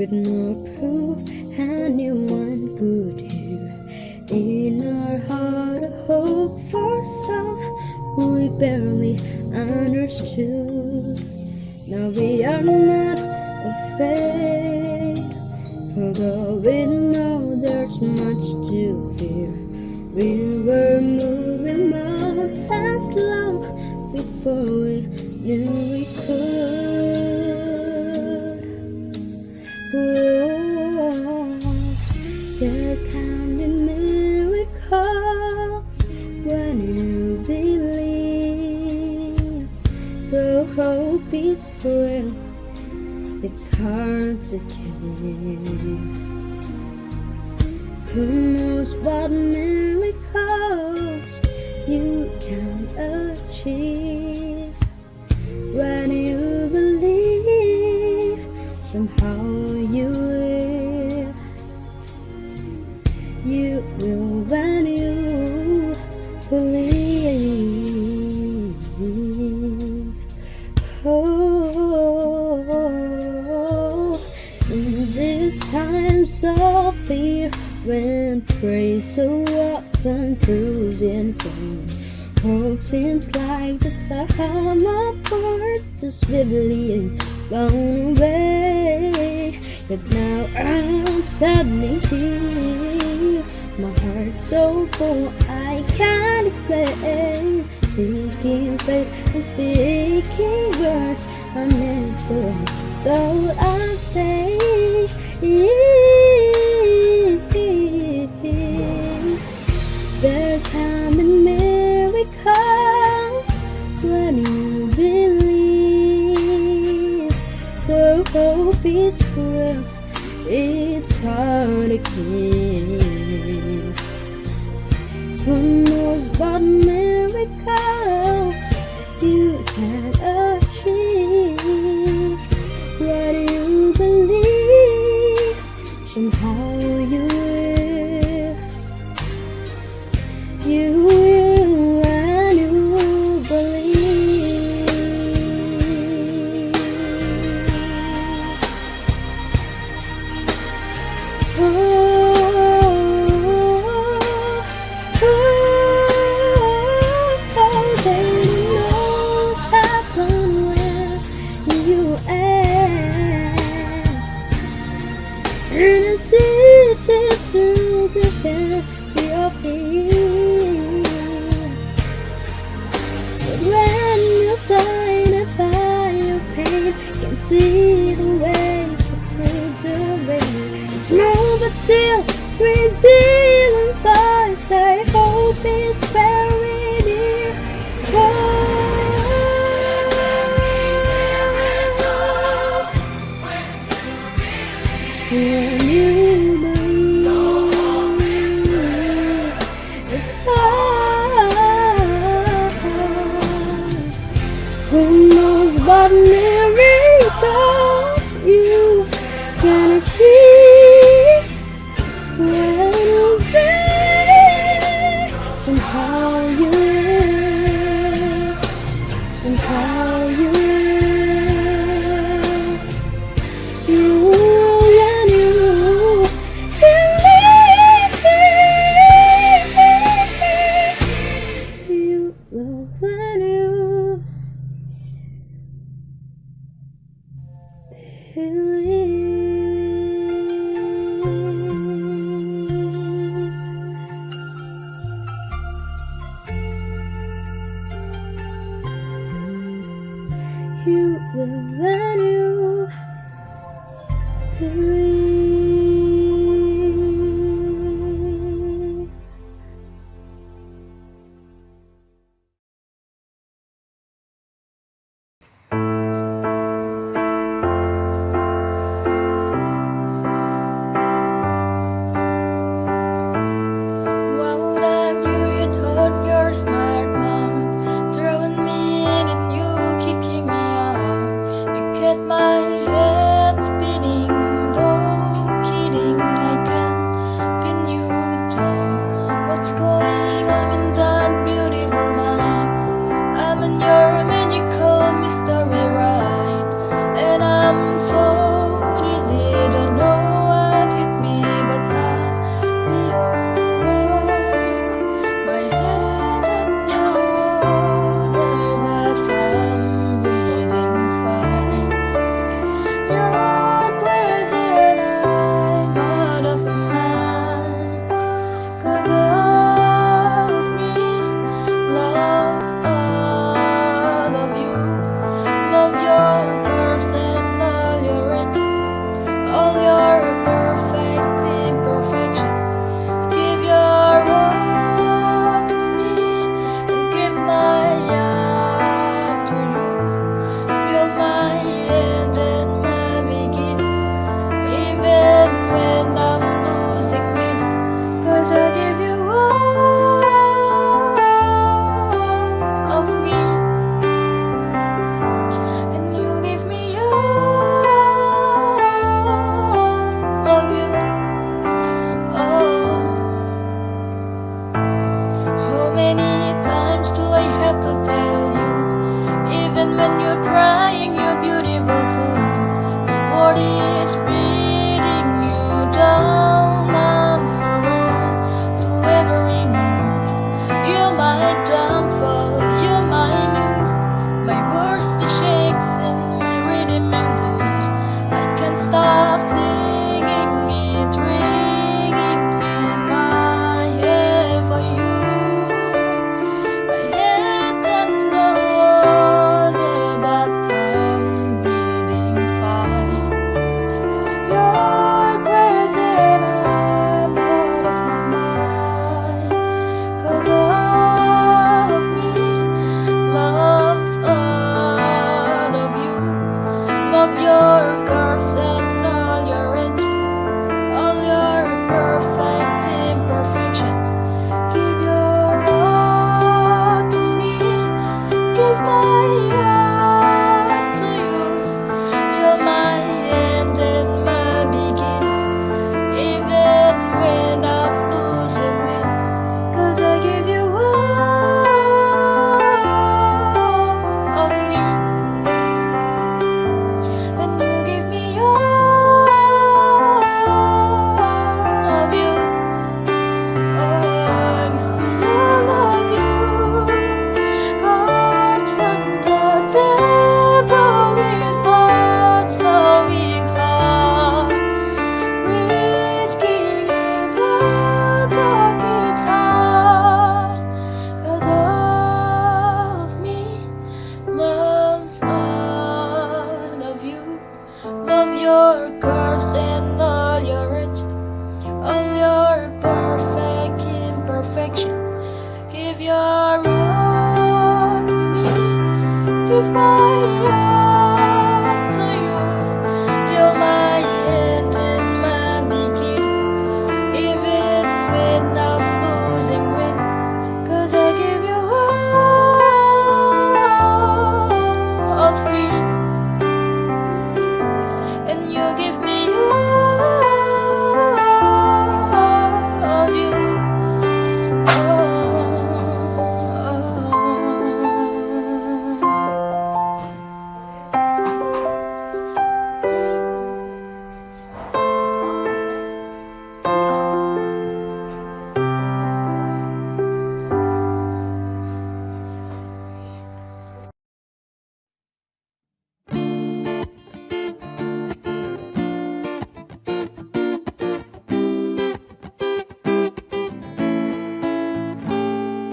with no proof anyone could hear. In our heart, a hope for some we barely understood. Now we are not afraid, although we know there's much to fear. We were moving mountains long before we knew we could. Oh, there can be miracles when you believe. Though hope is frail, it's hard to keep. Who knows what miracles you can achieve when you believe? Somehow you will. You will when you believe. Oh, in these times of fear, when praise so often proves in vain, hope seems like the sum of parts just swiftly gone away. Yet now I'm standing here, my heart so full I can't explain, seeking faith and speaking words I never thought I'd say. There can be miracles when you believe. Though hope is frail, it's hard to keep. Who knows what miracles you can achieve when you believe? Somehow you will. You will when you believe. Oh, they know what's happened when you ask. And it's easy to defend your feet, but when you're blinded by your pain, can see the way through the rain. It's more but still resilient voice. I hope is very near. Oh, when you believe, it's hard. Who knows what miracles you can achieve when you believe? Somehow you will. Somehow you will. You will when you believe. You will when you believe. You will when you believe. Why would I do it? Hold your smart mouth, throwing me in and you kicking me out. You get my head spinning. when I'm losing it. 'Cause I give you all of me, and you give me all of you. Oh, how many times do I have to tell you? Even when you're crying, you're beautiful too. What is beating you down? I'm wrong to every mood. You're my downfall, you're my muse, my worst shakes and my rhythm and blues. I can't stop singing it, ringing in my head for you. I hate and the water, but I'm breathing fine. You're crazy and I'm out of my mind. 'Cause all of me loves all of you. Love your curves and all your edge, all your perfect imperfections. Give your all to me, give my all to you. You're my end and my beginning, even when I'm losing it. 'Cause I give you all of me, and you give me all of you. Oh, give me all of you. Cards on the table with what's going on, risking it all, talk it's hard. 'Cause all of me loves all of you. Love your curves and all your edge, all your perfect imperfections. Give your all to me, give my all to you. You're my end and my beginning, even when I'm losing it. 'Cause I give you all of me, and you give me all of you.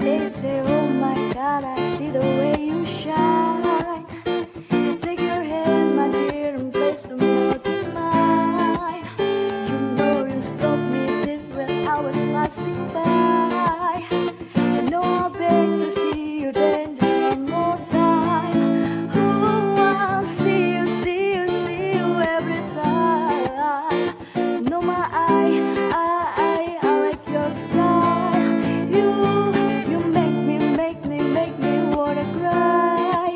They say, oh my God, I see the way you shine. Take your hand, my dear, and place them all to mine. You know you stopped me dead when I was passing by. I know I beg to see you then just one more time. Oh, I'll see you, see you, see you every time. No, my I like your style. You make me wanna cry.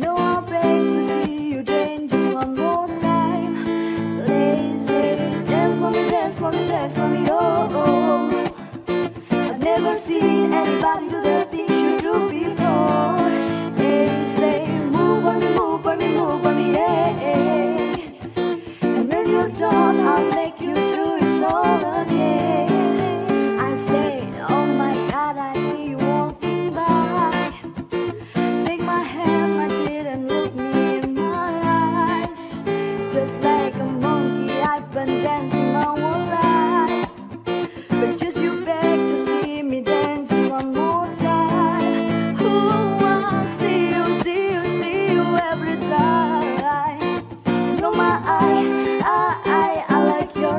No, I beg to see you then just one more time. So they say, dance for me, dance for me, dance for me, oh, oh. I've never seen anybody do the things you do before. They say, move for me, move for me, move for me, yeah. And when you're done, I'll make you do it all again. I say, oh my God, I see you walking by. Take my hand, my dear, and look me in my eyes. Just like a monkey, I've been dancing my whole life. But just you beg to see me then just one more time. Ooh, I'll see you, see you, see you every time. No, my I like your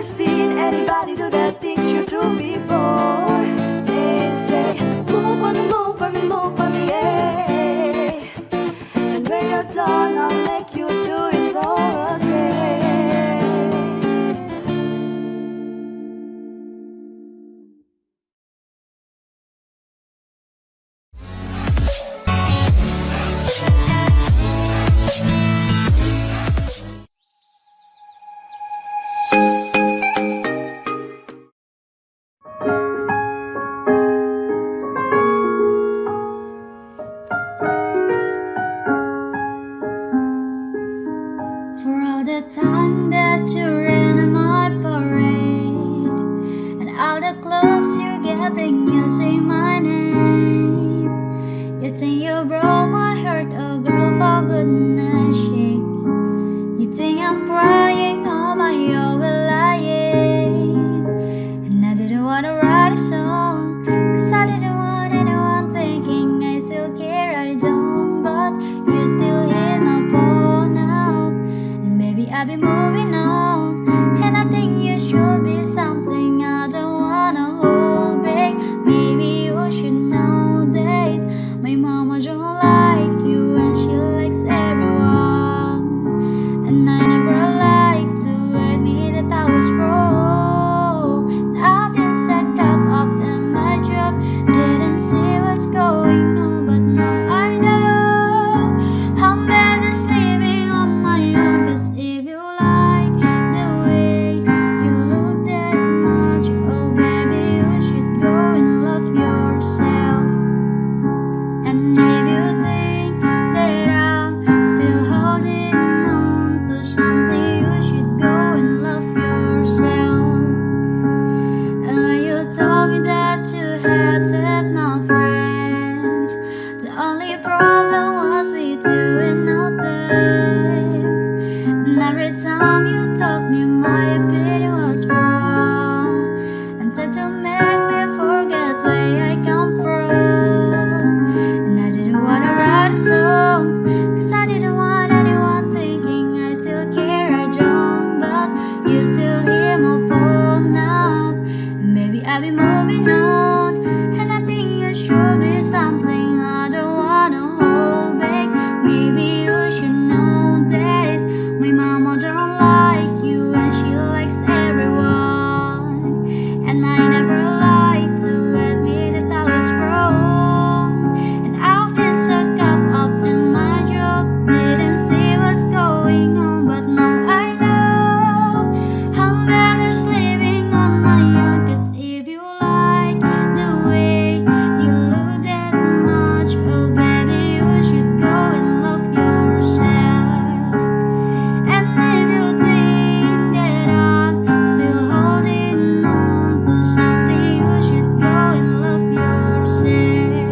never seen anybody do the things you do before. They say, move for me, yeah. And when you're done, I'll make you do it all again. For all the time that you ran on my parade, and all the clubs you're getting, you say my name. You think you broke my heart, oh girl, for goodness sake. You think I'm crying, oh my, you're lying. And I didn't wanna write a song, 'cause I didn't want anyone thinking I still care, I don't. But you still hit my phone now, and maybe I'll be moving on. And I think you should be something I don't wanna hold back. Maybe you should know that my mama don't like you and she likes everyone. And I never liked to admit that I was wrong. I've been stuck up in my job, didn't see what's going on, but now I know I'm better sleeping on my own. 'Cause if you like the way you look that much, oh baby, you should go and love yourself. And if you think that I'm still holding on to something, you should go and love yourself. And when you told me that you hated my friends, the only problem was with you and not them. And every time you told me my opinion was wrong, and tried to make me forget where I come from. And I didn't wanna write a song, 'cause I didn't want anyone thinking I still care, I don't. But you still hear my phone now, and maybe I'll be moving on. And I think you should be something I don't wanna hold back. Maybe you should know that my mama don't like you and she likes everyone. And I never liked to admit that I was wrong. And I've been stuck up in my job, didn't see what's going on, but now I know I'm better sleeping on my own. 'Cause if you like the way you look that much, oh baby, you should go and love yourself. And if you think that I'm still holding on to something, you should go and love yourself.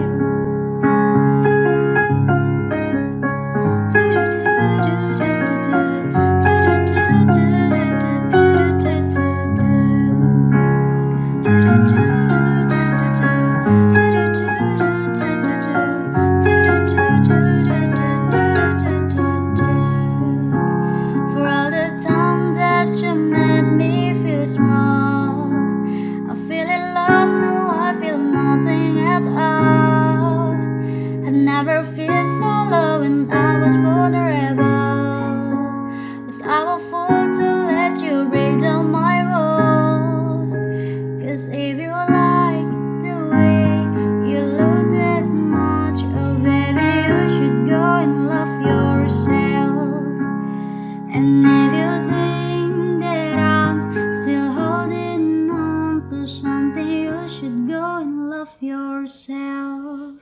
For all the time that you made me feel small, I feel in love, now I feel nothing at all. I never feel so low when I was vulnerable. Was I a fool to let you break down my walls? 'Cause if you like the way you look that much, oh baby, you should go and love yourself. And if you think that I'm still holding on to something, you should go and love yourself.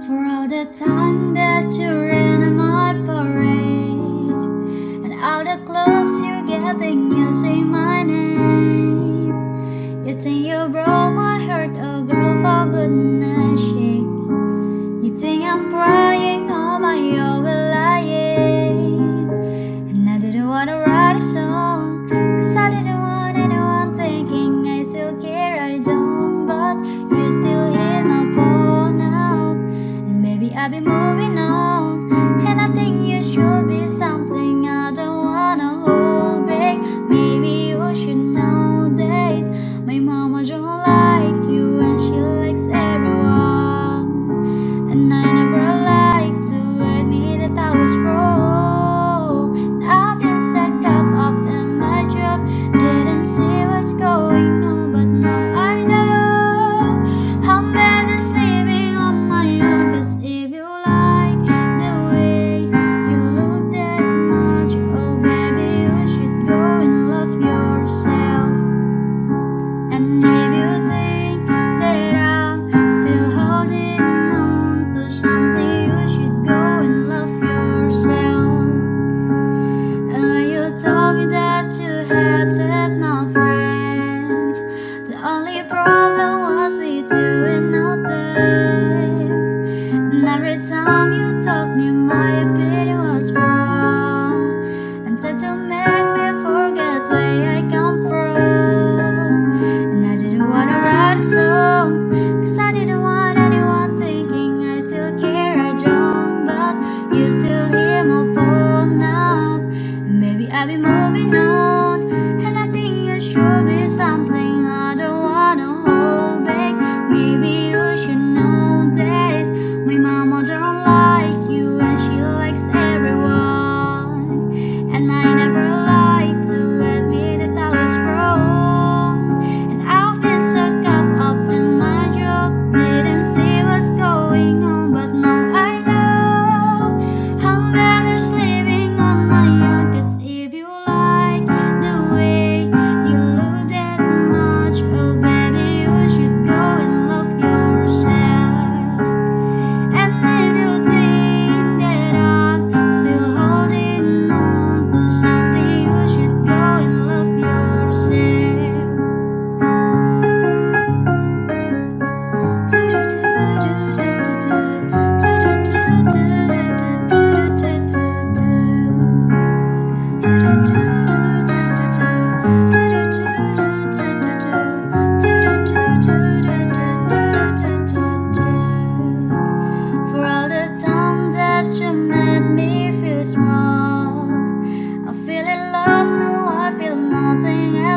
For all the time that you ran on my parade, and all the clubs you're getting, you say my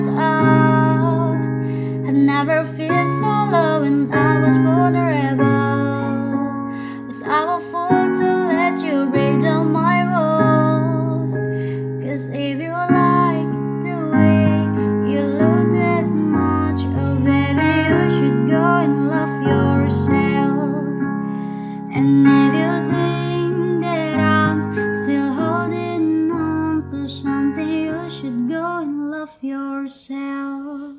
at all. I never feel so low when I was vulnerable. Was I a fool to let you break down my walls? 'Cause if you like the way you look that much, oh baby, you should go and love yourself. And if you think that I'm still holding on to something, you should go and love yourself.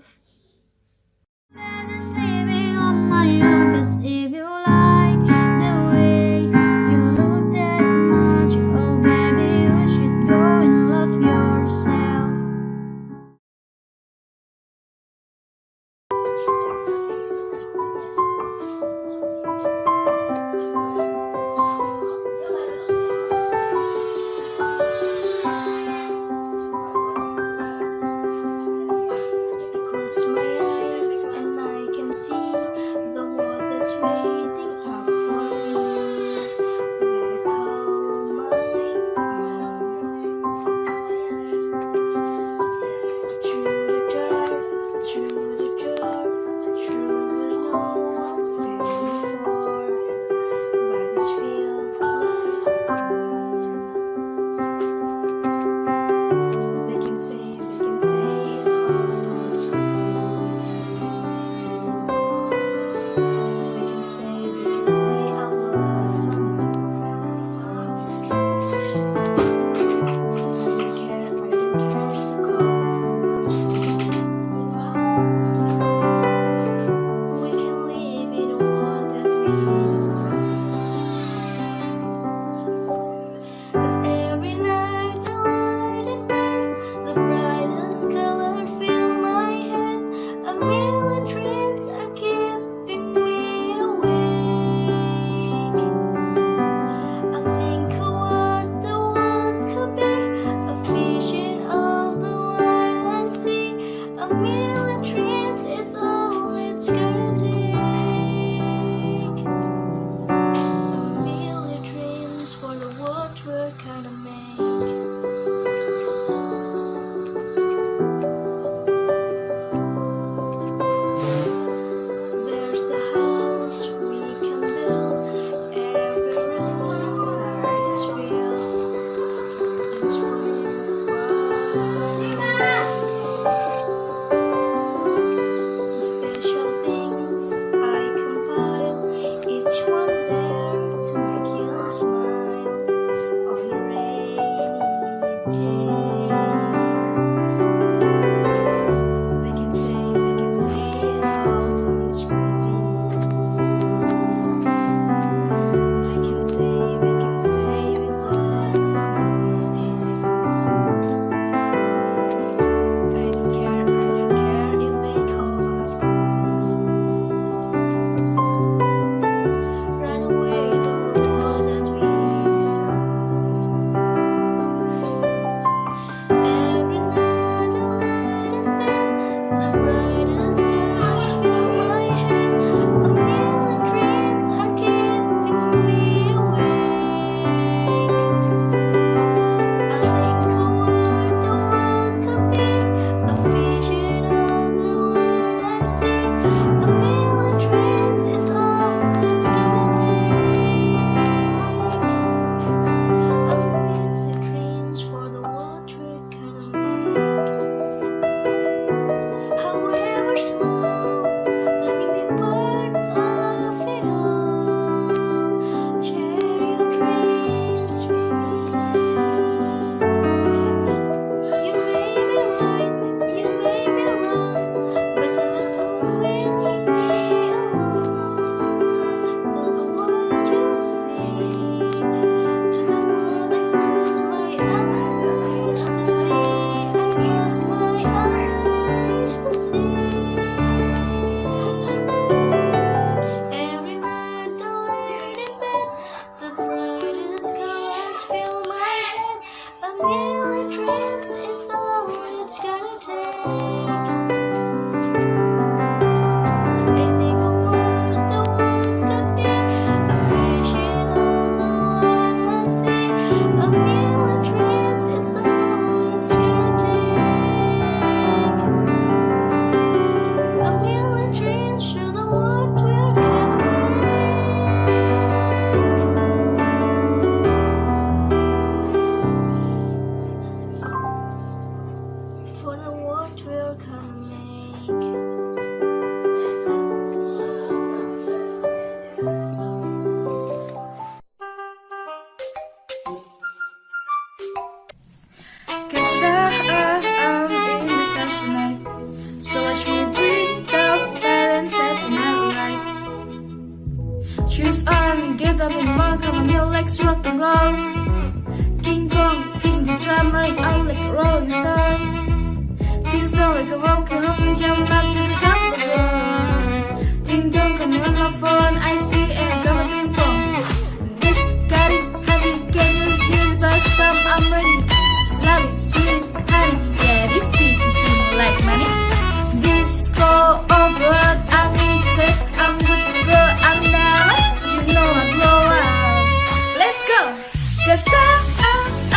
Better sleeping on my own, 'cause if you like the way you look that much, oh baby, you should go and love yourself. Close my eyes and I can see the world that's waiting up for me. Better call my own. Through the dark, through the door, through where no one's been before. But this feels like home. They can say it all sounds crazy. They can say I was not I don't care, so call me crazy. We can live in a world that we decide. 'Cause every night the light in bed, the brightest color fill my head. A million dreams are keeping me awake. I think of what the world could be, a vision of the world I see. A million dreams, it's all it's gonna take. A million dreams for the world we're gonna make. There's a house we can build, every room inside is filled. It's full the special things I compile, each one there to make you smile on a rainy day. They can say it all sounds crazy. They can say we lost minds. I don't care if they call us crazy. Run away to the world that we decide. Every night I lie in bed, the brightest colors fill my head. A million dreams are keeping me awake. I think of what the world could be, a vision of the world I see. A million dreams is all it's gonna take. A million dreams for the world we're gonna make. However small, let me be part of it all. Share your dreams with me. You may be right, you may be wrong, but to the point we'll be alone. To the world you see, to the world I close my eyes to see. I close my eyes to see. Every night I lay in bed, the brightest colors fill my head. A million dreams, it's all it's gonna take. I think of what the world could be, a vision of the world I see. A million dreams, it's all it's gonna take. up in one, come on, your legs rock and roll. King Kong, king the drum, right out like a rolling stone. Sing song like a walker, home, jump up to the top of the world. Ding dong, come on my phone, I see and I got a ping pong. This got it, heavy, can you hear the bass from? I'm ready. Love it, sweet, honey, yeah, this beat to me like money. Disco of blood, I'm into it, I'm good to go, I'm now, you know I blow up. Let's go, 'cause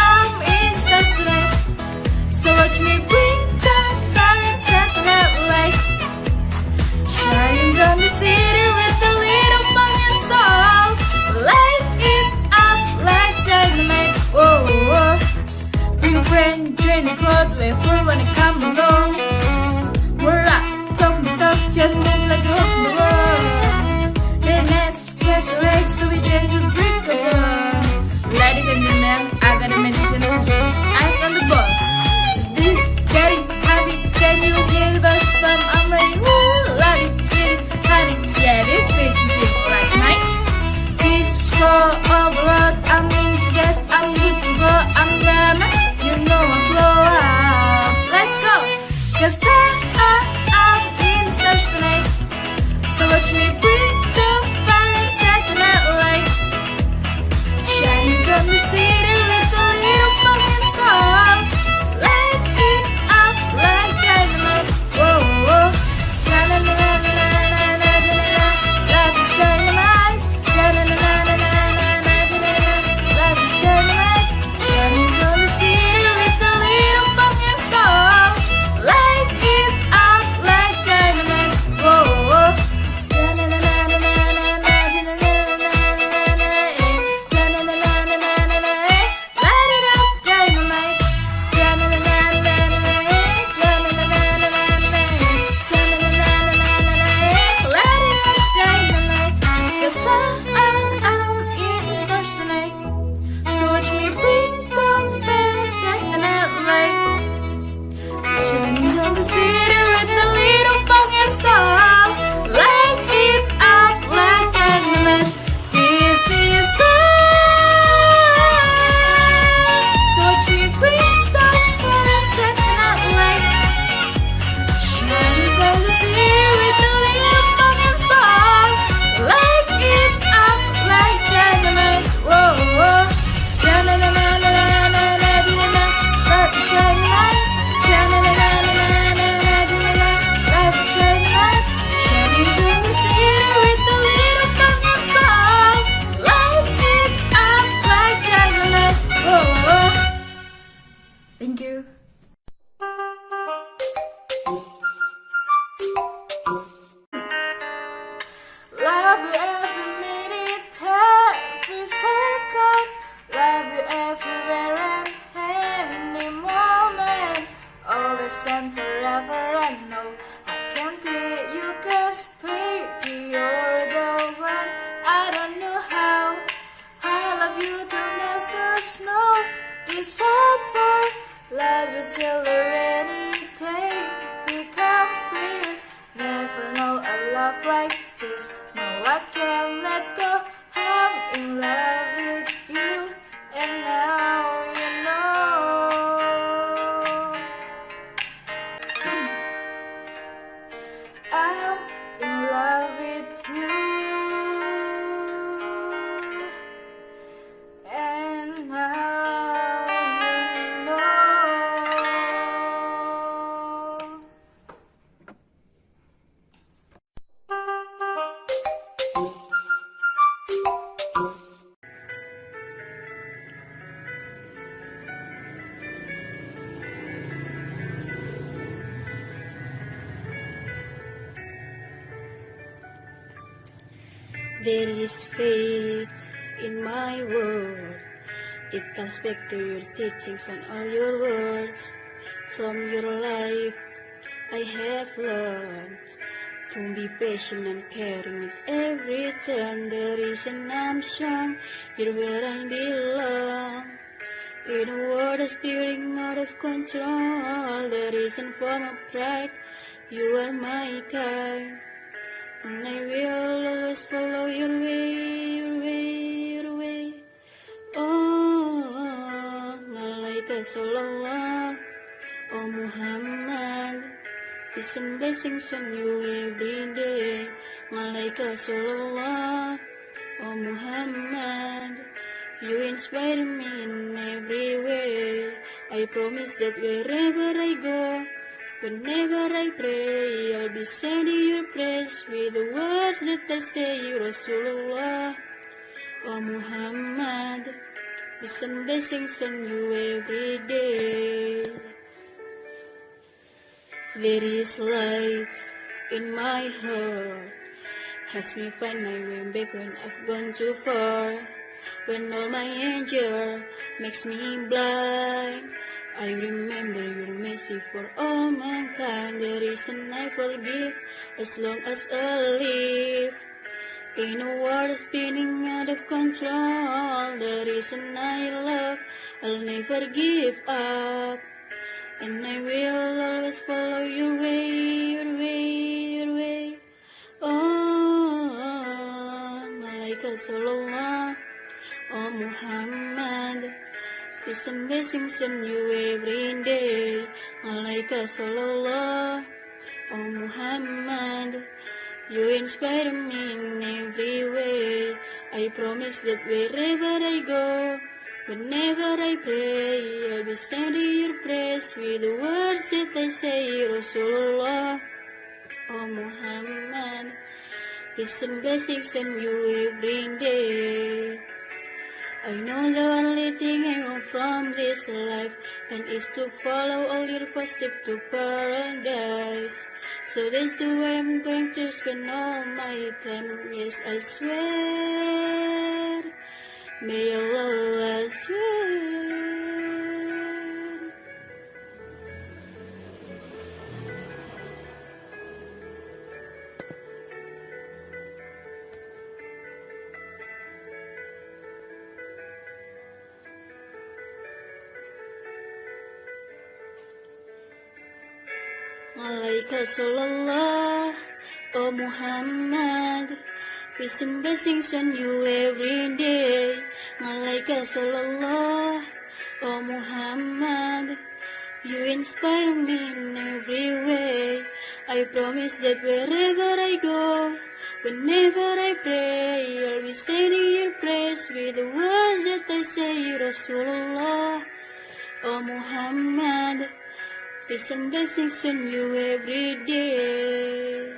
I'm in such tonight. So watch me bring the fire and set the light. Shining down the city with a little fun and soul. Light it up like dynamite, whoa, whoa. Bring a friend, join the crowd, wait for when I come along. We're up, talk the talk, just move like a horse in the world. Their necks, catch the legs, so we dance to break the world. Ladies and gentlemen, I got a medicine of eyes on the ball. This getting heavy, can you hear the bass from? I'm ready, woo, love is sweet, honey, yeah, this bitch is hit like mine. Disco of blood, I'm into that, I'm good to go, I'm gonna, you know I blow up. Let's go, 'cause I'm in such tonight. So watch me bring the fire and set the night light. Shining from the city with a little fun and soul. Light it up like dynamite, whoa, whoa. Na na na na na na na na na na. Love is dynamite. Na na na na na na na na na na. Love is dynamite. Shining from the city with a little fun and soul. Light it up like dynamite, whoa, whoa. Na na na na na na na na na na na na. Na na na na na na na na. Light it up dynamite. Na na na na na na na. Na na na na na na na. Na na na na na na na. Light it up dynamite. 'Cause I'm in the stars tonight. So watch me bring the fire and set the night light. Shining down the city with a little fun and soul. Light it up like dynamite. This is love. So watch me bring the fire and set the night light. Shining down the city with a little fun and soul. Light it up like dynamite, whoa, whoa. Na na na na na na na na na na. Love is dynamite. Na na na na na na na na na. Love is dynamite. Shining through the city with a little fun and soul. Light it up like dynamite, whoa, whoa. Thank you. Love you every minute, every second. Love you everywhere and any moment. Always and forever, I know I can't quit you, 'cause baby, you're the one. I don't know how I love you till there's the snow. December, love you till the rainy day becomes clear. Never know a love like this. No, I can't let go. I'm in love with you, and now you know. I'm in love with you, and now you know. There is faith in my world. It comes back to your teachings and all your words. From your life, I have learned to be patient and caring with every turn. The reason I'm strong is where I belong. In a world that's spewing out of control, the reason for my pride, you are my guide. And I will always follow your way, your way. Sallallahu, oh Muhammad, peace and blessings on you every day. Malaika Sallallahu, oh Muhammad, you inspire me in every way. I promise that wherever I go, whenever I pray, I'll be sending your praise with the words that I say, Rasulullah, oh Muhammad, peace and blessings on you every day. There is light in my heart, helps me find my way back when I've gone too far. When all my anger makes me blind, I remember your mercy for all mankind. The reason I forgive as long as I live. In a world spinning out of control, the reason I love, I'll never give up. And I will always follow your way, your way, your way. Oh, Malaika Sallallahu, oh Muhammad, peace and blessings on you every day. Malaika Sallallahu, oh Muhammad, you inspire me in every way. I promise that wherever I go, whenever I pray, I'll be sending your praise with the words that I say, Rasulullah, oh Muhammad, peace and blessings on you every day. I know the only thing I want from this life and is to follow all your footsteps to paradise. So that's the way I'm going to spend all my time. Yes, I swear. May Allah swear. Malaika Sallallahu, oh Muhammad, peace and blessings on you every day. Malaika Sallallahu, oh Muhammad, you inspire me in every way. I promise that wherever I go, whenever I pray, I'll be singing your praise with the words that I say, Rasulullah, oh Muhammad, peace and blessings on you every day.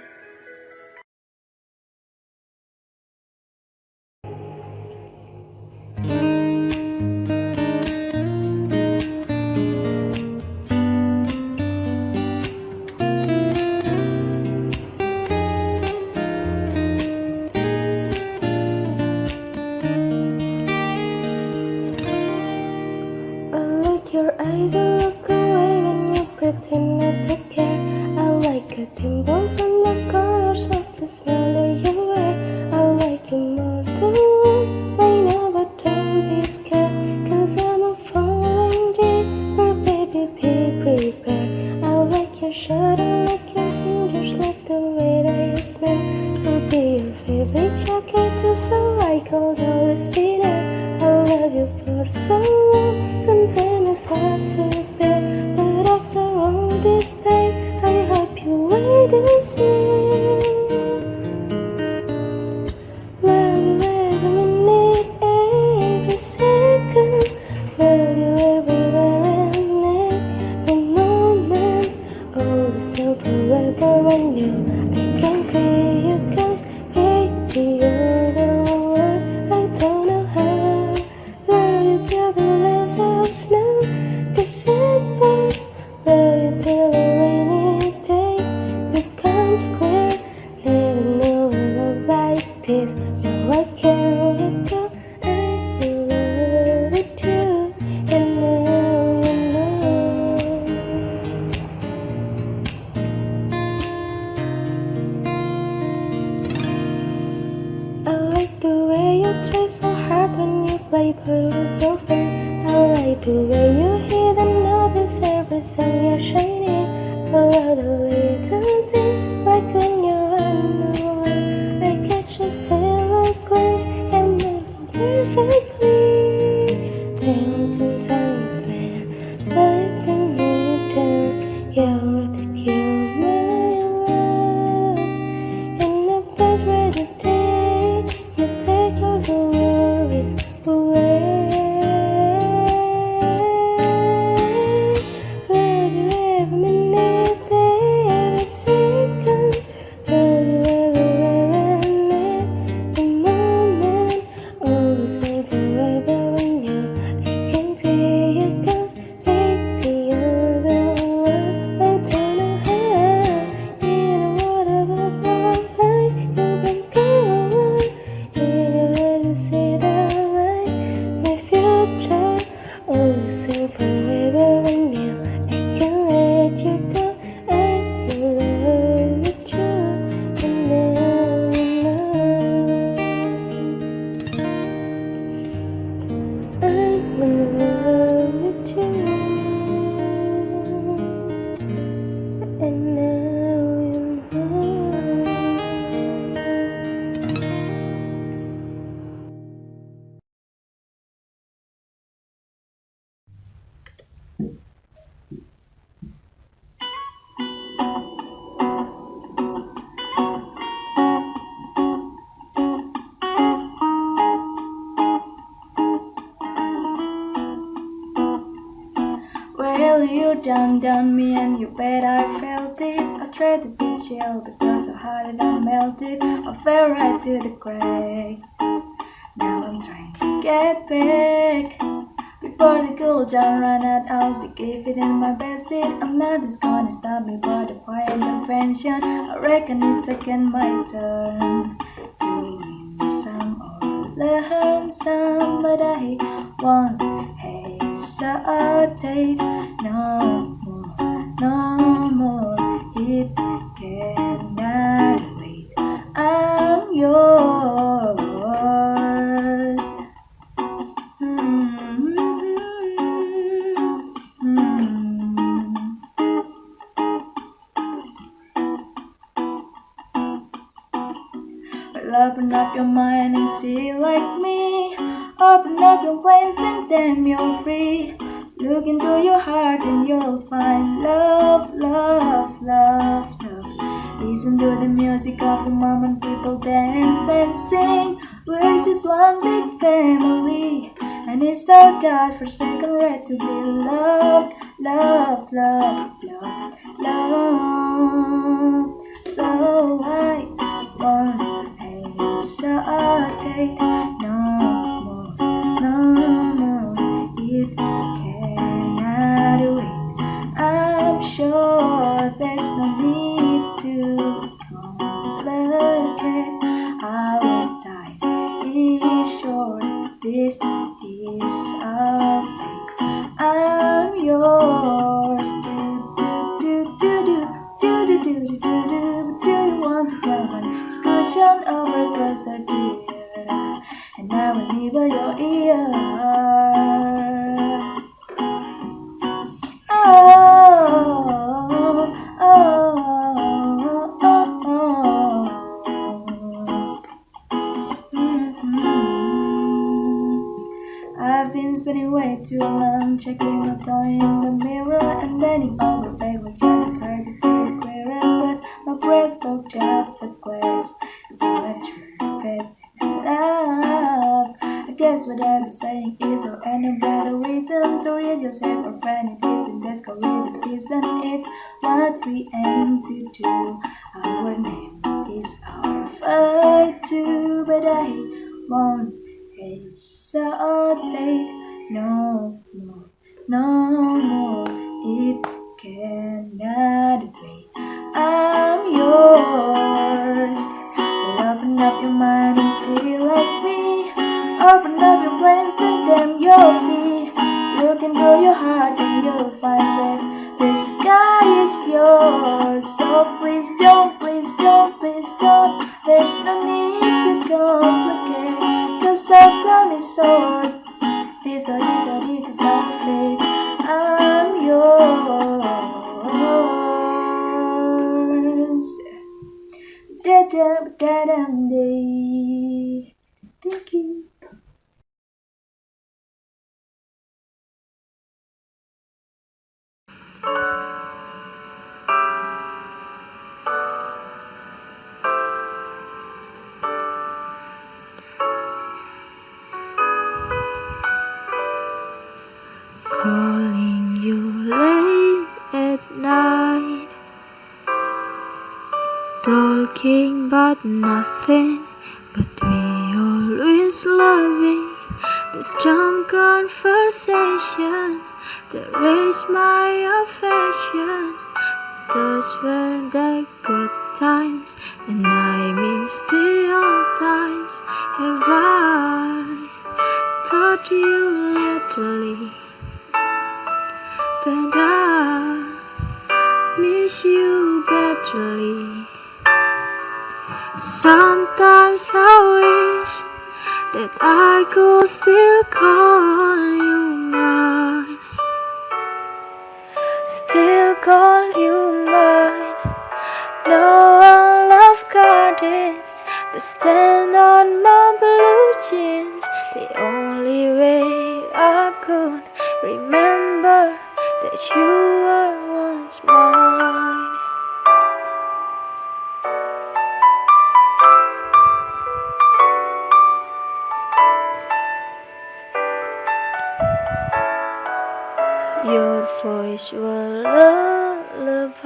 Your eyes will look away when you pretend not to care. I like the dimples on the corners of the smile that you wear. I like you more than one right now, but don't be scared, cause I'm a falling deeper, baby, be prepared. I like your shirt, I like your fingers, like the way that you smell. To be your favorite jacket, so I could always be there. I love you for so long. Sometimes it's hard to bear, but after all this time, I hope you wait and see. Love you every minute, every second. Love you everywhere and every moment. Always and forever when you, I can't create you, cause baby, you're the one. I don't know how. Love you till the last of snow, December. Love you till a rainy day becomes clear. Never know a love like this. No, I can't let go. I will love it too. And now you know. I like the way you try so hard when you play ball with your friend. I like the way you hear the notice every song you're shining. I love the little things, like when you're running away. I catch a stare at glance and it was perfectly. Times and times when down me and you bet I felt it. I tried to be chill, but got so hard that I melted. I fell right to the cracks. Now I'm trying to get back. Before the cool down run out, I'll be giving it my best hit. I'm not just gonna stop me by the fire intervention. I reckon it's again my turn to win some or learn some, but I won't hesitate no more, no more. It cannot wait. I'm yours. Well, open up your mind and see like me. Open up your place and then you're free. Look into your heart and you'll find love, love, love, love. Listen to the music of the moment, people dance and sing. We're just one big family, and it's our God-forsaken right to be loved, loved, loved, loved, loved. So I won't hesitate no more, no more. It cannot wait. I'm sure there's no need to complicate. Our time is short. This is our fate. I'm yours. Do you want to come on? Scooch on over closer, dear, and I will nibble your ear. Oh, oh, oh, oh. I've been spending way too long checking my toy in the mirror and bending over backward trying to try to see it clearer, but my breath fogged up the glass. It's all I turn face and laugh. I guess what I'm saying is or any better reason to read yourself or find it isn't just go read the season. It's what we aim to do. Our name is our fight too, but I won't hesitate no more, no more. It cannot wait. I'm yours. Well, open up your mind and see like me. Open up your plans and then you're free. Look into your heart and you'll find that the sky is yours. So please don't, please don't, please don't. There's no need to complicate, 'cause our time is short. This is our fate. I'm yours. Da-da-da-dum-dee. Thank you. Calling you late at night, talking about nothing, but we always loving this dumb conversation that raised my affection. Those were the good times, and I miss the old times. Have I taught you lately that I miss you badly? Sometimes I wish that I could still call you mine, still call you mine. No love gardens that stand on my blue jeans. The only way I could remember that you were once mine. Your voice These were lullabies.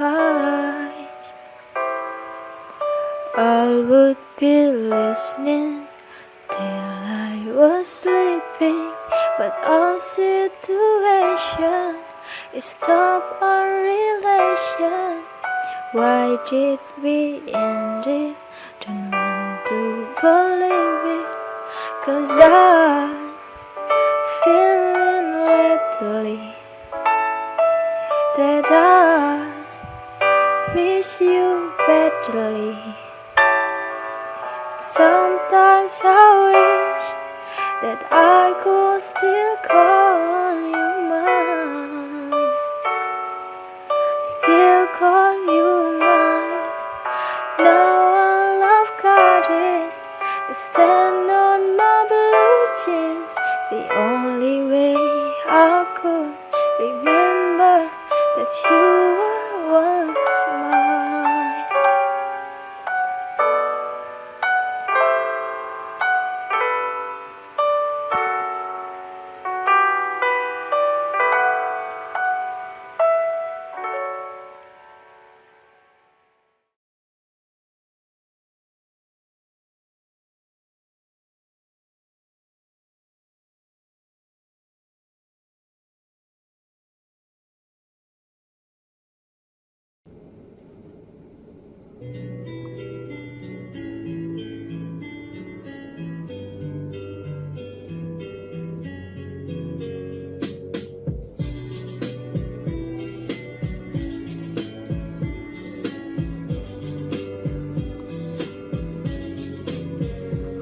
All would be listening till I was sleeping, but our situation is stop our relation. Why did we end it? Don't want to believe it, 'cause I'm feeling lately that I miss you badly. Sometimes I wish that I could still call you mine, still call you mine. Now all I've got is to stand on my blue jeans. The only way I could remember that you were once mine.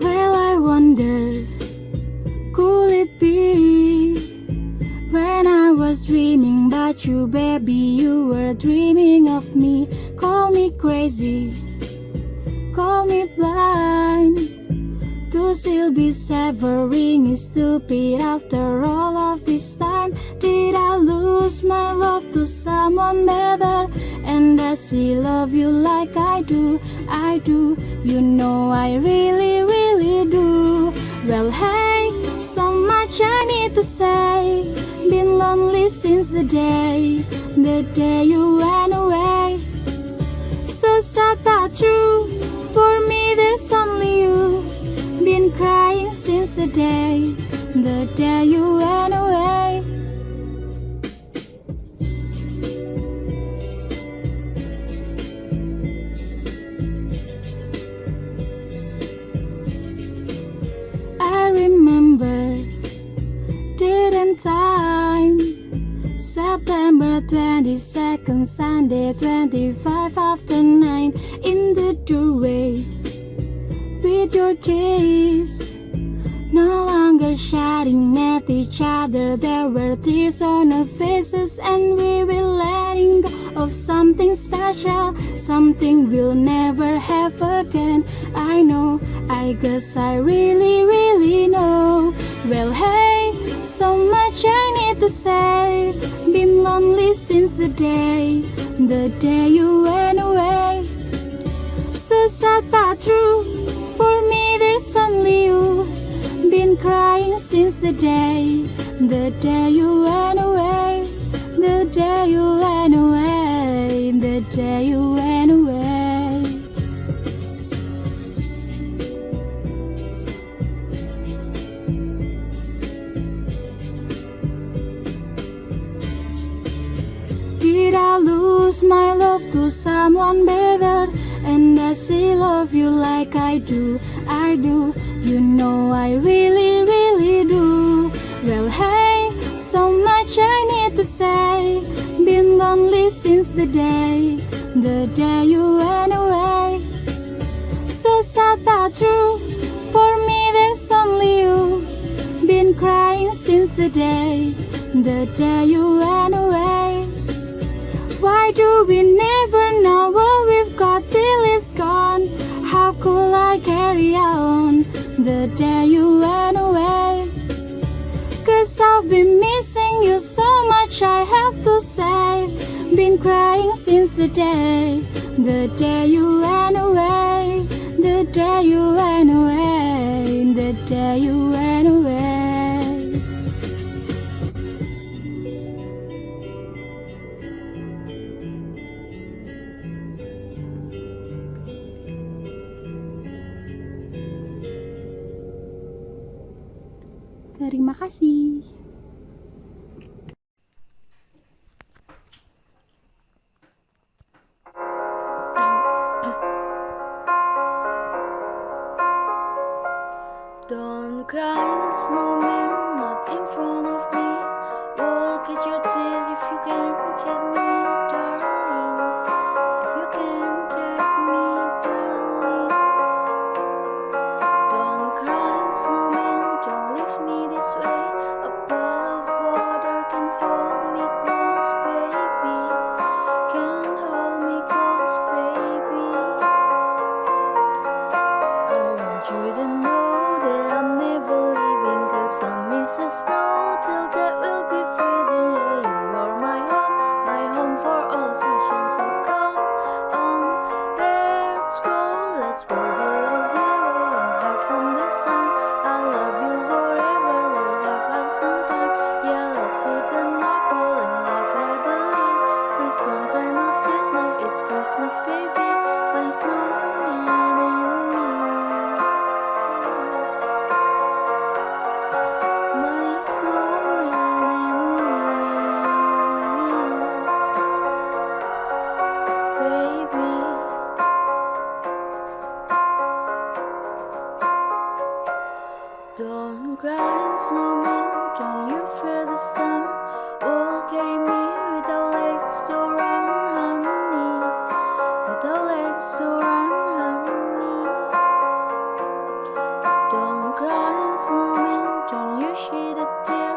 Well, I wonder, could it be when I was dreaming about you, baby, you were dreaming of me? Call me crazy, call me blind, to still be severing is stupid after all of this time. Did I lose my love to someone better? And does she love you like I do? I do, you know I really, really do. Well, hey, so much I need to say. Been lonely since the day you went away. So sad but true, for me there's only you. Been crying since the day you went away. I remember, didn't time, September 22nd, Sunday 25 after 9, in the doorway with your kiss, no longer shouting at each other. There were tears on our faces, and we were letting go of something special, something we'll never have again. I know, I guess I really, really know. Well, hey, so much I need to say. Been lonely since the day you went away. So sad but true, for me there's only you. Been crying since the day you went away. The day you went away, the day you went away. Did I lose my love to someone better? And does she love you like I do? I do, you know I really, really do. Well, hey, so much I need to say. Been lonely since the day you went away. So sad but true, for me there's only you. Been crying since the day you went away. Why do we never know what we've got till it's gone? How could I carry on the day you went away? 'Cause I've been missing you so much, I have to say. Been crying since the day you went away. The day you went away, the day you went away. Terima kasih. Don't cry, snowman, not in front of me. You'll catch your tears if you can get me, darling. If you can get me, darling. Don't cry, snowman, don't leave me this way. A ball of water can hold me close, baby. Can hold me close, baby. I want you to know that I'm never leaving, 'cause I miss the snow till that will be freezing. Yeah, you are my home for all seasons. So come on, let's go below zero and hide from the sun. I love you forever, we'll have some fun. Yeah, let's eat the apple and laugh happily. Please don't cry, not tears, no, it's Christmas, baby. My snowman and me. My snowman and me, baby. Don't cry, snowman, don't you fear the sun. Will carry me without legs to run, honey. Without legs to run, honey. Don't cry, snowman, don't you shed a tear.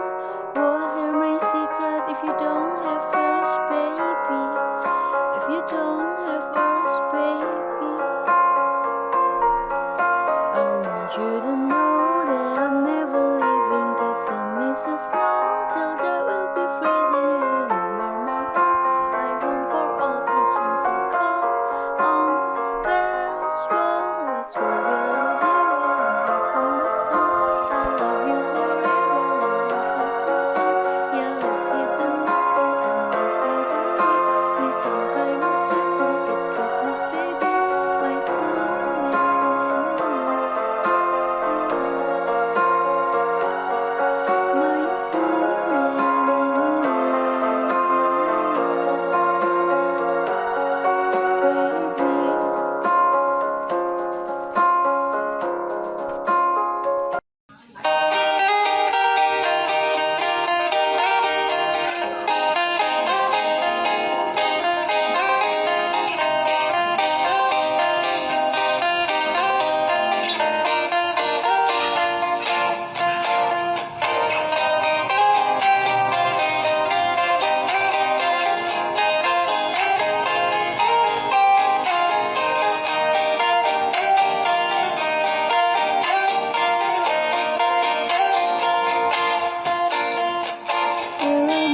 Will hear my secret if you don't have yours, baby. If you don't have yours, baby. I want you to know that I'm never leaving, 'cause I miss the snow till that will be freezing. You are my home for all seasons. So come on, let's go below zero and hide from the sun. I love you forever, we'll have some fun. Yeah, let's eat the apple and laugh happily. Please don't cry, no tears, no, it's Christmas, baby. My snowman and me. My snowman and me, baby.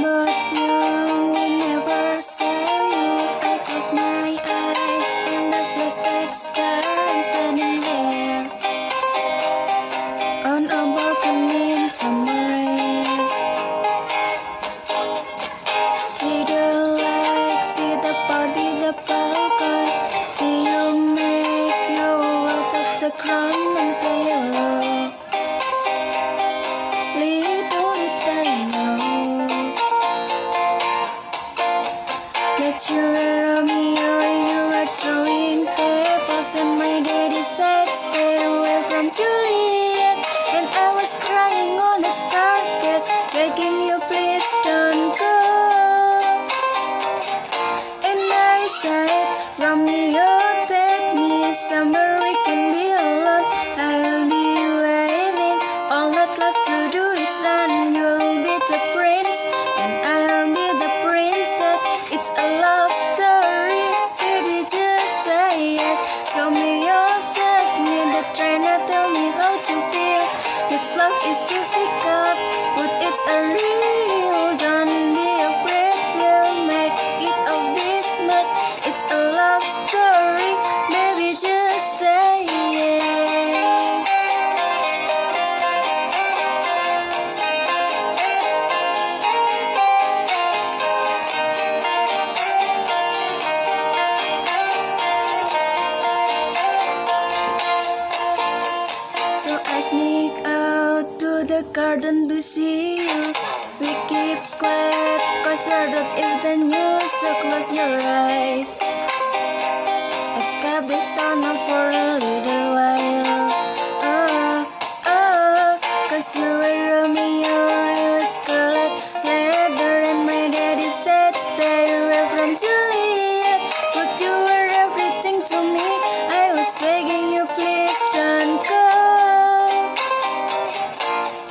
But you will never say you. I close my eyes and the flashback starts standing there on a balcony in summer rain. See the lights, see the party, the balcony. See you make your way up the ground and say hello. Little did I know that you were Romeo, you were throwing tables, and my daddy said stay away from Juliet. And I was crying on the staircase, begging you please don't go. And I said, Romeo, take me somewhere we can be alone. I'll be waiting, all that's left to do is run. You'll be the prince and I'll be the princess. It's a love story, baby, just say yes. Romeo, save me the train, tell me how to feel. This love is difficult, but it's a real. Don't be afraid, we'll make it of this mess. It's a love story, baby, just say yes. So I sneak out to the garden to see you. We keep quiet, cause we're not even you. So close your eyes. Escape this town for a little while. Oh, oh, cause you were Romeo, I was Scarlet Leather, and my daddy said stay away from Juliet. But you were everything to me. I was begging you, please don't go.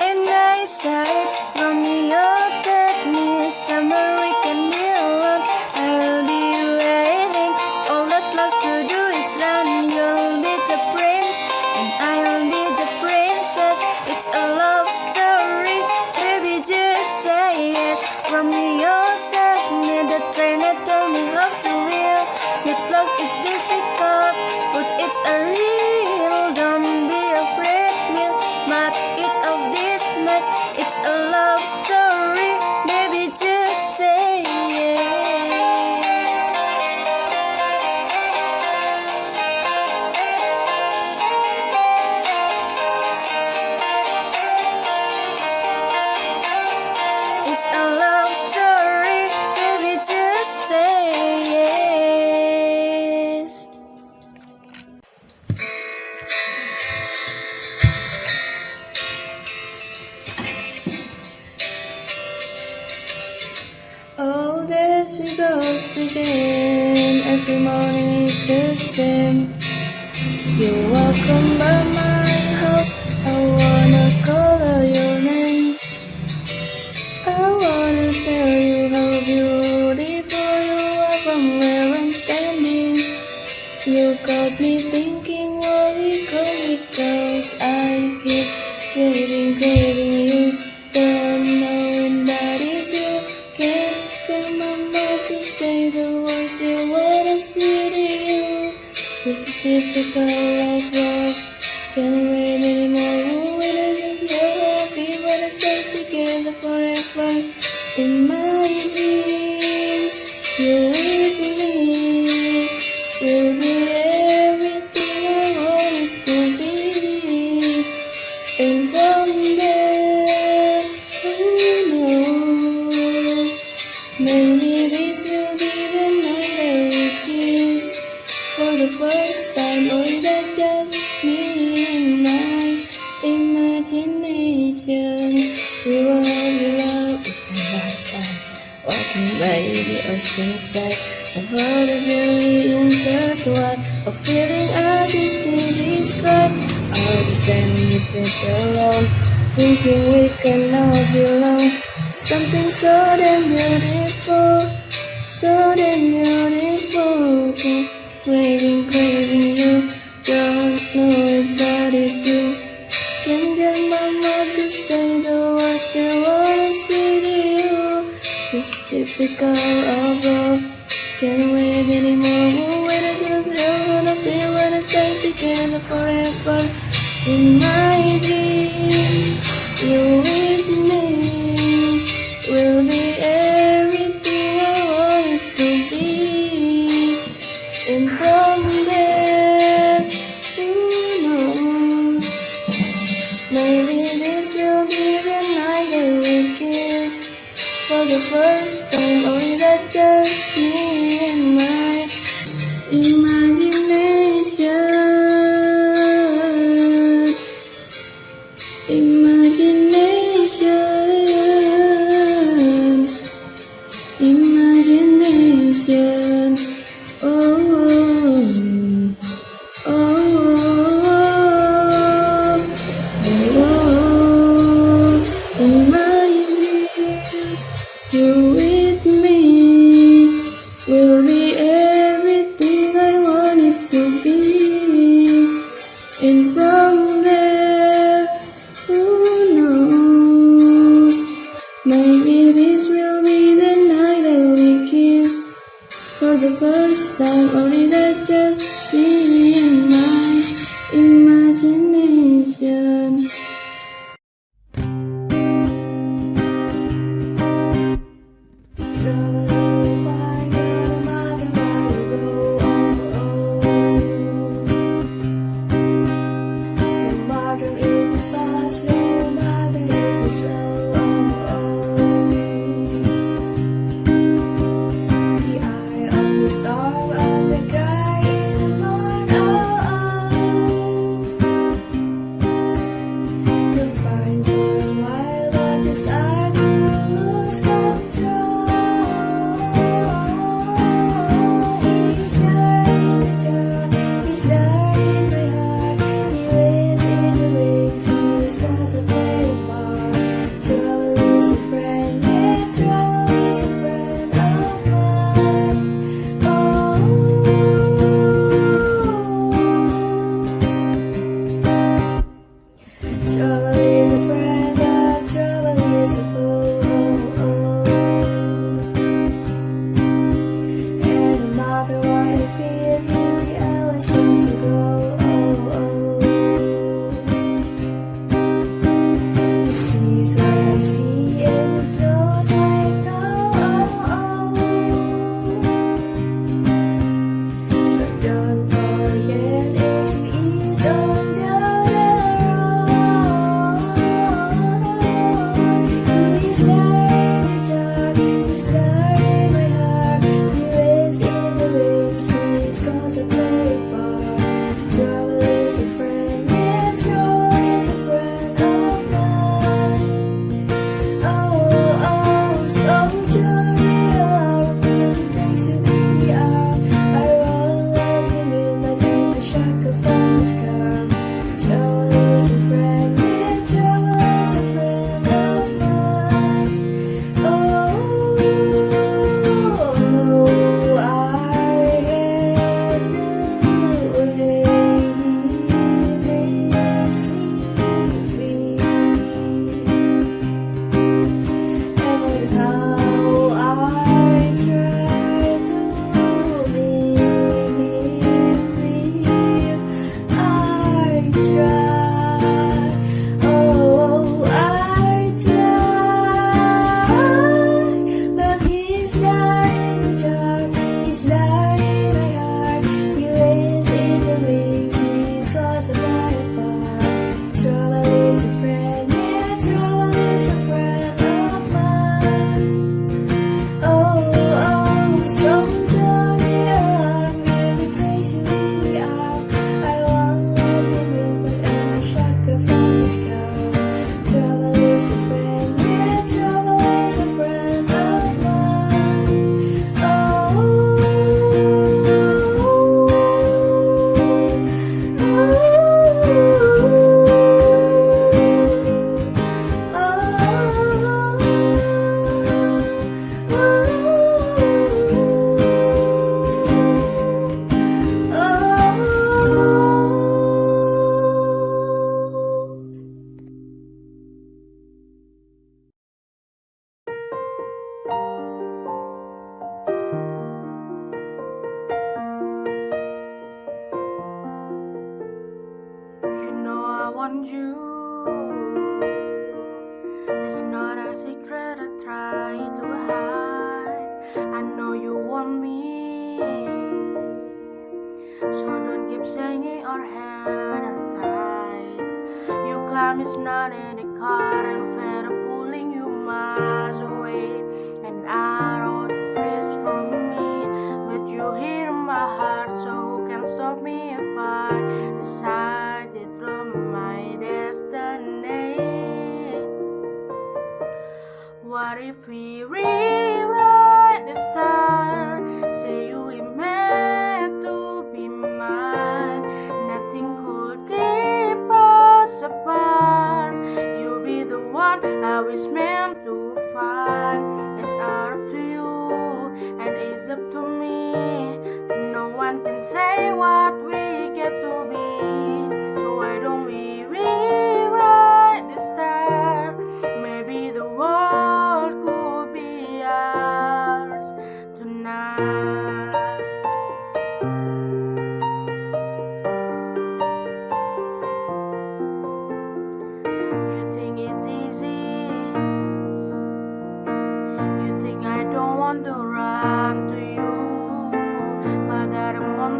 And I said, Romeo, take me somewhere we can be alone. I'll be waiting. All that love to do is run. You'll be the prince and I'll be the princess. It's a love story, baby, just say yes. Romeo said me the train that told me love to will. That love is difficult, but it's a real. Don't be afraid, we'll make it of this mess. It's a love story, baby, just say yes. It's a love story, baby, just say yes. Oh, there she goes again. Every morning is the same. You're welcome by my house. I wanna call her your name. I wanna tell you how beautiful you are from where I'm standing. You got me thinking what we could because I keep craving you. Don't know that is you. Can't feel my mouth to say the words you wanna say to you. This is typical of love. Can't wait anymore. When I think you're happy, wanna stay together forever. In my dreams, you're with me. You'll be everything I want us to be. And from there, who knows? Maybe this will be the night that we kiss for the first time. Or is that just me and my imagination? We will be love, we spend our time walking by the ocean side. A world is really intertwined, a feeling I just can't describe. All this time we spent alone, thinking we can all belong. Something so damn beautiful, so damn beautiful. Craving you, don't know if that is you. Can't get my mouth to say the words that I wanna say to you. This is typical of love. Can't wait anymore. Won't wait until the hell when I feel when I say together forever. In my dreams, you're with me. We'll be everything I want us to be. And from there, who knows? Maybe this will be the night that we kiss for the first time. Or is that just me and my imagination? Imagination. Oh, oh, oh, oh. In my dreams, you want you. It's not a secret I try to hide. I know you want me, so don't keep saying our hands are tied. You climb is not in the car and fed up pulling you miles away. And I wrote fresh from me, but you hear my heart, so who can stop me if I decided from my destiny? What if we rewrite the start? Say you were meant to be mine. Nothing could keep us apart. You'll be the one I was meant to find. It's up to you and it's up to me. No one can say what we get to be. So why don't we rewrite the start? Maybe the world could be ours tonight. You think it's easy? You think I don't want to run to you? But I'm on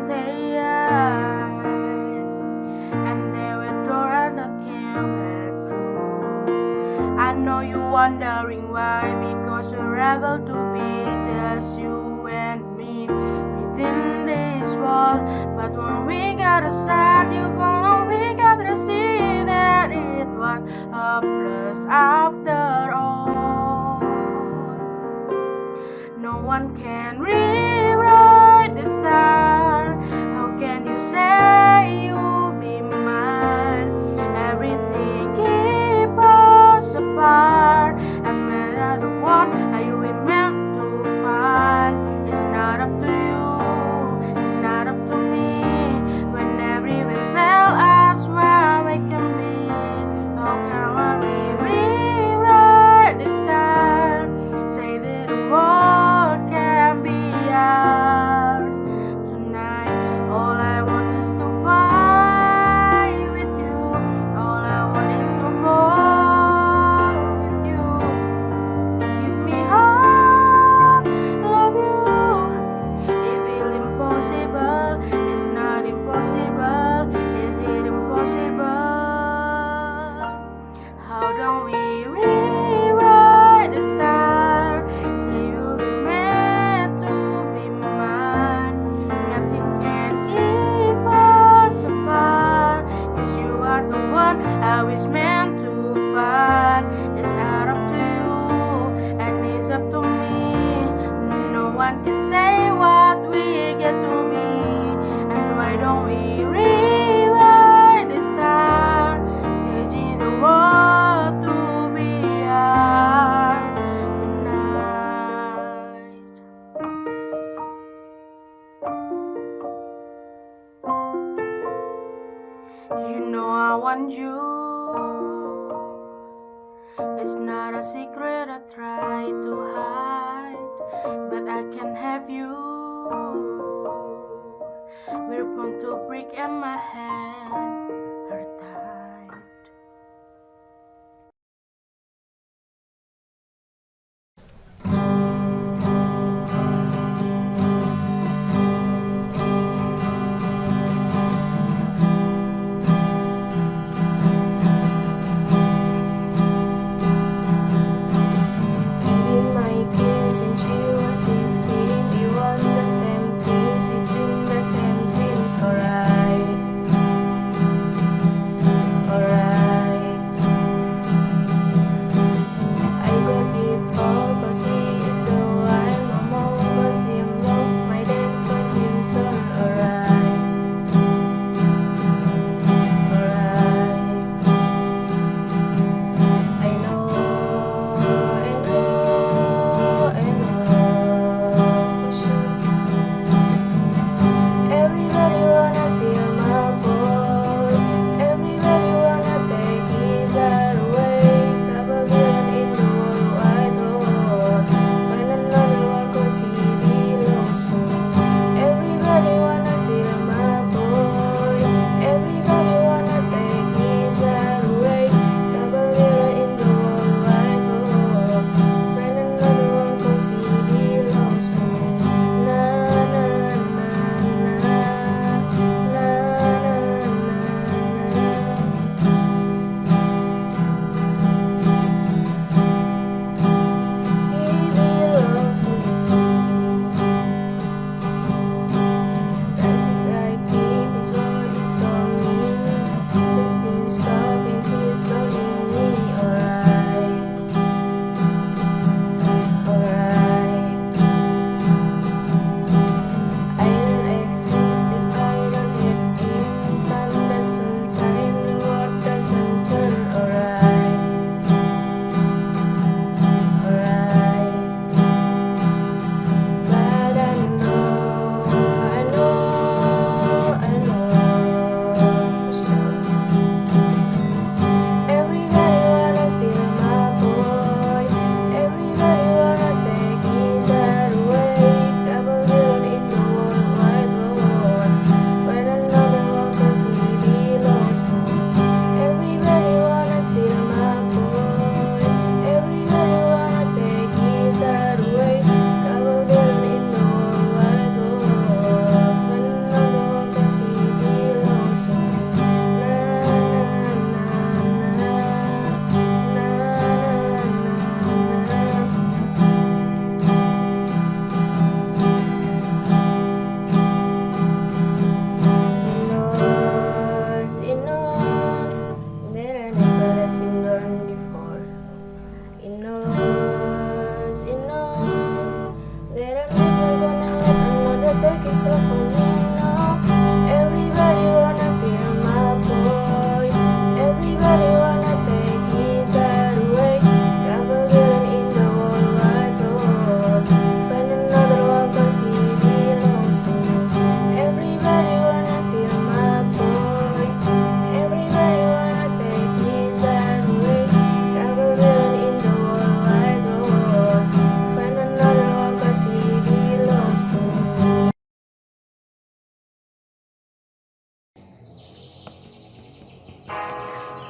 and there were doors that can't let through. I know you're wondering why, because we're able to be just you and me within this world. But when we got aside, you're gonna wake up to see that it was a plus after all. No one can rewrite the star. How can you say you'll be mine? Everything keep us apart. I'm not the one you were meant to find. It's not up to you, it's not up to me. When everyone tell us where we can be, how can we rewrite the star? Say that the world can be ours tonight. All I want is to fight with you. All I want is to fall with you. Give me heart, love you. If it's impossible, it's not impossible. Is it impossible? How don't we rewrite the star? Say you were meant to be mine. Nothing can keep us apart. 'Cause you are the one I was meant to find. It's not up to you and it's up to me. No one can say what we get to be. And why don't we rewrite the star? Changing the world to be ours tonight. You know I want you. It's not a secret I try to hide, but I can have you. We're born to break and my hand are tied. Maybe my kids since you were 16, we want the same things, we dream the same dreams, alright.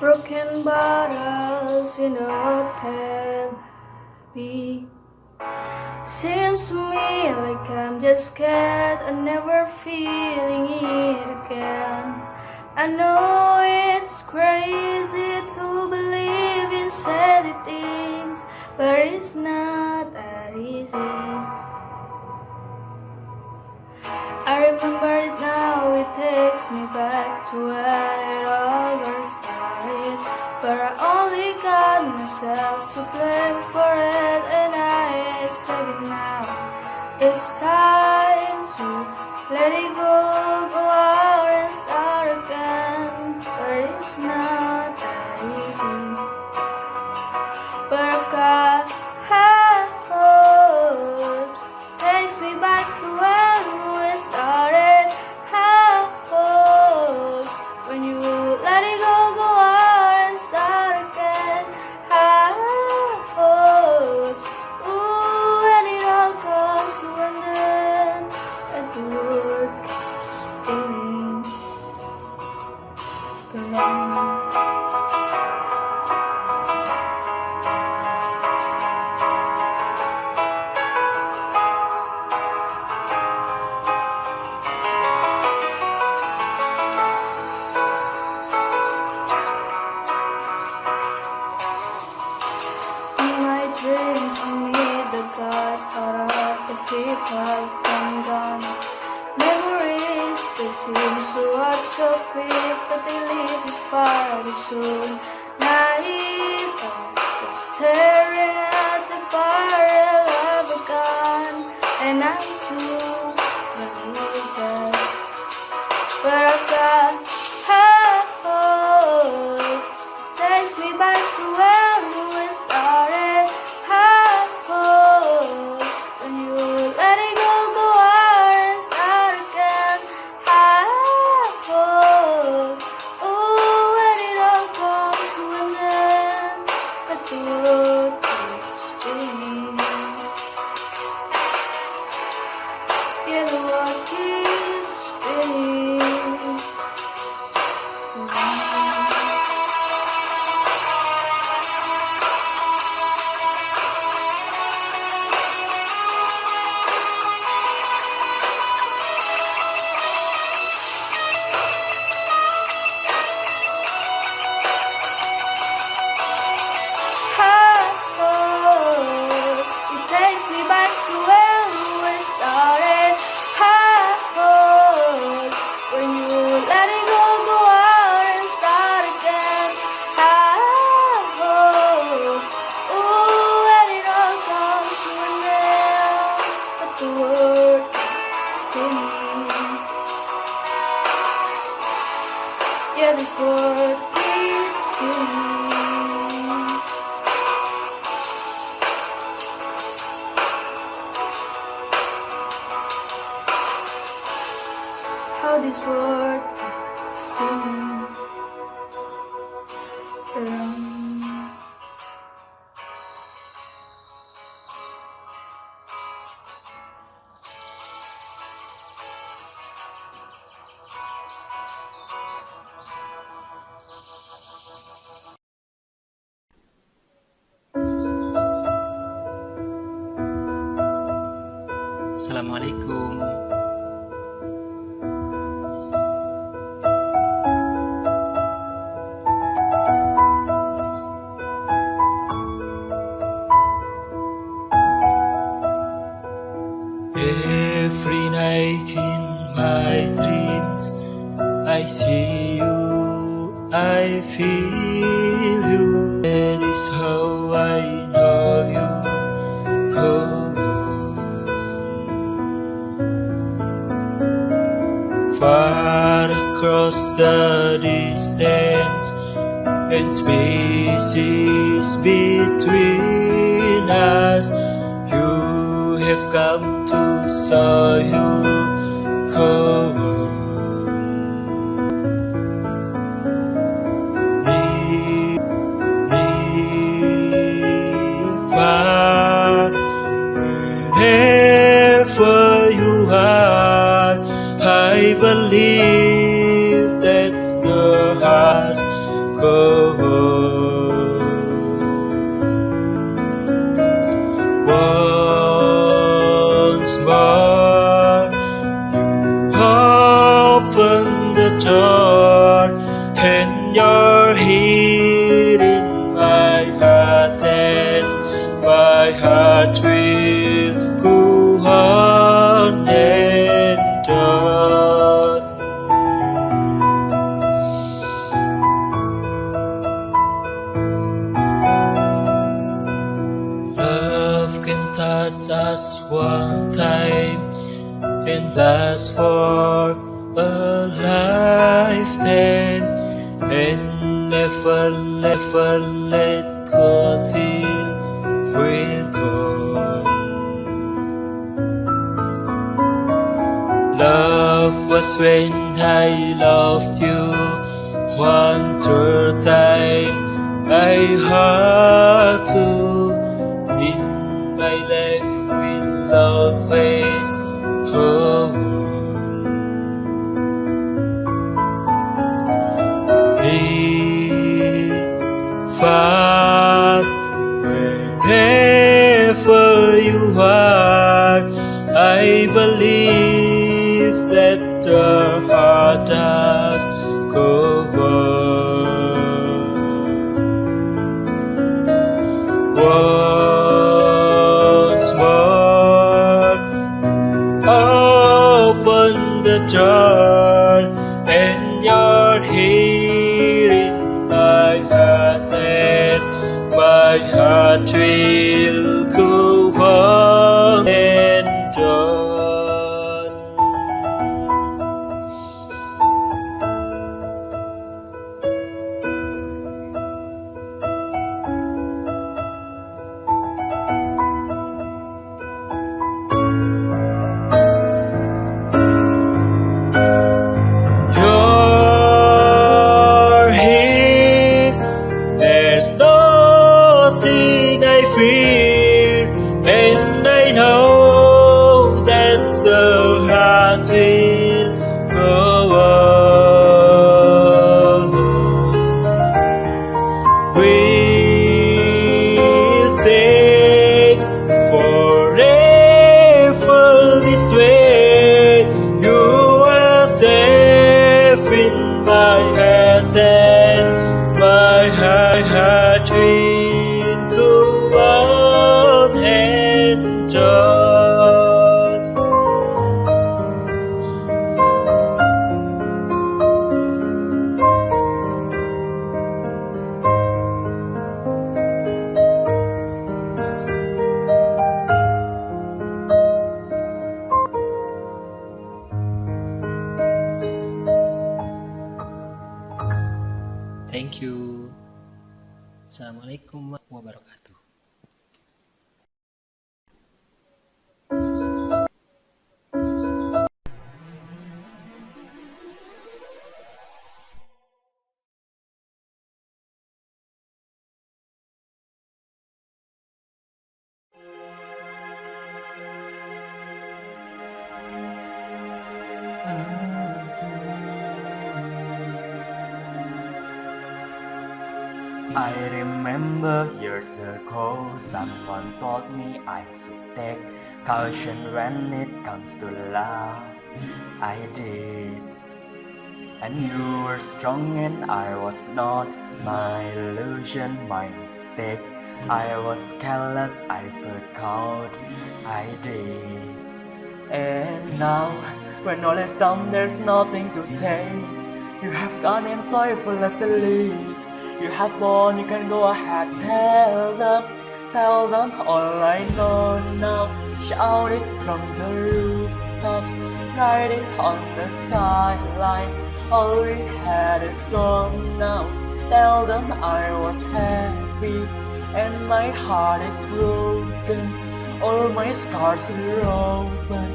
Broken bottles in a hotel. Seems to me like I'm just scared and never feeling it again. I know it's crazy to believe in silly things, but it's not that easy. I remember it now, it takes me back to when it all got started. But I only got myself to blame for it, and I accept it now. It's time to let it go out and start again. But it's not that easy. But I've got high hopes, takes me back to when we started. High hopes, when you let it go out and start again. High hopes, ooh, when it all comes to an end, and the world keeps spinning around. Dreams for me, the guys out of the people come gone. Memories, they seem so up so quick, but they leave me far too soon. Naive, just staring at the barrel of a gun, and I'm too relieved. But I've got high hopes, takes me back to when we started. High hopes, when you let it go out and start again. High hopes, ooh, when it all comes to an end, but the world keeps spinning. Yeah, the world keeps spinning. High hopes, it takes me back to when we started. High hopes, when you let it go out and start again. High hopes, ooh, when it all comes to an end, but the world keeps spinning. Yeah, this world keeps spinning. How this world keeps spinning around. Assalamualaikum. Every night in my dreams, I see you, I feel you. That is how I know you come. Far across the distance and spaces between us, you have come to show you come. Far, wherever you are, I believe that the heart goes. the door, and you're here in my heart, and my heart will go on and on. Love can touch us one time and last for a lifetime, and never let go till we're gone. Love was when I loved you one third time. I had to in my life will always hold near, far, wherever you are. I believe that the heart does go on. Once more, open the door, and you're here in my heart, and my heart will go on and on. You're here, there's nothing I fear, and I know that the heart will go on. We'll stay forever this way. You are safe in my heart, and my heart will go on and on. Thank you. Assalamualaikum warahmatullahi wabarakatuh. I remember years ago, someone told me I should take caution when it comes to love. I did, and you were strong and I was not. My illusion, my mistake. I was careless, I forgot. I did. And now, when all is done, there's nothing to say. You have gone in so effortlessly. You have won, you can go ahead, tell them all I know now. Shout it from the rooftops, write it on the skyline. All we had is gone now. Tell them I was happy, and my heart is broken. All my scars are open.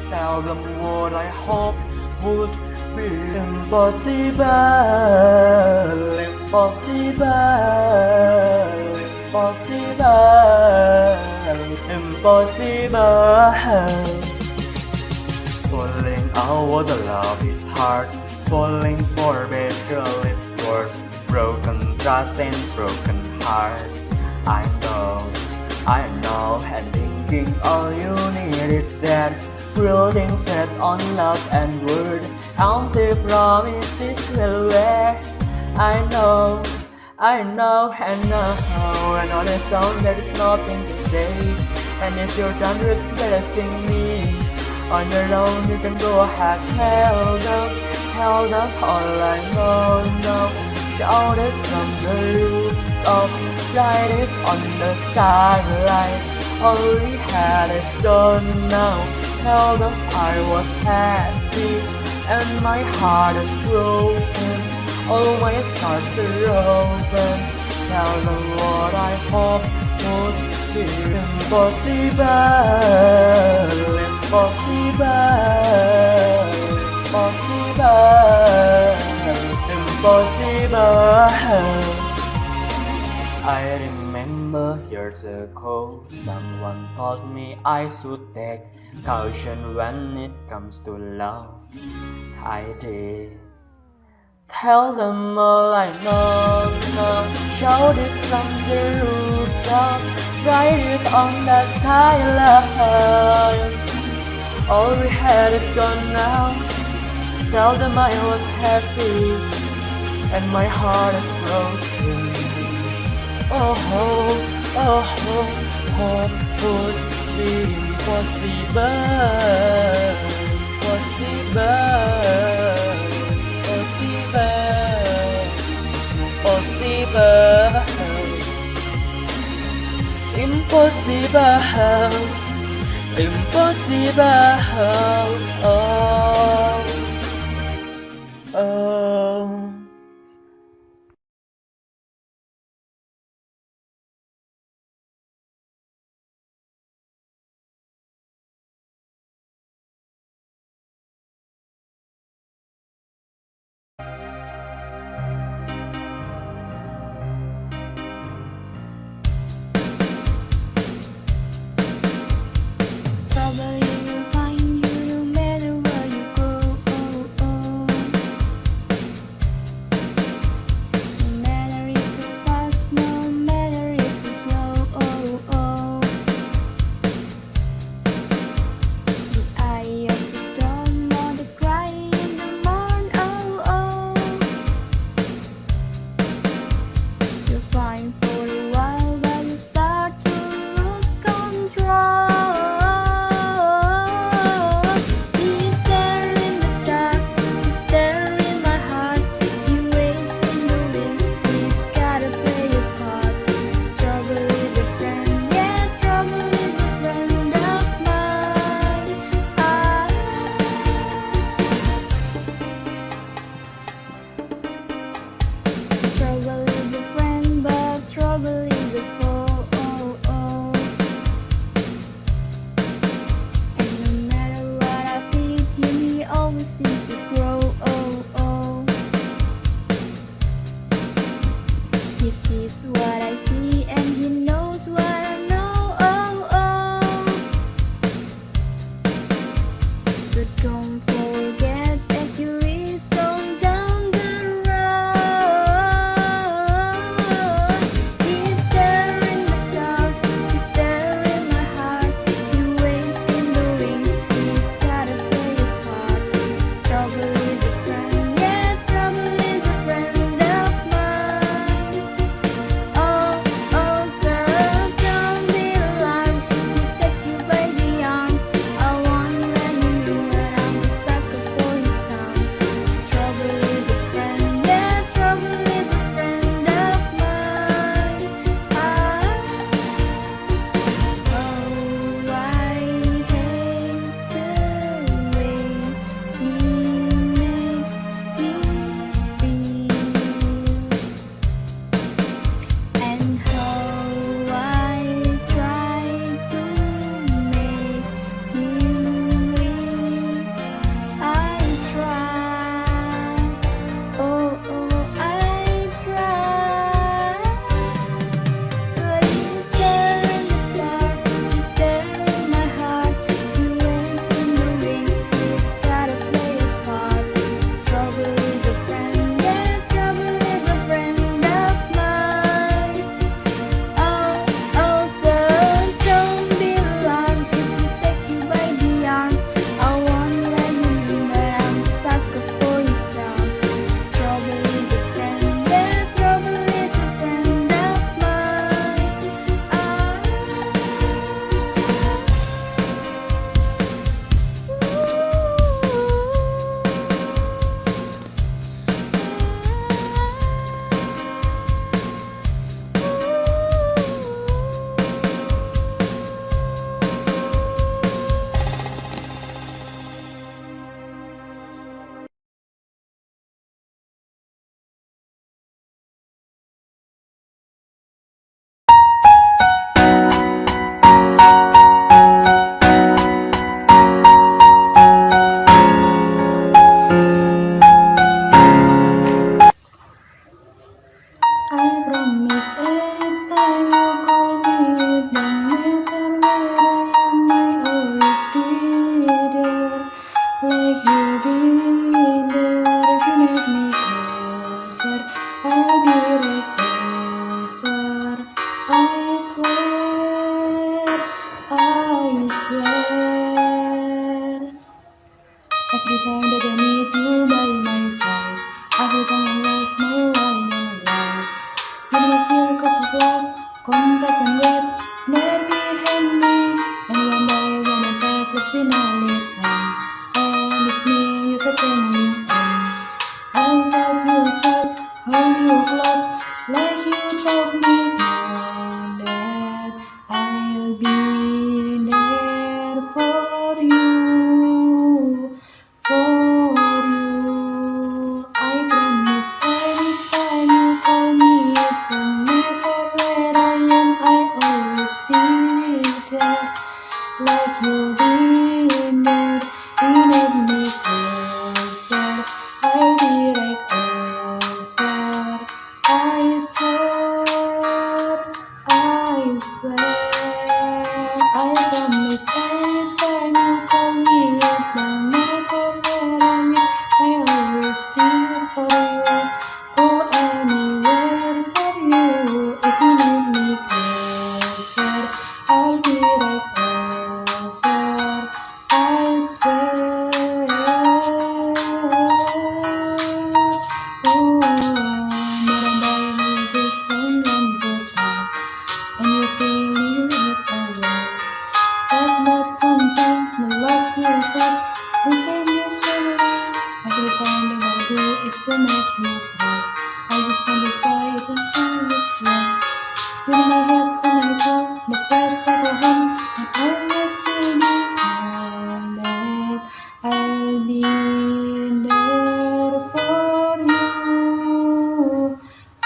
Tell them what I hoped would be impossible, impossible, impossible, impossible. Falling out of love is hard. Falling for betrayal is worse. Broken trust and broken heart. I know, and thinking all you need is that building faith on love and word. Empty promises will wear. I know, and on its own there is nothing to say. And if you're done with embarrassing me on your own, you can go ahead, tell them all I know. Shout it from the rooftops, write it on the skyline. All we had is gone now. Tell them I was happy and my heart is broken. All my stars are open. Tell them what I hope would be impossible, impossible. I remember years ago, someone told me I should take caution when it comes to love. I did. Tell them all I know. Shout it from the rooftops, write it on the skyline. All we had is gone now. Tell them I was happy and my heart is broken. Hope would be impossible, impossible. Oh. Trouble you will find you no matter where you go. No matter if it's fast, no matter if it's slow. The eye of the storm or the cry in the morn. You're fine for a while, but you start to lose control. He's there in the dark, he's there in my heart. He waits in the wings, he's gotta play a part. Trouble is a friend, yeah, trouble is a friend of mine. Trouble is a friend, but trouble is a foe. And no matter what I feed him, he always seems to grow. He sees what I see and he knows what I know. So don't forget as you ease on down the road. He's there in the dark, he's there in my heart. He waits in the wings, he's gotta play a part. Trouble is a friend, yeah, trouble is a friend of mine. Oh, I promise anytime you call me, no matter where I am, I always be there. Like you been there, if you make me closer, I'll be right over. I swear, I swear. Every time that I need you by my side, I hope I lost my one in love. In my circle of love, compress and wet, never behind me. And one by one and helpless we now live time. And it's me you pretending on. I'll love you first, hold you close, like you told me now that I'll be there for you, for you. I promise anytime you call me, no matter where I am, I always be there. Like you been there, you made me closer. I'll be right over. I swear, I swear. I promise anytime you call me, no matter where I am, I always be for you. Go anywhere for you. If you need me closer, I'll be right over. I swear. Oh, but I just don't understand. And you feel it away. But not sometimes the love you said, the same usually. Every time that I do is to make you cry. I just want to say it and say it loud. In my head when I go, the first I go home, and always will be known that I'll be there for you,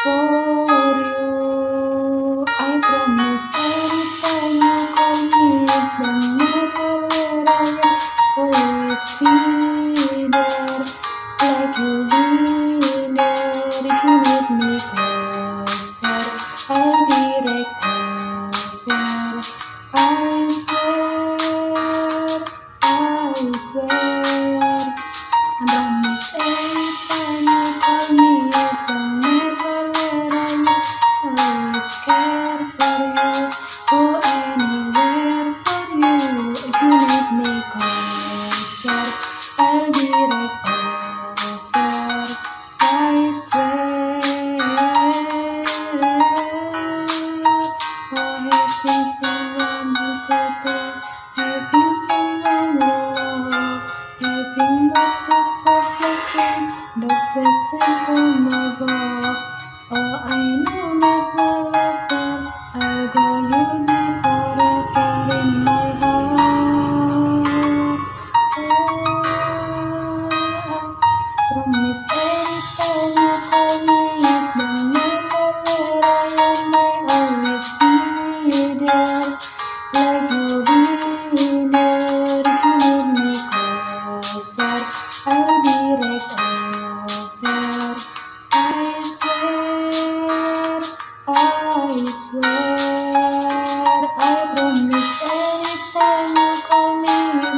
for you. I promise anytime you call me, no matter where I am, always be there. Like you be there if you need me closer, I'll be right over. I swear, I swear. I promise anytime you call me, no matter where I am, always care for you. Go anywhere for you. If you need me closer, I'll be right over. I swear. Oh, having someone who could bear, having someone who love, having what was a blessing, the blessing from above. Oh, I know that wherever I'll go, you'll be forever in my heart. Oh, I promise anytime you call me, no matter where I am, I always be there. Like you be there, if you need me closer, I'll be right over. I swear, I swear. I promise anytime you call me,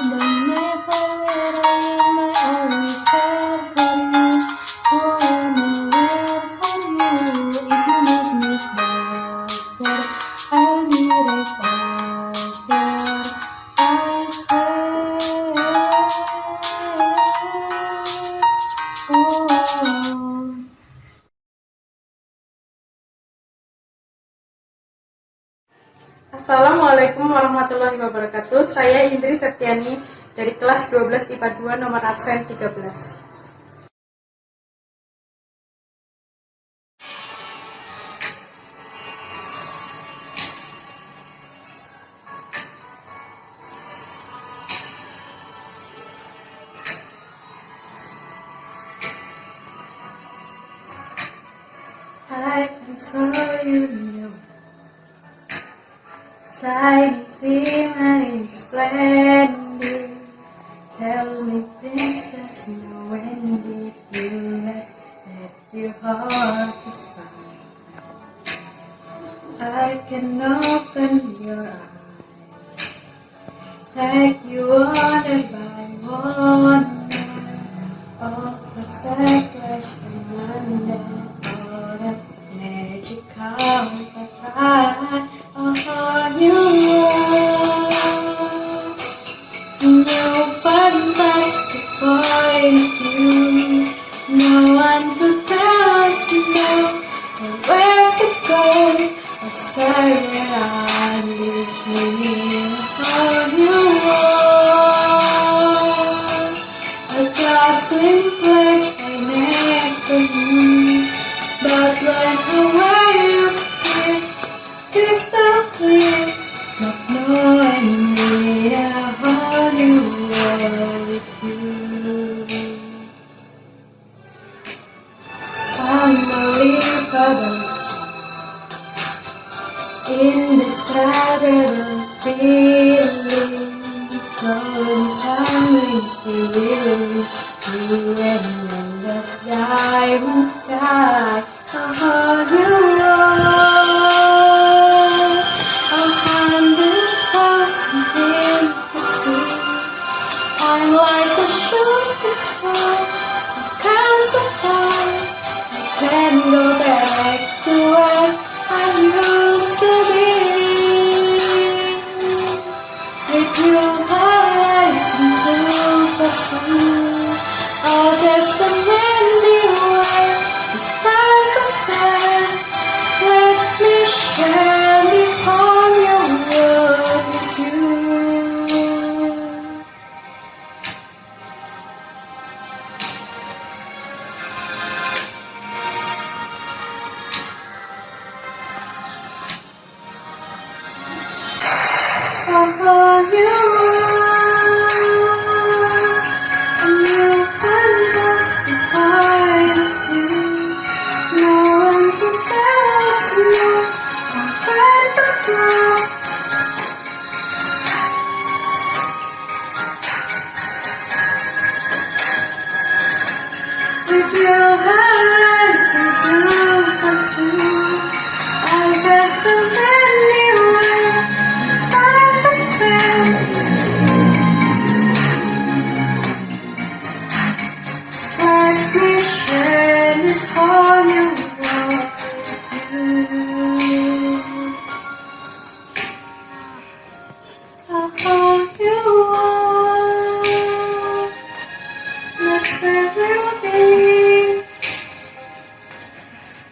no matter where I am, I always there for you. Go anywhere for you. If you need me closer, I'll be right over. I swear. Oh. Assalamualaikum warahmatullahi wabarakatuh. Saya Indri Septiani dari kelas 12 IPA 2 nomor absen 13. I can saw you in your sassignment in splendor. Tell me, princess, now when did you let your heart decide? I can open your eyes, take you wonder by wonder, all the sacred and wonder, all the magical that I on you. No fantastic point of view, no one to tell us no, or where to go. A silent eye leads me on you. A glassing pledge I never knew, but when away you came, crystal clear, not knowing me how you were with you. Unbelievable, indescribable feeling, so untimely, really, you and endless diamond sky. Oh, you are 100,000 in the sea. I'm like a shooting star, I can't survive. I can't go back to where I used to be. With your eyes into passion, I'll testament you are the star to stand. Let me share this whole new world with you. Oh, you are a new fantastic point of view. No one to tell us no, or where to go. With your hands into passion, I guess the anywhere is time to spend. Let me share this whole new world with you. Oh, you are, that's where we'll be.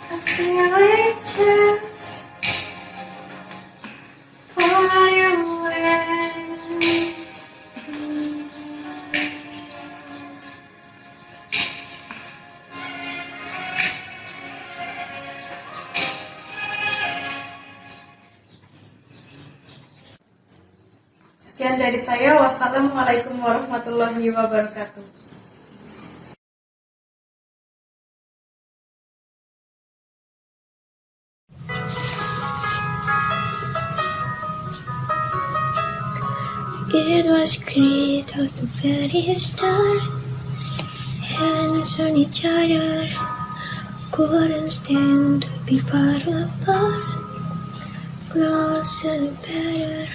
I feel anxious for you and me. Sekian dari saya. Wassalamualaikum warahmatullahi wabarakatuh. It was clear at the very start, hands on each other, couldn't stand to be part apart. Closer and better,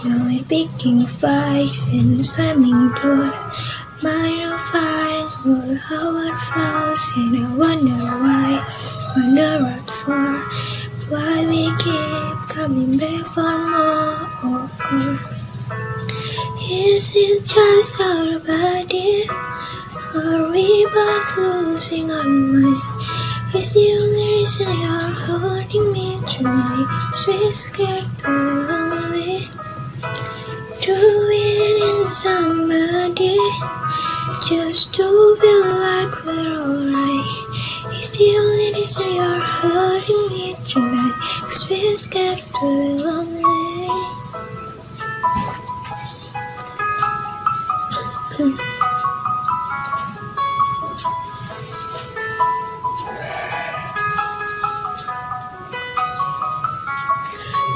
now it became fights and slamming door. Mine are fine, all our flaws, and I wonder what for, why we keep coming back for more. Is it just our body? Are we both losing our mind? Is the only reason you're holding me tonight? Is we scared to lonely? To win in somebody, just to feel like we're alright. Is the only reason you're holding me tonight? 'Cause we're scared to lonely.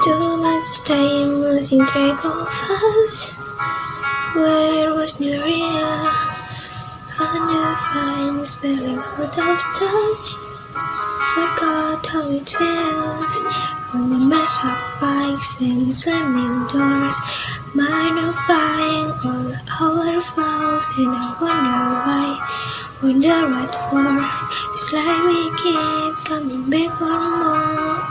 To my As time losing track of us, where was no real? Undefined, spelling out of touch. Forgot how it feels. When we mess up bikes and slamming doors, magnifying all our flaws, and I wonder why, wonder what for. It's like we keep coming back for more.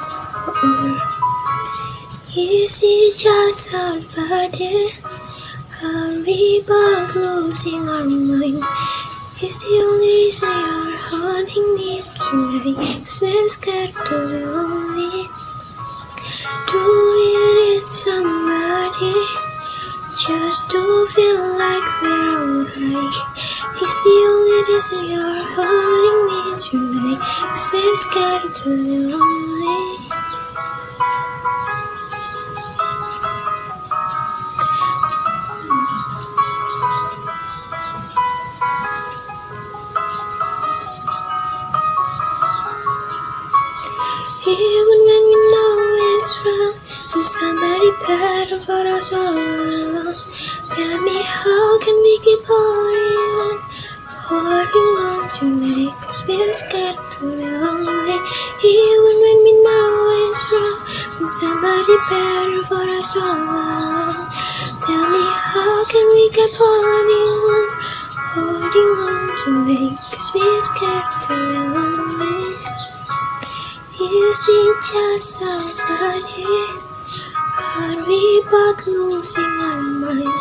Is it just our body? Are we both losing our mind? Is the only reason you're holding me tonight? 'Cause we're scared to be lonely. Do we need somebody just to feel like we're alright? Is the only reason you're holding me tonight? 'Cause we're scared to be lonely. Even when we know it's wrong, there's somebody better for us all along. Tell me, how can we keep holding on tonight? 'Cause we're scared to be lonely. Even when we know it's wrong, there's somebody better for us all along. Tell me, how can we keep holding on tonight? 'Cause we're scared to be lonely. Is it just somebody? Are we both losing our mind?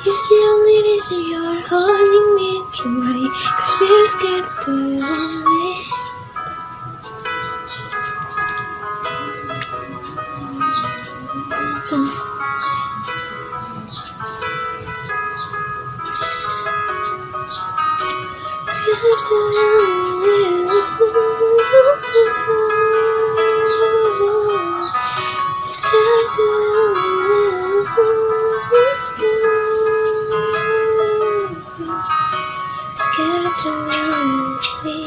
Is the only reason you're holding me tonight? 'Cause we're scared to be lonely. Scared to be lonely. Scared to be lonely. Scared to be lonely.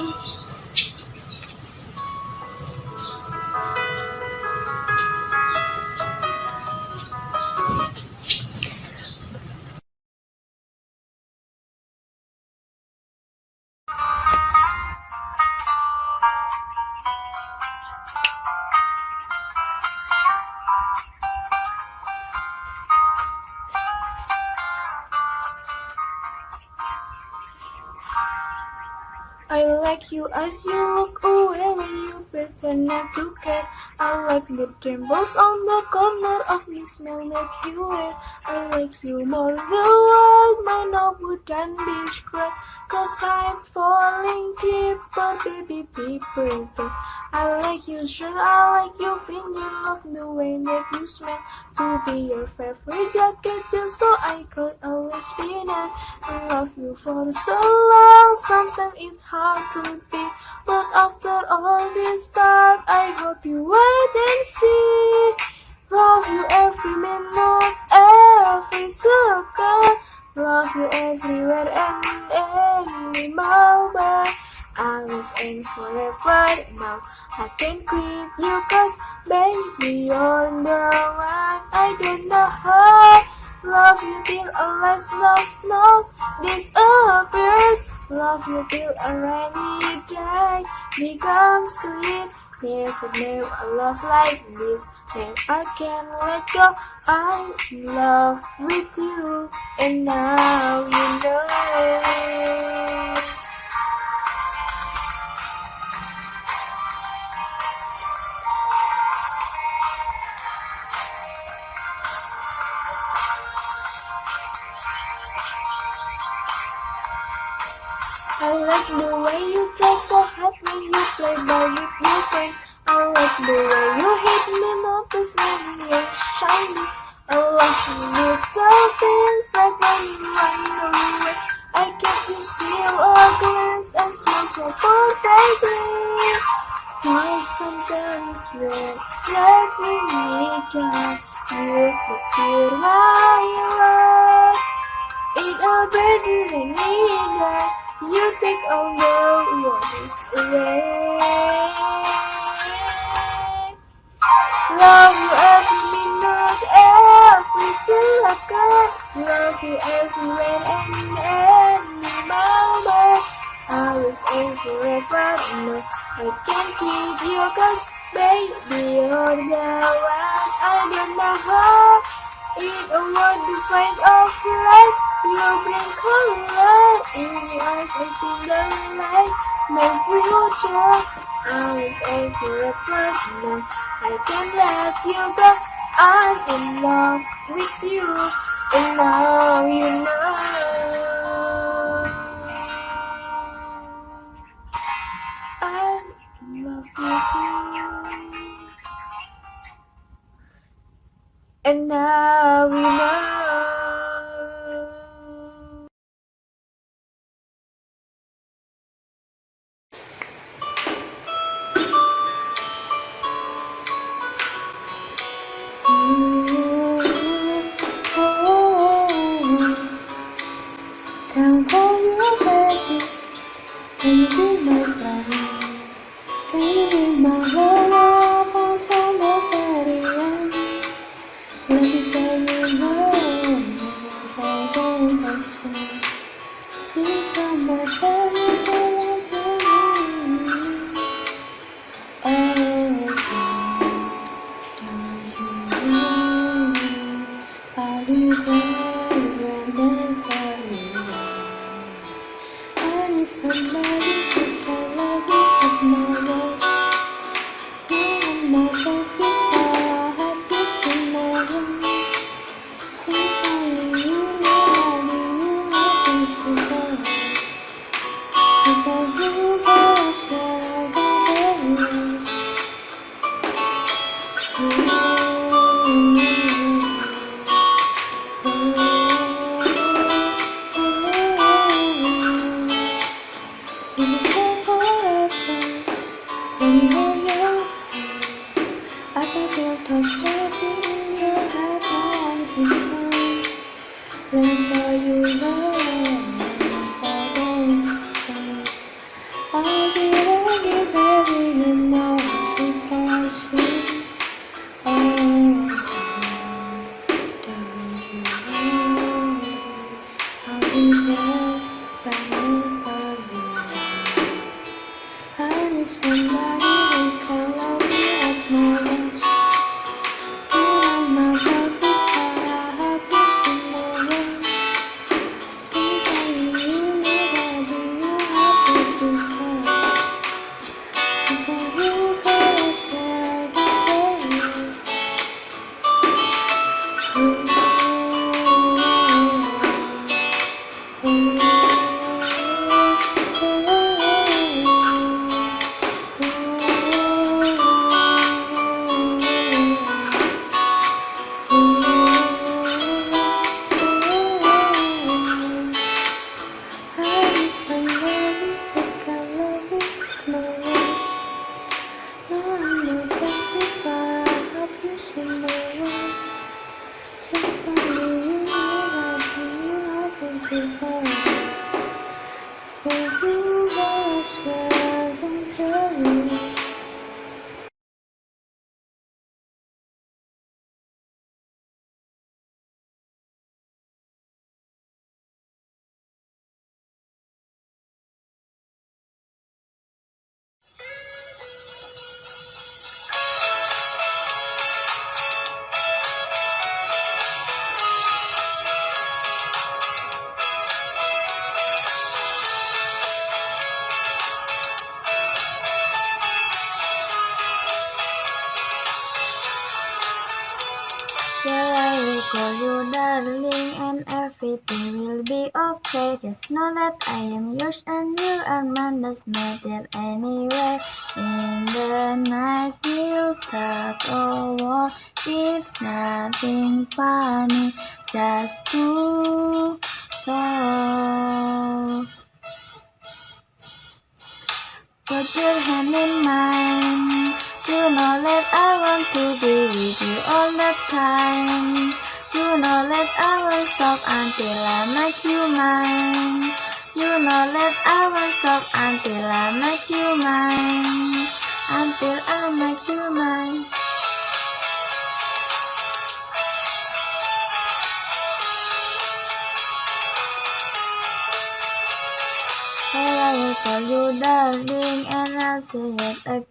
I like you as you look away when you pretend not to care. I like the trembles on the corner of me smell that you wear. I like you more the world might know wouldn't be square. 'Cause I'm falling deeper, baby, deeper. I like you, sure, I like you, finger, love the way that you smell. To be your favorite jacket, just so I could always be there. I love you for so long, sometimes it's hard to be. But after all this time, I hope you wait and see. Love you every minute, every second. Love you everywhere and any moment. I was in forever, now I can't quit you, 'cause baby, you're the one. I don't know how. Love you till a last snow disappears. Love you till a rainy day becomes sweet. Never knew a love like this, and I can't let go. I'm in love with you, and now you know. I like the way you try so hard when you play ball with your friend. I like the way you hit me, notice when you're shiny. I love the little things like when you run away. I get you steal a glance and smell so perfectly. Why sometimes when letting me down, you appear my love. It's a better than either. You take all the worries away. Love you every minute. love you everywhere and any moment. Always and forever, no, I can't keep you 'cause baby you're the one. I don't know how it would be find of life. You bring color in the eyes, I see the light. My future, always and forever, no, I can't let you go. I'm in love with you, and now you know. I'm in love with you, and now we know. Can't call you baby, can you be my friend? Can you be my whole up until the very end? Let me say you know, never going back to see how myself you belong to me. Oh, don't you know I'll be there whenever you want. I need somebody who can love me at my worst. I'm not perfect, but I have you seen my room. Since only you know nothing to go. Without you, I swear I got the worst. You say forever when you hold your hand. I can feel those racing in your head now it's gone. Let me show you love, I'll be ready, baby, and now I see passing. Oh, don't you know I'll be there whenever you want. I need somebody who can love me at my worst. I'm not perfect, but I have you seen my worst. Since only you know that you have to do first. Before you go, I swear I got the worst. I need somebody who can love me my worst. No, I'm not perfect, but I hope you see my worth. Since only you know that you happen to first. For you go, I swear I won't tell you. Yeah, I will call you darling, and everything will be okay. Just know that I am yours and you are mine. Does not matter anyway. In the night we'll talk over. It's nothing funny, just to talk. Put your hand in mine. You know that I want to be with you all the time. You know that I won't stop until I make you mine. You know that I won't stop until I make you mine. Until I make you mine.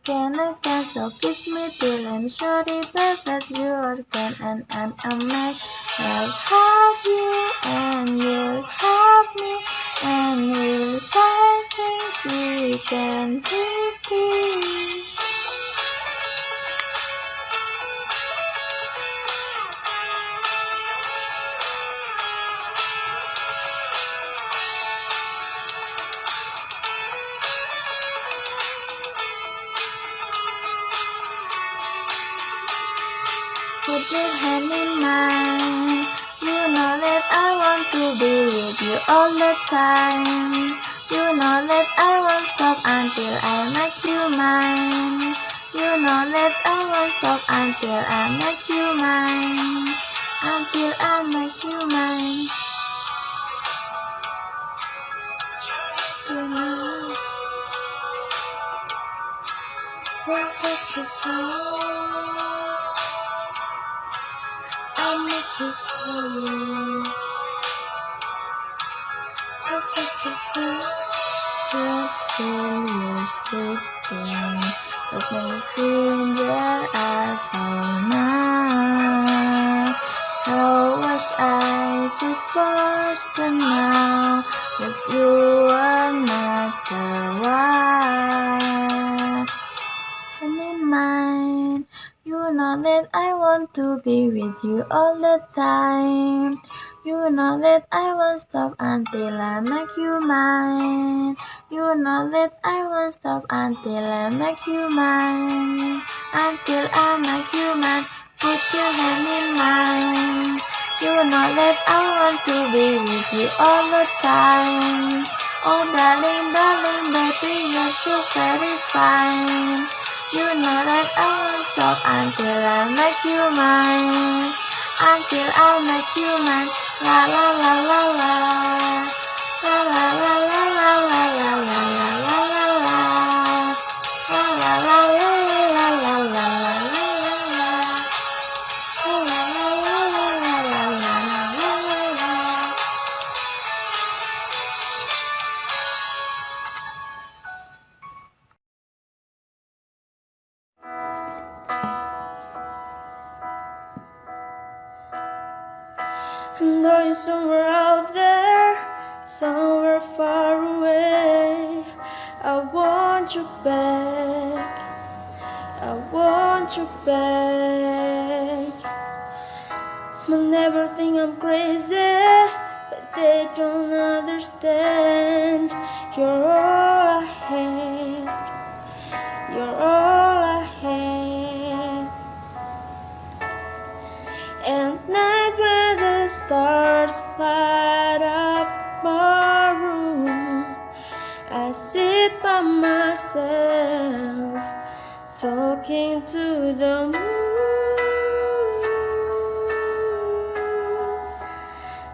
again. So kiss me till I'm sorry, but that you are gone and I'm a mess. I'll have you and you'll have me, and we'll say things we can repeat. Put your hand in mine. You know that I want to be with you all the time. You know that I won't stop until I make you mine. You know that I won't stop until I make you mine. Until I make you mine. You know we'll take this home. I miss you so. I'll take this home. When you're sleeping, but my fingers are so numb. How was I supposed to know that you were not the one? And in mine, you know that I want to be with you all the time. You know that I won't stop until I make you mine. You know that I won't stop until I make you mine. Until I make you mine. Put your hand in mine. You know that I want to be with you all the time. Oh darling, darling, baby, you're so very fine. You know that I won't stop until I make you mine. Until I make you mine. La la la la la. La la la la la la la la la la la la. La la la la la la la la la la la. La la la la la la la la la la. I know you're somewhere out there, somewhere far away. I want you back, I want you back. My neighbors think I'm crazy, but they don't understand. You're all I had, you're all I had. And night when the stars light up my room, I sit by myself, talking to the moon,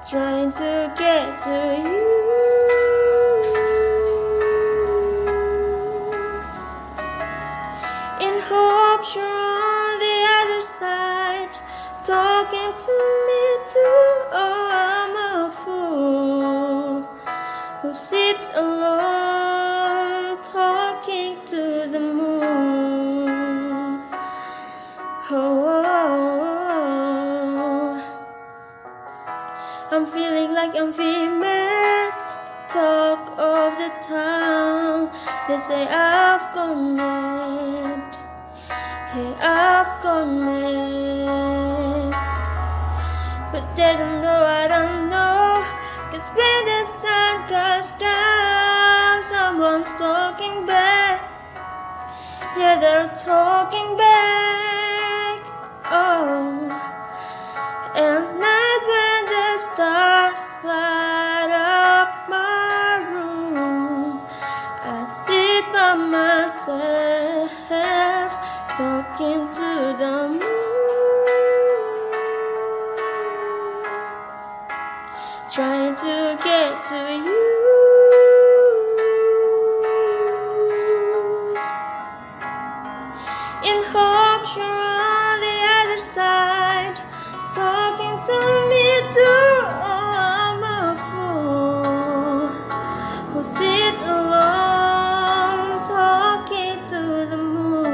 trying to get to you. In hopes you're on the other side, talking to me too. Oh, I'm a fool who sits alone, talking to the moon. Oh, I'm feeling like I'm famous, talk of the town. They say I've gone mad, hey, I've gone mad. But they don't know, I don't know. 'Cause when the sun goes down, someone's talking back. Yeah, they're talking back. Oh, and night when the stars light up my room, I sit by myself, talking to the moon, trying to get to you. In hopes you're on the other side, talking to me too. Oh, I'm a fool who sits alone, talking to the moon.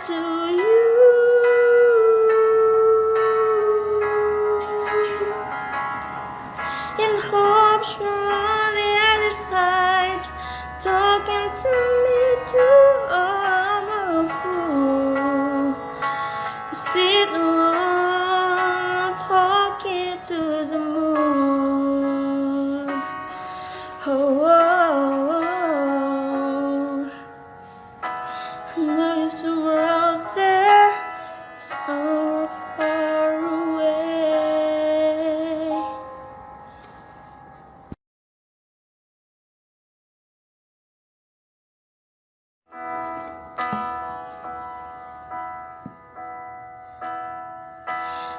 to you. In hopes you're on the other side, talking to me too. I'm a fool who sit alone, talking to the moon. Oh, oh, oh. I know you're somewhere out there, somewhere far away.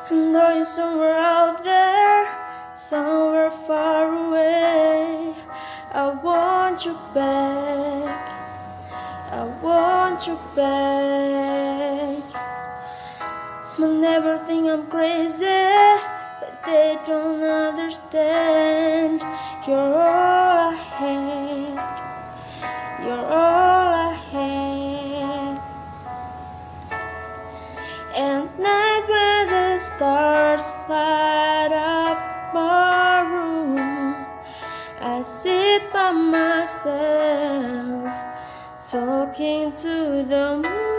I know you're somewhere out there, somewhere far away. I want you back, I want you back. They'll never think I'm crazy, but they don't understand. You're all I had, you're all I had. And night when the stars light up my room, I sit by myself, talking to the moon,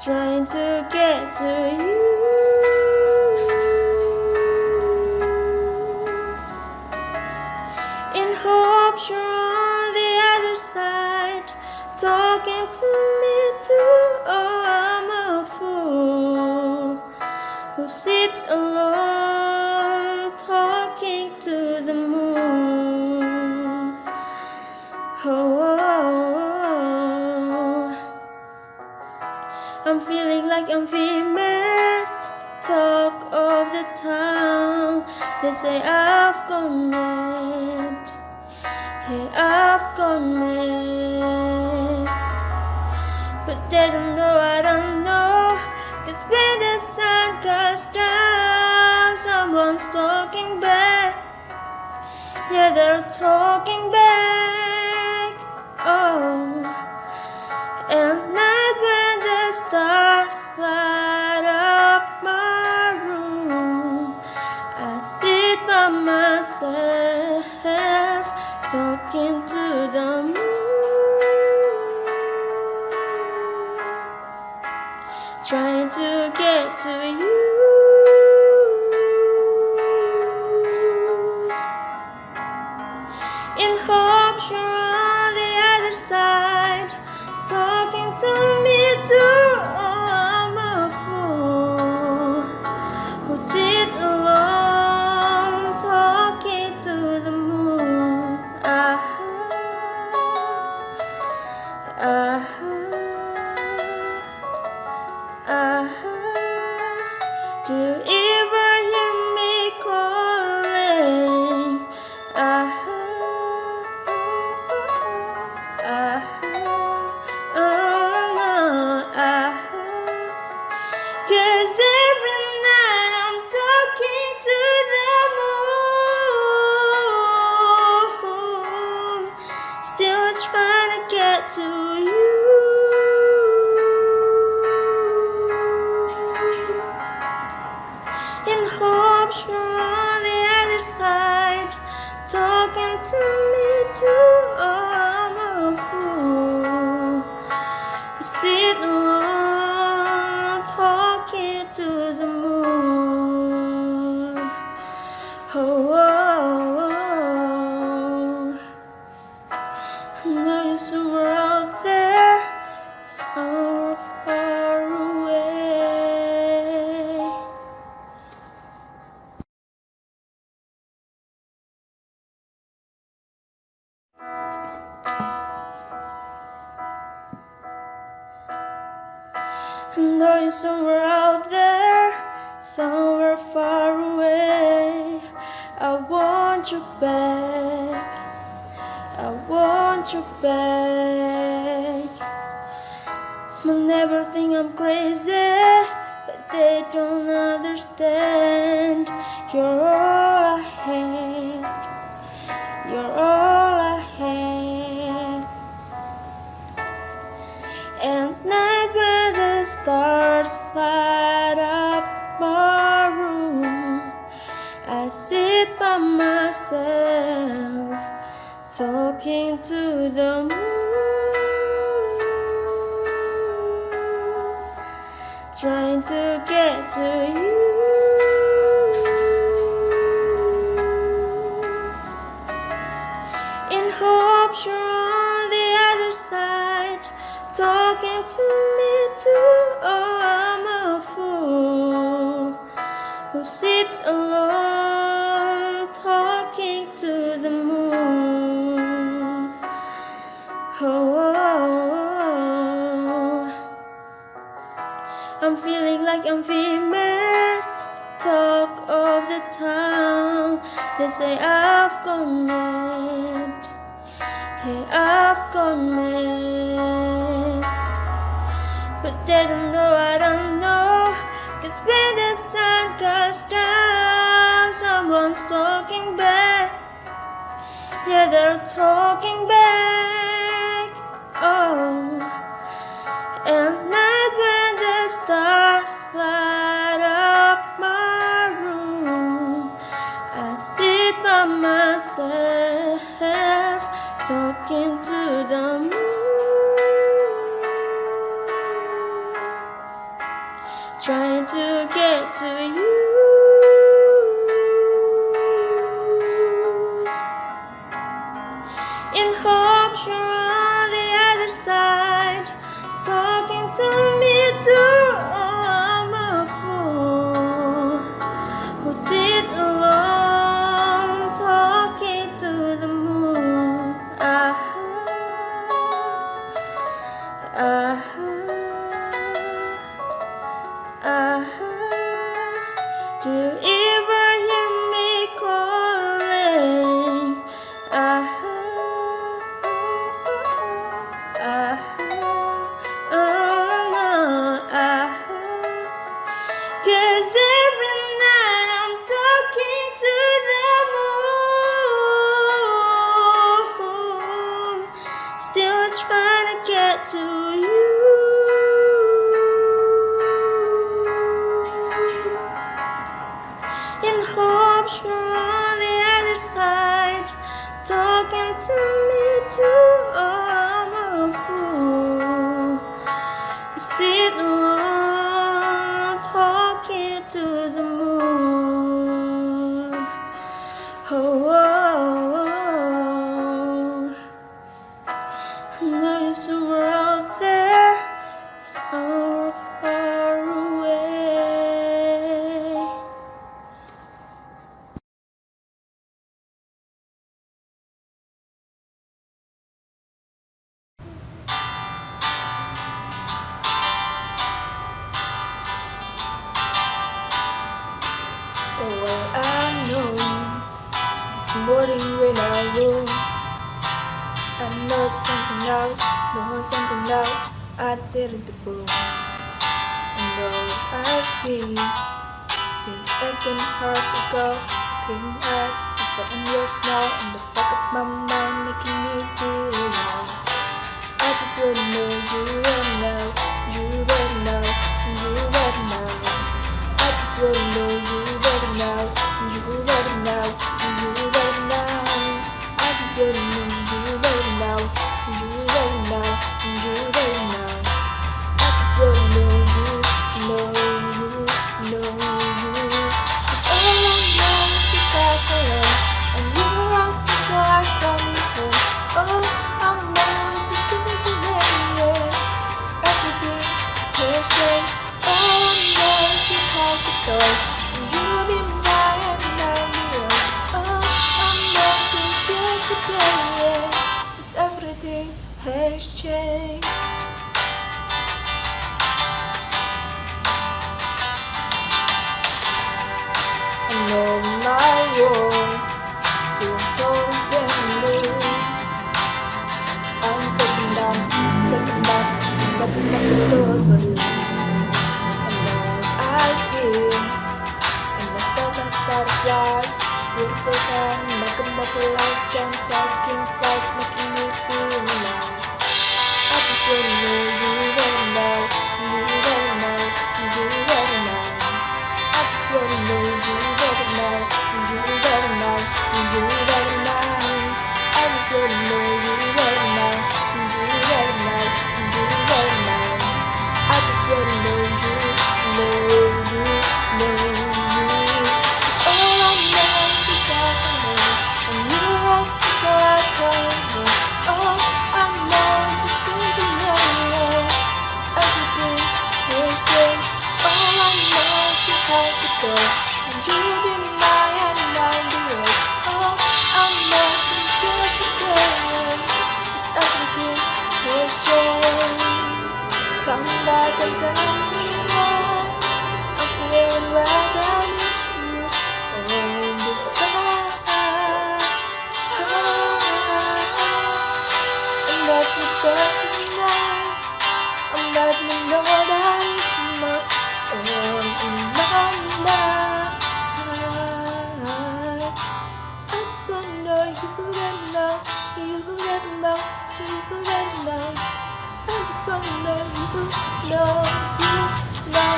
trying to get to you. In hopes you're on the other side, talking to me too. Oh, I'm a fool who sits alone, talking to the moon. Oh, oh, oh. I'm feeling like I'm famous, talk of the town. They say I've gone mad, hey, I've gone mad. But they don't know, I don't know. 'Cause when the sun goes down, someone's talking back. Yeah, they're talking back. Oh, and night when the stars light up my room, I sit by myself, talking to the moon, trying to get to you. In hopes you're on the other side, talking to me too. Oh, I'm a fool who sits alone, talking to the moon. Do you ever hear me calling? Cause every night I'm talking to the moon, still trying to get to you. In hopes you're on the other side, talking to me too. Oh, I'm a fool who sit alone, talking to the moon. Oh, oh, oh. I know you're somewhere out there, somewhere far away. I know you're somewhere out there, somewhere far away. I want you back, I want you back. They'll never think I'm crazy, but they don't understand. You're all I had, you're all I had. light up my room. I sit by myself, talking to the moon, trying to get to you. In hopes you're on the other side, talking to me too. Oh, I'm a fool who sits alone, talking to the moon. Oh, I'm feeling like I'm famous, talk of the town. They say I've gone mad. Hey, I've gone mad. But they don't know, I don't know. 'Cause when the sun goes down, someone's talking back. Yeah, they're talking back. Oh, and night when the stars light up my room, I sit by myself, talking to the moon, trying to get to you. In hopes you're on the other side, talking to me too. Oh, I'm a fool who sits alone, talking to the moon. Do you ever hear me calling? Cause every night I'm talking to the moon, still trying to get to you. In hopes you're on the other side, talking to me too. Oh, I'm a fool who sit alone, talking to the moon. Oh, I know you're somewhere out there, so far away. Oh, well, I know this morning when I woke, I know something now I didn't before. And all I've seen since 18 heart ago, screaming eyes, before and your smile in the back of my mind, making me feel alive. I just wanna know you right now, you right now, you right now. I just wanna know you right now, you right now, you right now. I just wanna know you right now, you right now, you right now. I just wanna know you, know you, know you. 'Cause all I know is that you're alone, and you are still like coming home. All I know is a simple way, everything has changed. All I know is you hold the door, and you'll be mine and I'll be yours. All I know since yesterday is everything has changed. I know my world still don't get me. I'm taking down, nothing but the door for you. I know I feel in my stomach butterfly, beautiful time, like a mobilized jump, taking flight, making me feel alive. I just wanna know you right now, you right now, you you never know, you never know, you never know. I just wanna know, you know, you know,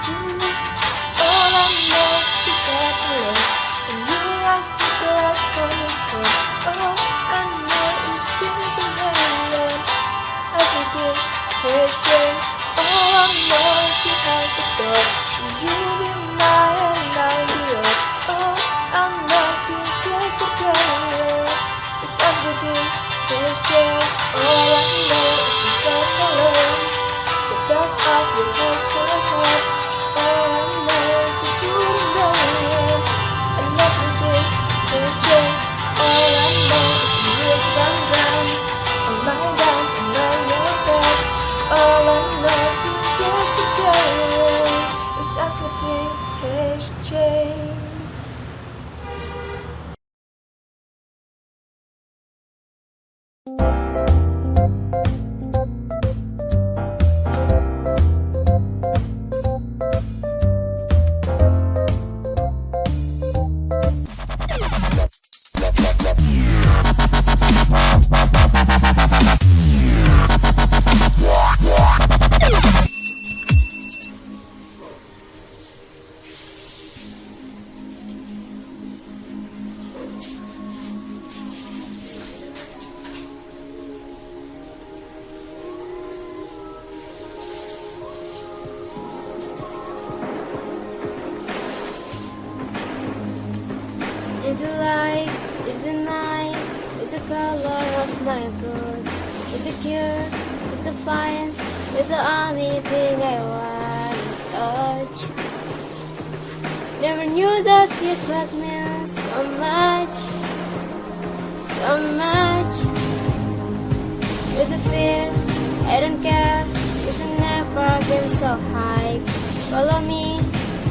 you know. 'Cause all I know is that I love, and you ask me to act for your heart. All I know is you've been alone. Everything has changed. All I know is you have the door, and you've been mine and I'll be yours. All I know since yesterday is everything has changed. All I know is you said hello. The dust of your head was hot. All I know is you couldn't know it, and everything has changed. All I know is you live and dance on my dance and on your face. All I know since yesterday is everything has changed. It's the light, it's the night, it's the color of my blood. It's the cure, it's the fire, it's the only thing I want to touch. Never knew that it loved me so much, so much. With the fear, I don't care, 'cause I've never been so high. Follow me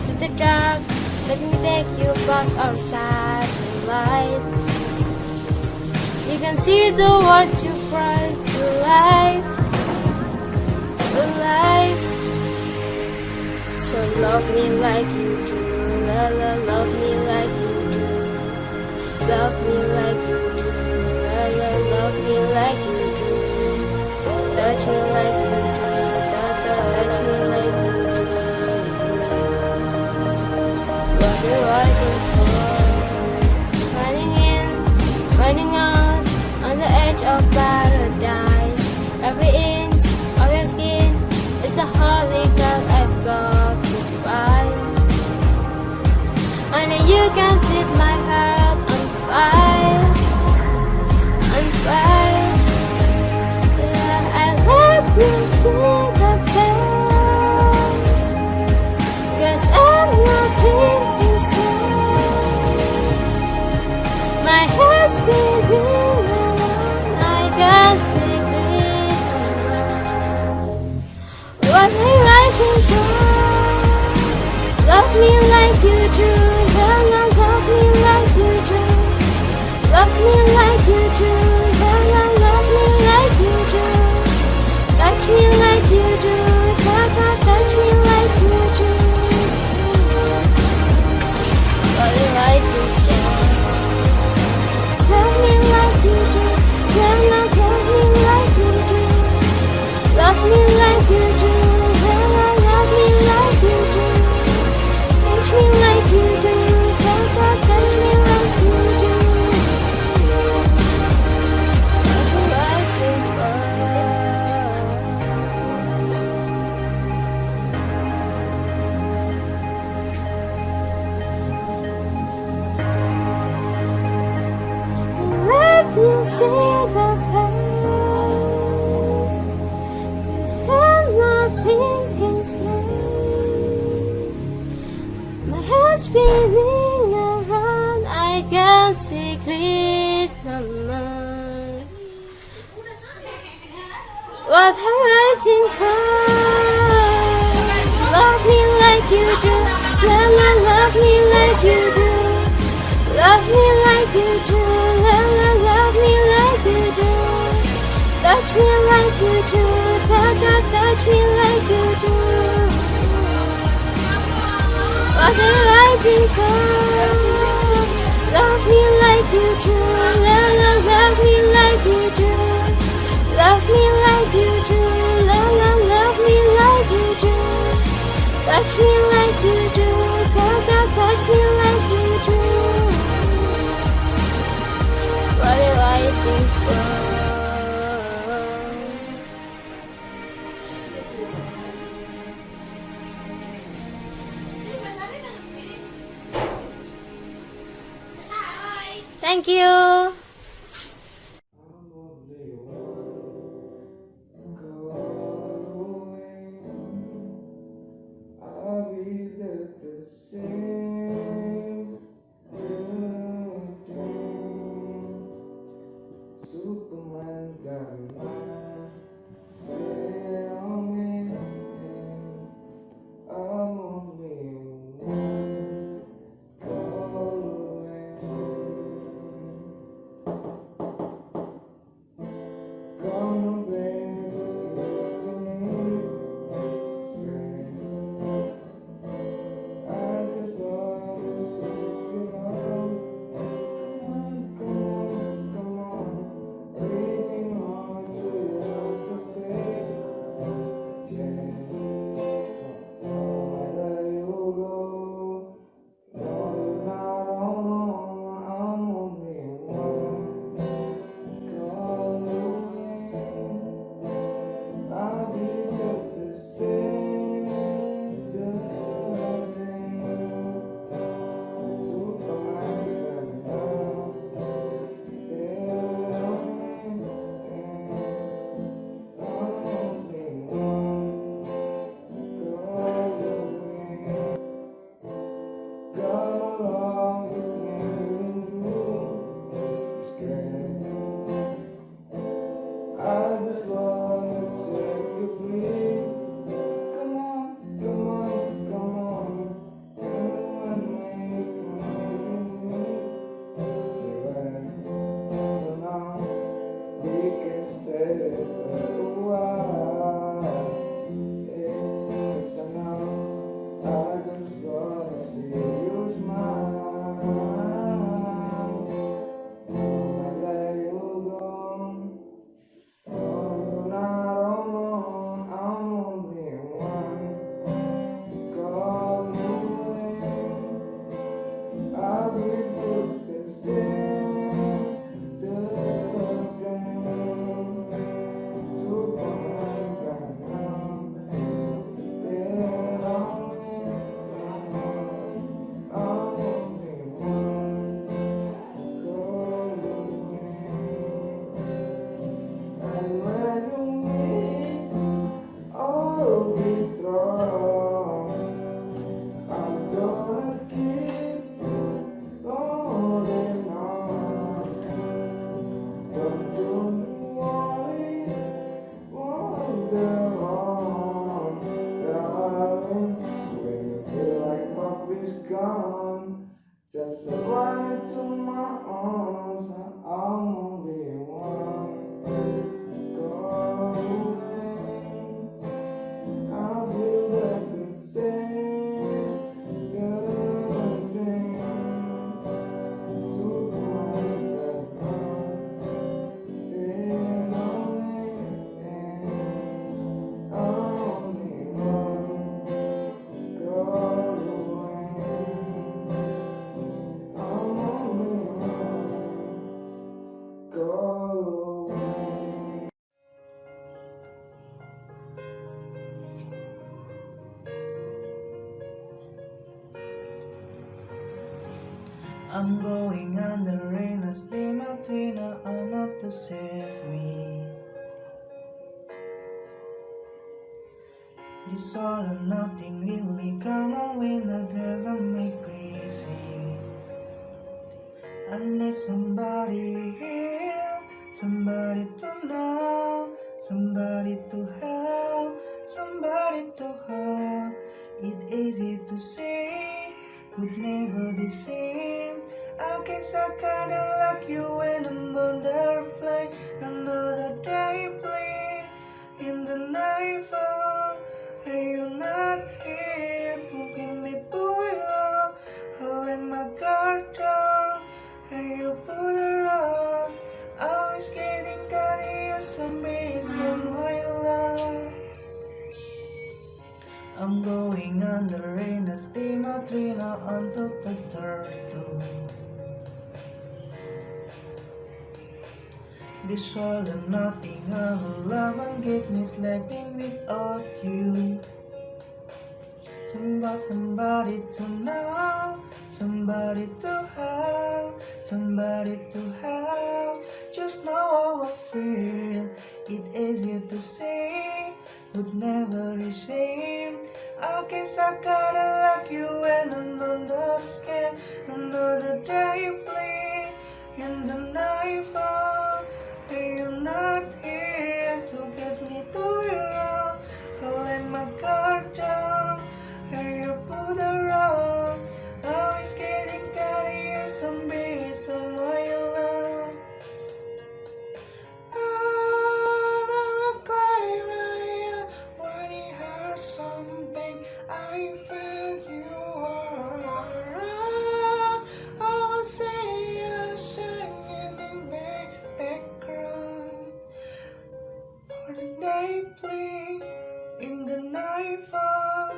to the dark. Let me take you past our satellite. You can see the world you brought to life, to life. So love me like you do, la la, love me like you do. Love me like you do, la la, love me like you do. Touch me like you do, da da, touch me like you do. What you're rising for, running in, running out, on the edge of paradise. Every inch of your skin is a holy grail I've got to find. Only you can set my heart on fire, on fire. Yeah, I let you see the best, 'cause I'm not thinking straight. My head's spinning around, I can't see clear. What are you waiting for? Love me like you do, Lala, love me like you do. Love me like you do, Lala, love me like you do. Touch me like you do, Tata, touch me like you do. What are you waiting for? Love me like you do, Lala, love me like you do. Love me like you do, Lala, love me like you do. Touch me like you do, Tata, touch me like you do. What are you waiting for? Let you see the past, 'cause I'm not thinking straight. My head's spinning around, I can't see clear no more. What am I waiting for? Love me like you do, Lala, love me like you do. Love me like you do, Lala, love me like you do. Touch me like you do, Tata, touch me like you do. What are you waiting for? Love me like like you do. Love me like you do. Love me like you do. Love me like you do. Touch me like you do. Touch me like you do. What are you waiting for? Thank you. Superman got a mind, bet on me. I'm only one call away. Come on, baby, if you need friends. I just want to see you love. Come on, reaching on to your perfect chance. Wherever you go, no, you're not alone. I'm only one call away. I'll be just the same, Superman Come along with me and I just want to set you free. Come on, come on, come on. Everyone make me. For now, we can stay for a while. It's I know I just wanna see you smile. When I let you go. Oh, not alone, I'm only one call away. I'll be just the same, the same. Superman got numbers, they're only I'm only one call away. And when you meet, always strong. I'm gonna keep holding on. Don't you worry, wonder on, darling. When you feel like puppy's gone, just run into my arms. I'm only one. Go away. I'll be like the same good thing. Superman got come, then only one go away. I'm only one go away. I'm going under in a steam Trina, not to save me. This all or nothing really come away, not drive me crazy. I need somebody here, somebody to know, somebody to help, somebody to hold. It's easy to say, but never the same. I guess I kinda like you when I'm on the play. Another day play in the nightfall. Are you not here? Putting me boy, I'll let my guard down. Are you someplace on my love. I'm going on the rain, a steam a train onto the turtle. This all and nothing of love and get me sleeping without you. Somebody to know, somebody to have, somebody to have. Just know how I feel. It's easy to say, but never a shame. I guess I gotta like you when another scam, another day play, and the night fall. Hey, you're not here to get me through your own. I let my guard down. Hey, you put around. I was getting kinda used to be somewhere alone. I never climb higher when it hurt something. I felt you around. I was saying, singing in the background. For the day play in the nightfall.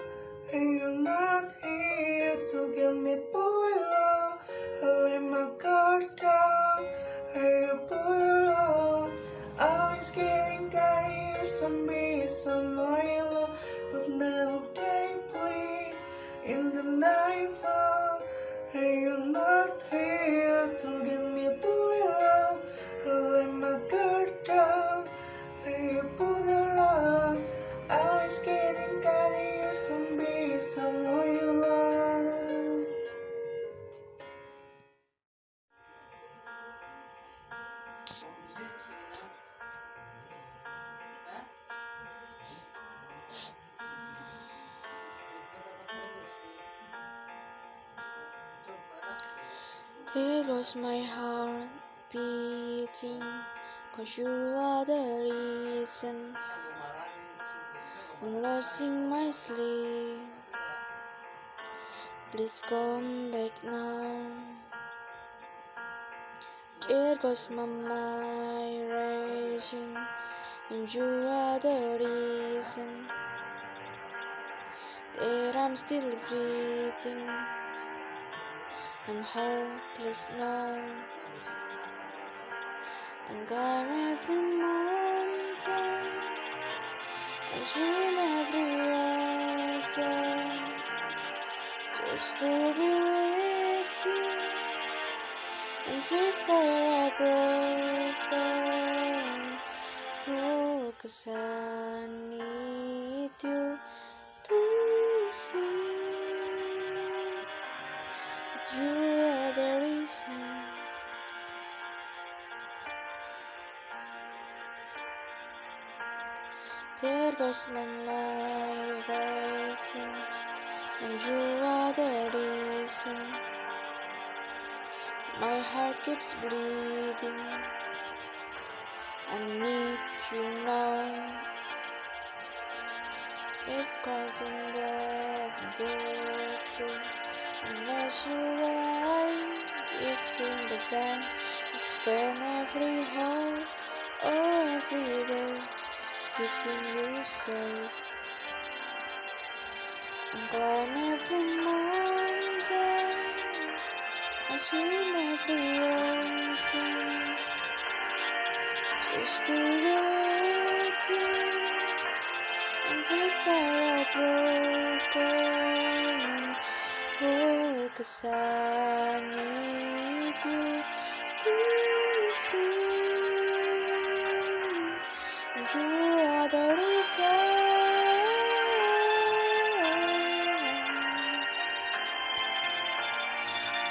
Hey, you're not here to get me pulled out. I let my guard down. Hey, you pull it out. I was getting kinda used to be somewhere low, but now they play in the nightfall. Hey, you're not here to get me pulled out. I let my guard down. Hey, you pull it out. I was getting kinda used to be somewhere low. There goes my heart beating, 'cause you are the reason I'm losing my sleep. Please come back now. There goes my mind racing, and you are the reason that I'm still breathing. I'm hopeless now, and climb every mountain, and swim every ocean, just to be with you, and feel fire broken. Oh, 'cause I need you to see. You are the reason. There goes my mind racing, and you are the reason. My heart keeps bleeding. I need you now. If counting that deeply, unless you lie, gifting the time, you spend every hour or every day, keeping you safe. And climb every mountain, I swim every ocean, just to be with you, and feel fire broken. Oh, 'cause I need you to see. You are the reason.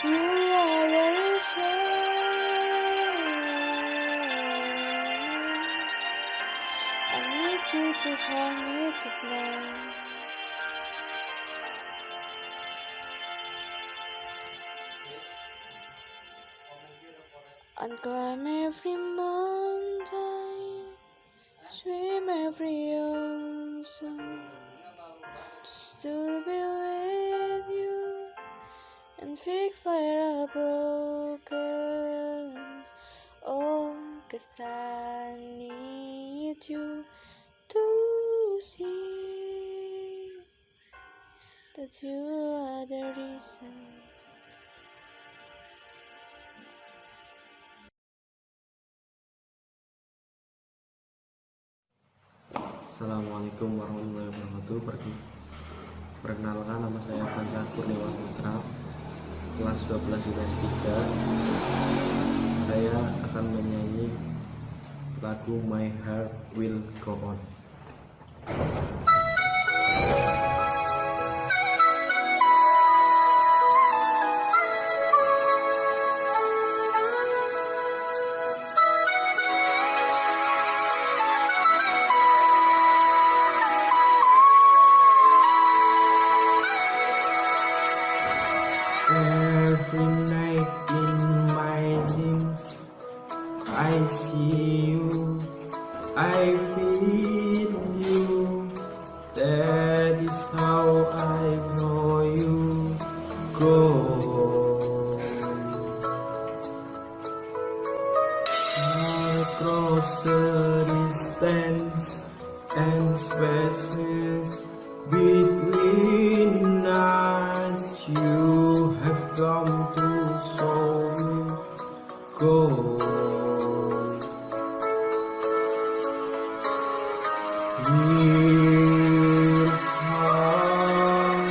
You are the reason. I need you to hold me tonight. And climb every mountain, swim every ocean, just to be with you, and fix fire broken. Oh, 'cause I need need you to see that you are the reason. Assalamualaikum warahmatullahi wabarakatuh. Perkenalkan, nama saya Panca Kurniawan Putra, kelas 12 IPS 3. Saya akan menyanyi lagu My Heart Will Go On. Every night in my dreams, I see you, I feel you. That is how I know you go. Across the distance and spaces between us, you have come to show me go. We'll find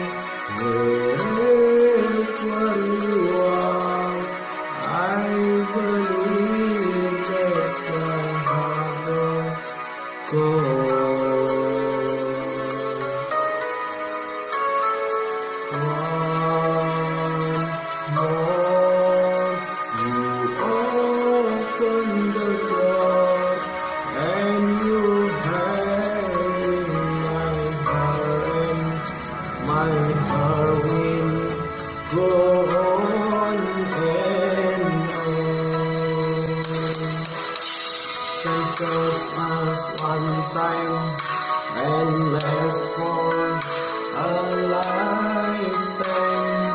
wherever you are. I believe that's the heart will go. Once more, you open the door, and you have in my heart, and my heart will go on and on. Just us one time and last for a lifetime,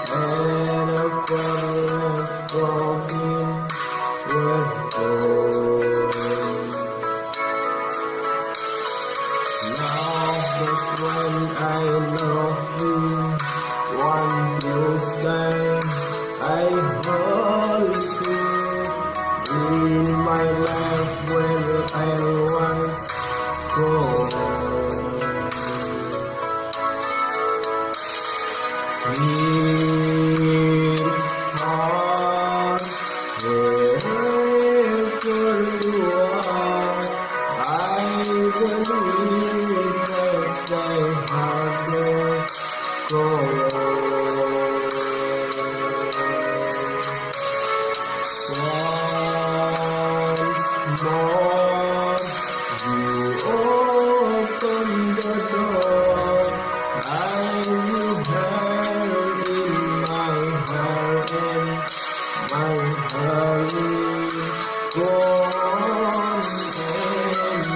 and a promise broken with gold. Now that's when I love you. One close time I hold you in my life when I was gone. With heart, wherever you are, I believe that's the hardest goal. Once more, you open the door, I will have in my heart, and my heart will go on and on.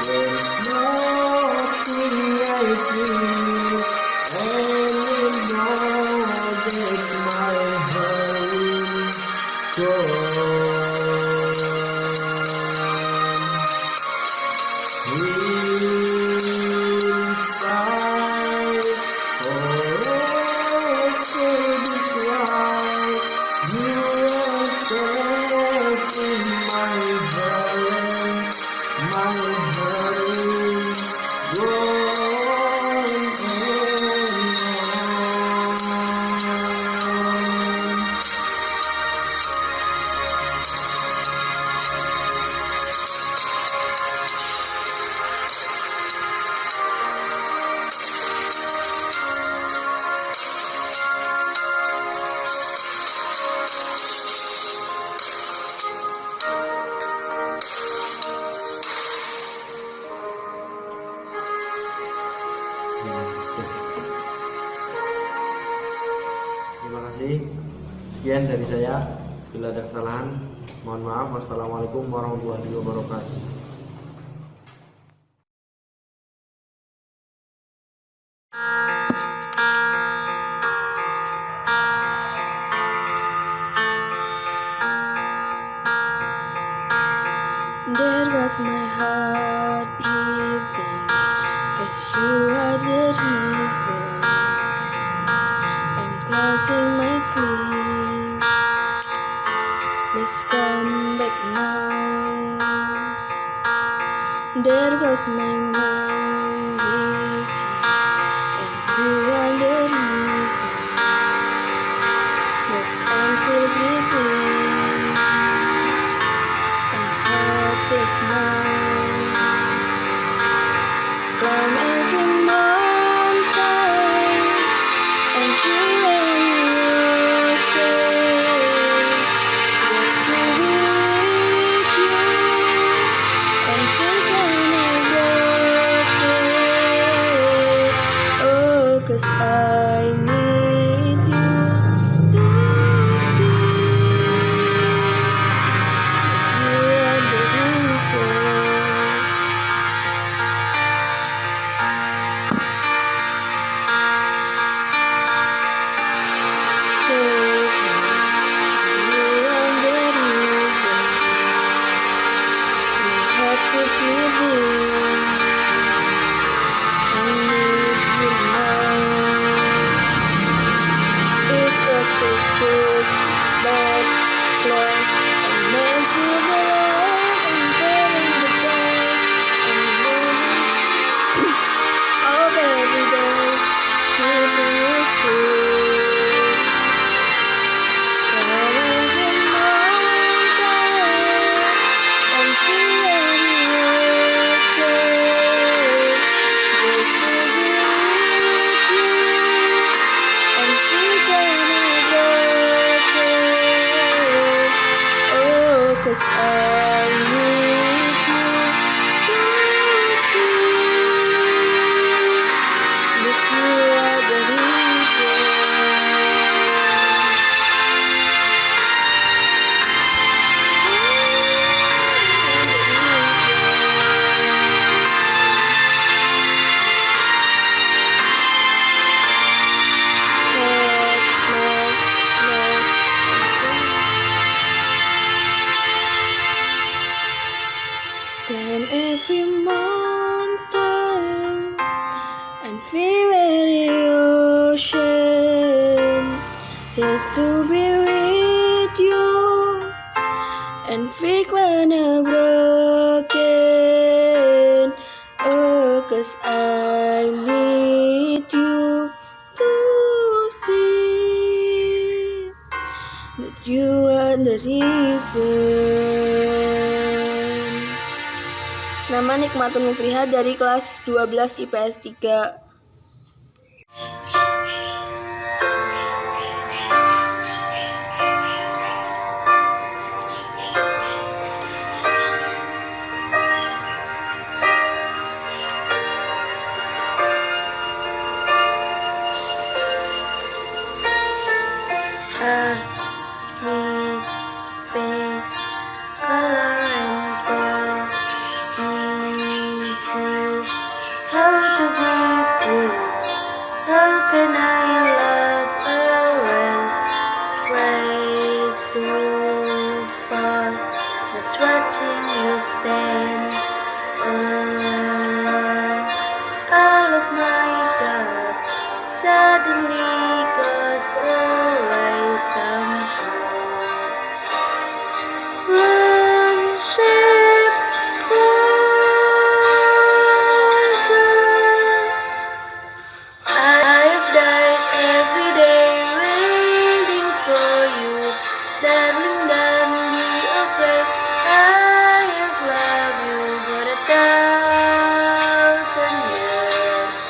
There's nothing I feel, and you know that my heart will go on. We'll strive forever this life. You are safe in my heart, my heart will go on and on. kasih. Sekian dari saya. Bila ada kesalahan, mohon maaf. Wassalamualaikum warahmatullahi wabarakatuh. There goes my heart breathing, 'cause you are the reason I'm closing my sleep. Please come back now. There goes my mind reaching, and you are the reason that I'm still breathing. I'm helpless now. Climb every mountain and feel yourself, just to be with you and think when I'm broken. Oh, 'cause I need you to see that you are the reason. So you are the reason my heart keep beating. I need you now. If I could put back clock and mercy the light and falling the dark and morning of every day, keep you safe. Climb every mountain and feel yourself, just to be with you and think when I'm broken. Oh, 'cause I need you to see that you are the reason. Climb every mountain and feel every ocean, just to be with you and fake when I'm broken. Oh, 'cause I need you to see that you are the reason. Nama Nikmatun Mufliha dari kelas 12 IPS 3. Meet face, color and pieces. How to be true? How can I love a well? Afraid to fall, but watching you stand alone. All of my doubt suddenly goes away somehow. One step closer. I've died every day waiting for you, darling. Don't be afraid. I have loved you for 1,000 years.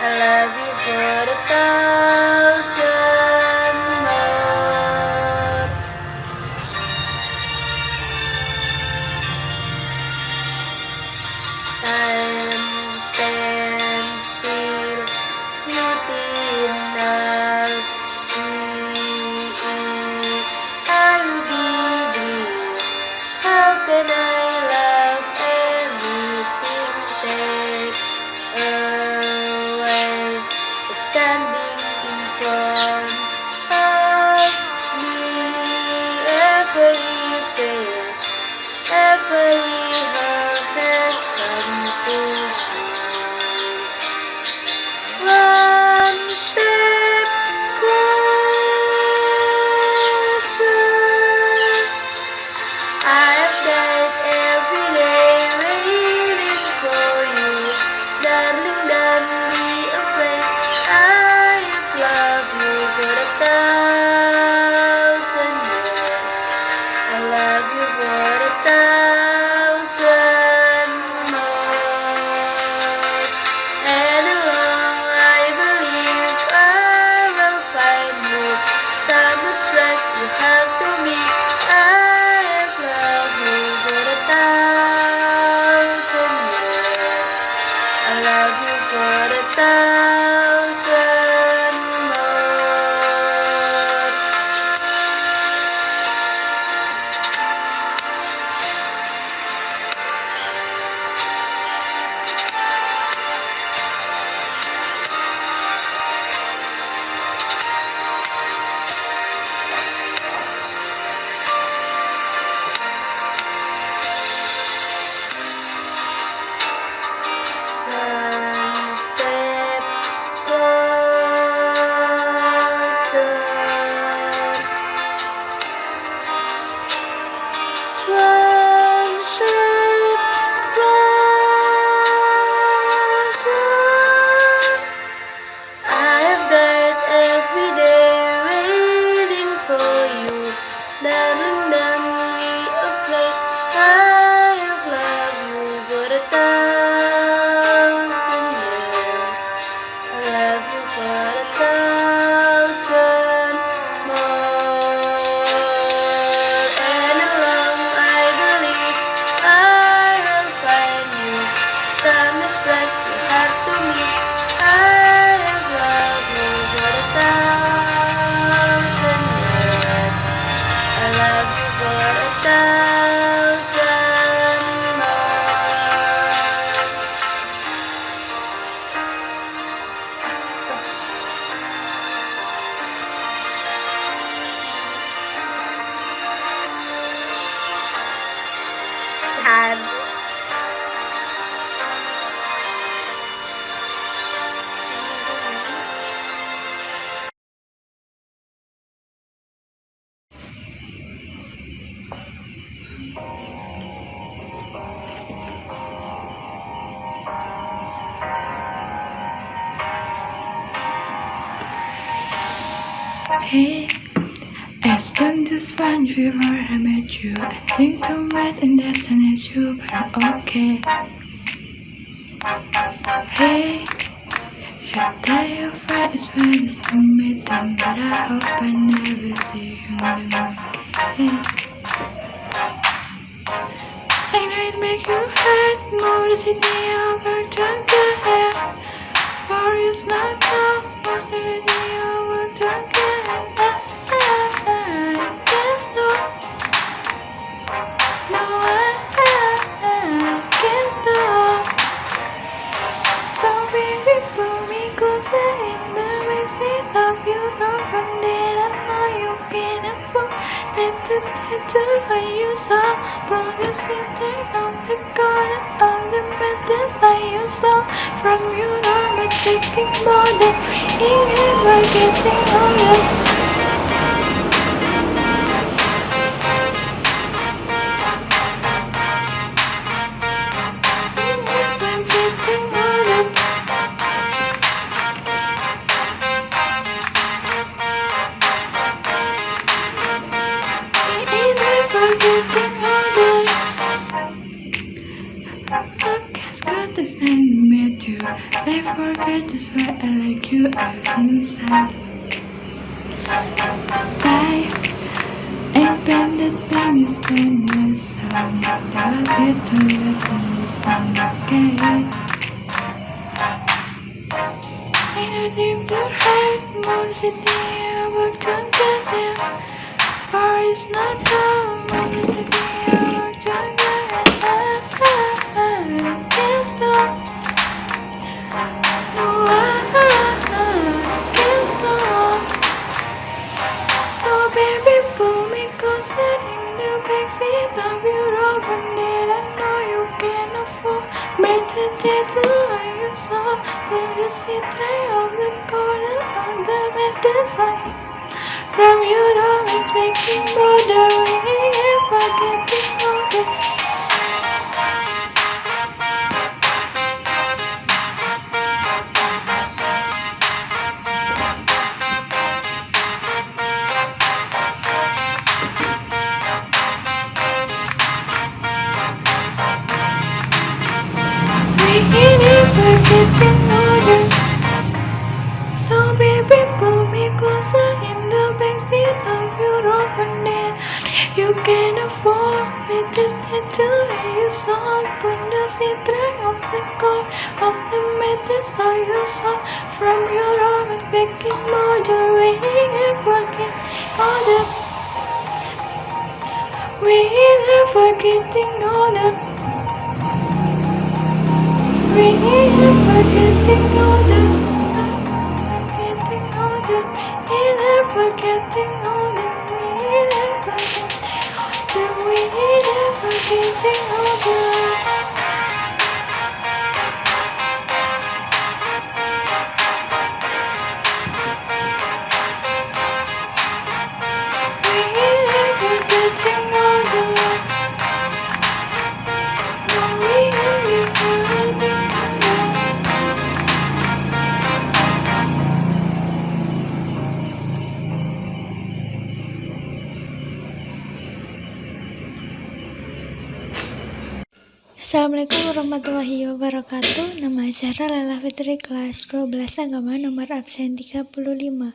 I love you for 1,000 more. Time stands still, beauty in our sea. for a thousand more. And along I believe I will find you. Time is bright, we have to meet. I have loved you for a thousand years. I love you for a thousand more. Sad. Hey, as when this one river I met you, I think to met in that and it's you, but I'm okay. Hey, you tell your friend it's better to meet them, but I hope I never see you again. And I'd make you hurt more than the other time to have. For it's not now, more than the other time to have. I can't stop. No, I can't stop. So baby, pull me closer in the backseat of your girlfriend. Did I know you can afford that to tattoo when you saw? But the sitting on the corner of the bed that you saw from your arm, but taking more than even by getting older. I forget just why I like you ever since I stay. Ain't been that pain is been my son. I'll be to that in this time, okay? Ain't a deep blue heart more than the ever can get there. For it's not gone more than the ever can get there. I can't stop. No, I can't stop. So baby, pull me closer in the backseat of your open did I know you can afford break the tattoo you saw. Pull the seat tray of the corner on the medicine. From your arm, it's making border if I get it older. We're getting older. So baby, pull me closer in the backseat of your open day. You can afford with the tattoo you saw. Put the seat tray of the car of the metal saw you saw from your arm and making border. We never get older. We never getting older. We never getting older. Getting older. We never getting older. We never getting older. We never getting older. We never getting older. No, we never getting older. Assalamualaikum warahmatullahi wabarakatuh. Nama Zahra Lela Fitri, kelas 12 agama, nomor absen 35.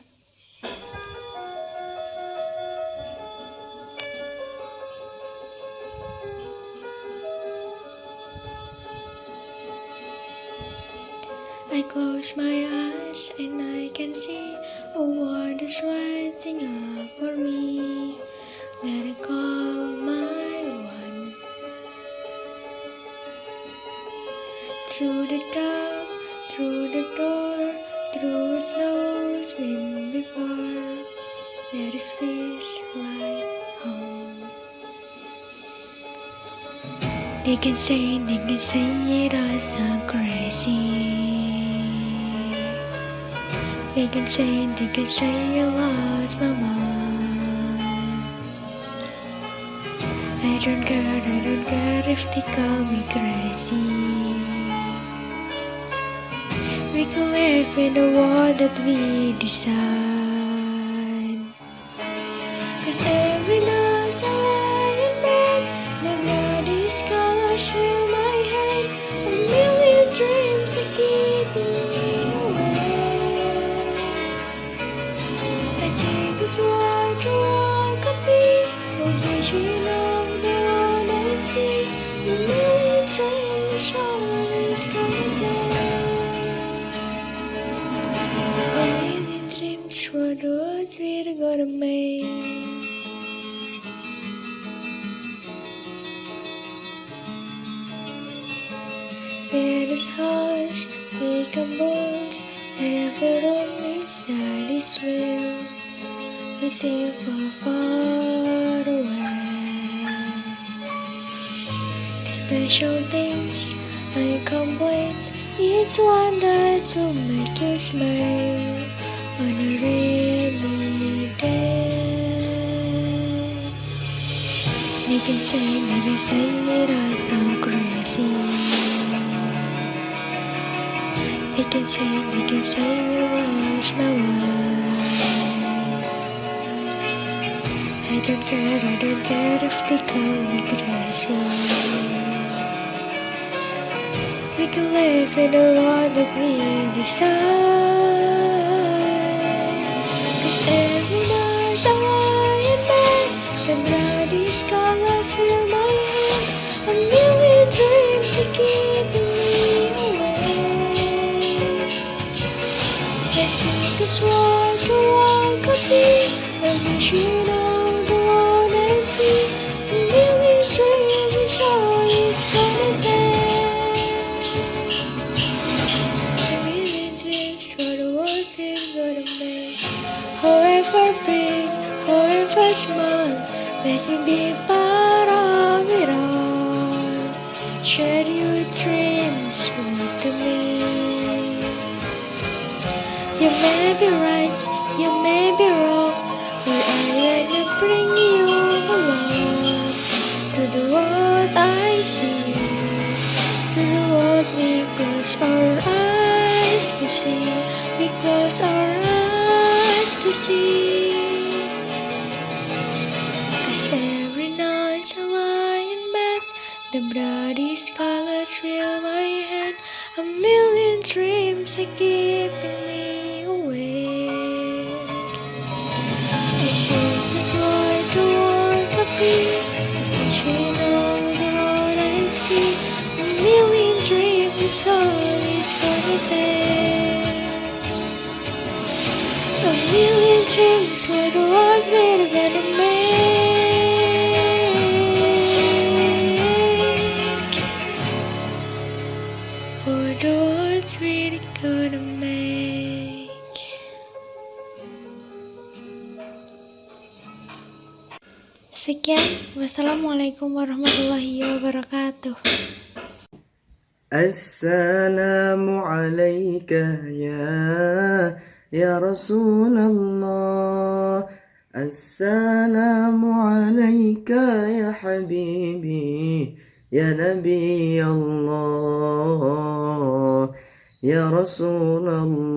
I close my eyes and I can see a world is waiting up for me. That I call my one. Through the dark, through the door, through its nose been before. There is peace like home. They can say it as a crazy. They can say I lost my mind. I don't care if they call me crazy. We can live in the world that we design. 'Cause every night I lie in bed, the brightest colors fill my head. A million dreams are keeping me awake. I think it's right to walk a beat, no vision of the one I see. A million dreams, all is gonna say. A million dreams for the words we're gonna make. There is hush, become bones, ever on inside is real. We see far, far away. The special things I complete, each one that to make you smile on a rainy day. They can say it all so crazy. They can say you lost my mind. I don't care if they call me crazy. We can live in the world that we decide. 'Cause every night I lie in bed, the brightest colors fill my head. A million dreams are keeping me awake. I think it's right to walk a beat, the vision of the one I see. A million dreams, all is gonna take. A million dreams for the world we're gonna make. However big, however small, let me be part of it all. Share your dreams with me. You may be right, you may be wrong, but I wanna bring you along to the world I see, to the world we close our eyes to see, we close our eyes to see. 'Cause every night I lie in bed, the brightest colors fill my head. A million dreams are keeping me awake. I think it's right to walk a beat, the vision of the road I see. A million dreams, all it's gonna take. A million dreams for the world we're gonna make. For the world we're gonna make. Sekian, wassalamualaikum warahmatullahi wabarakatuh. Assalamu alayka ya Rasulullah. Assalamu alayka ya Habibi, ya Nabi Allah, ya Rasulullah.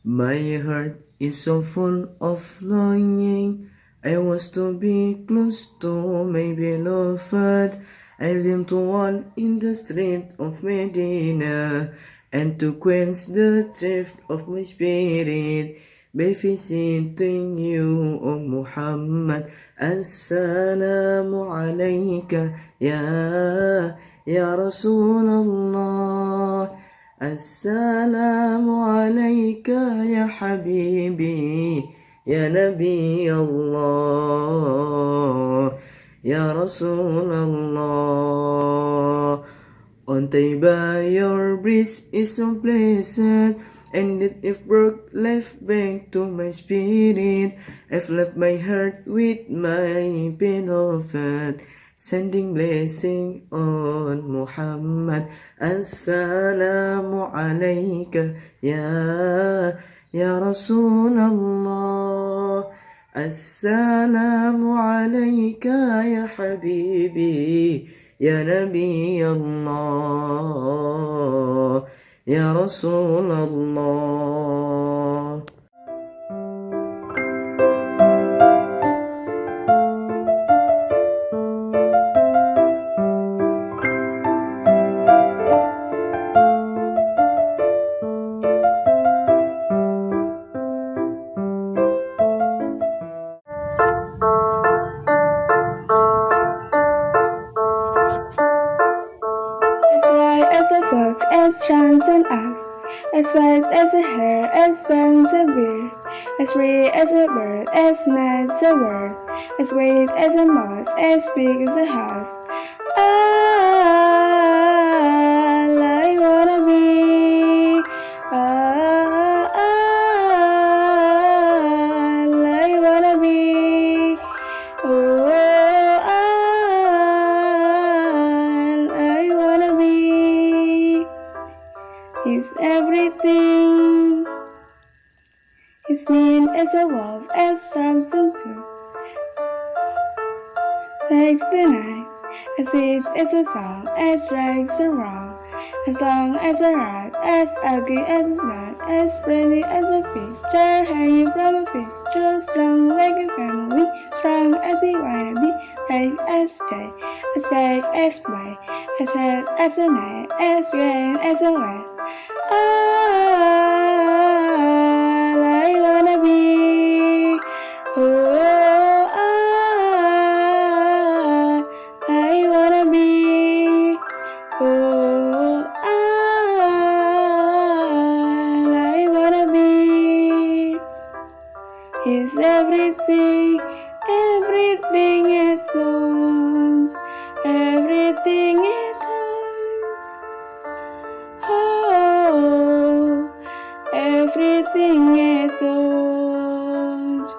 My heart is so full of longing. I was to be close to my beloved. I dream to walk in the street of Medina and to quench the thirst of my spirit by visiting you, O Muhammad. Assalamu alayka ya Rasulullah. Assalamu alayka ya Habibi ya Nabi Allah ya Rasulullah. On Taiba your breeze is so blessed, and that if broke life back to my spirit, I've left my heart with my beloved, sending blessing on Muhammad. Assalamu alayka ya Rasulullah. Assalamu alayka ya Habibi ya Nabi Allah ya Rasulullah. As white as a fox, as trans and us, as white as a hair, as brown as a beard, as free as a bird, as nice as a bird, as weight as a mouse, as big as a house. All I wanna be, all I wanna be. Oh, all I wanna be is everything. As mean as a wolf, as Samson too. Likes the night, as sweet as a song, as right as a wrong, as long as a rod, as ugly as a man, as friendly as a picture hanging from a fixture, strong like a family, strong as they wanna be, right as day, as big as play, as hard as a night, as rain as a wet. All I wanna be, oh, all I wanna be, oh, all I wanna be is everything, everything at once, everything at once. Oh, everything at once.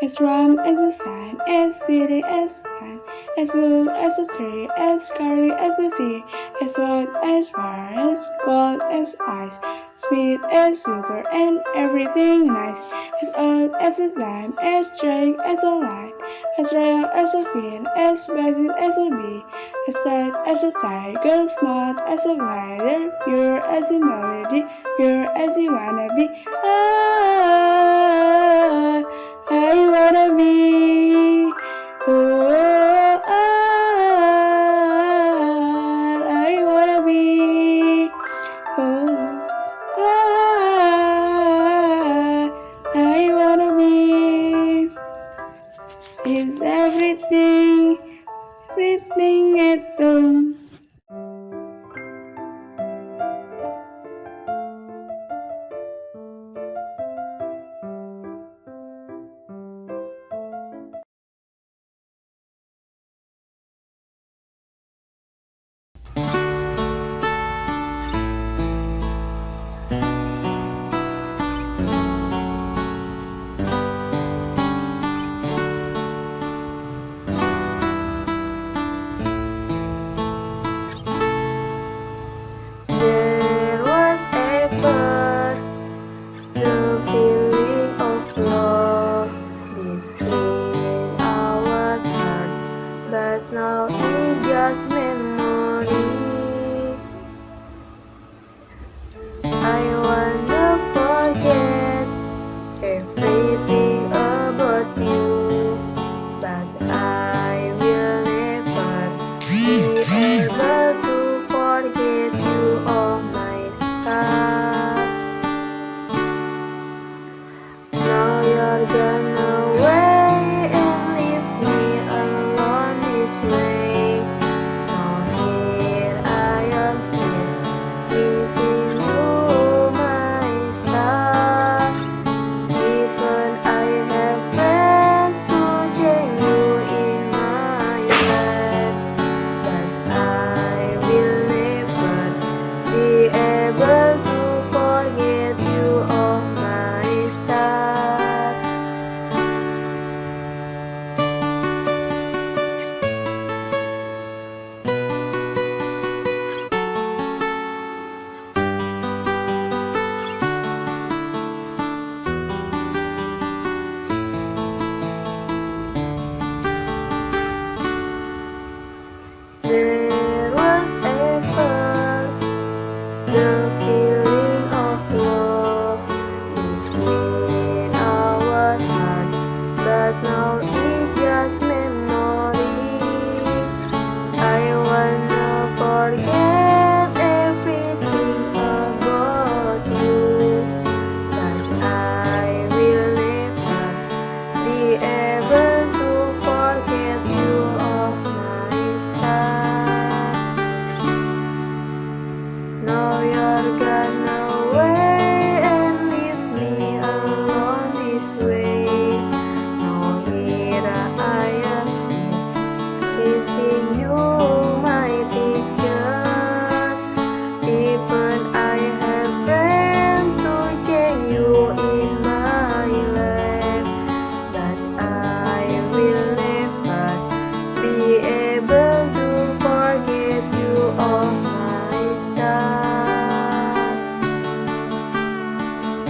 As warm as the sun, as city as sun, as blue as a tree, as clear as the sea, as wide as far, as cold as ice, sweet as sugar and everything nice, as old as a lime, as straight as a line, as royal as a queen, as blessed as a bee, as sad as a tiger, smart as a glider, pure as a melody, pure as you wanna be. Ah, I wanna be, oh, I wanna be, oh, I wanna be is everything, everything at home.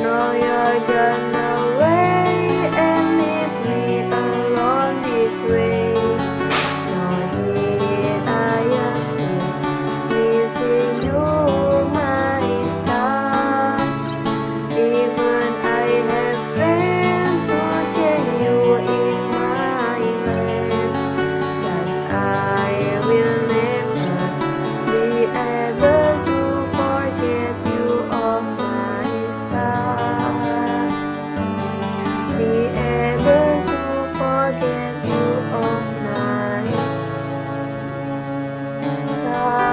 know you're gone away and leave me alone this way. No, here I am still missing you, my star. Even I have friends watching you in my life, but I will never be able to forget you, oh my star. Be able to forget you, oh my star.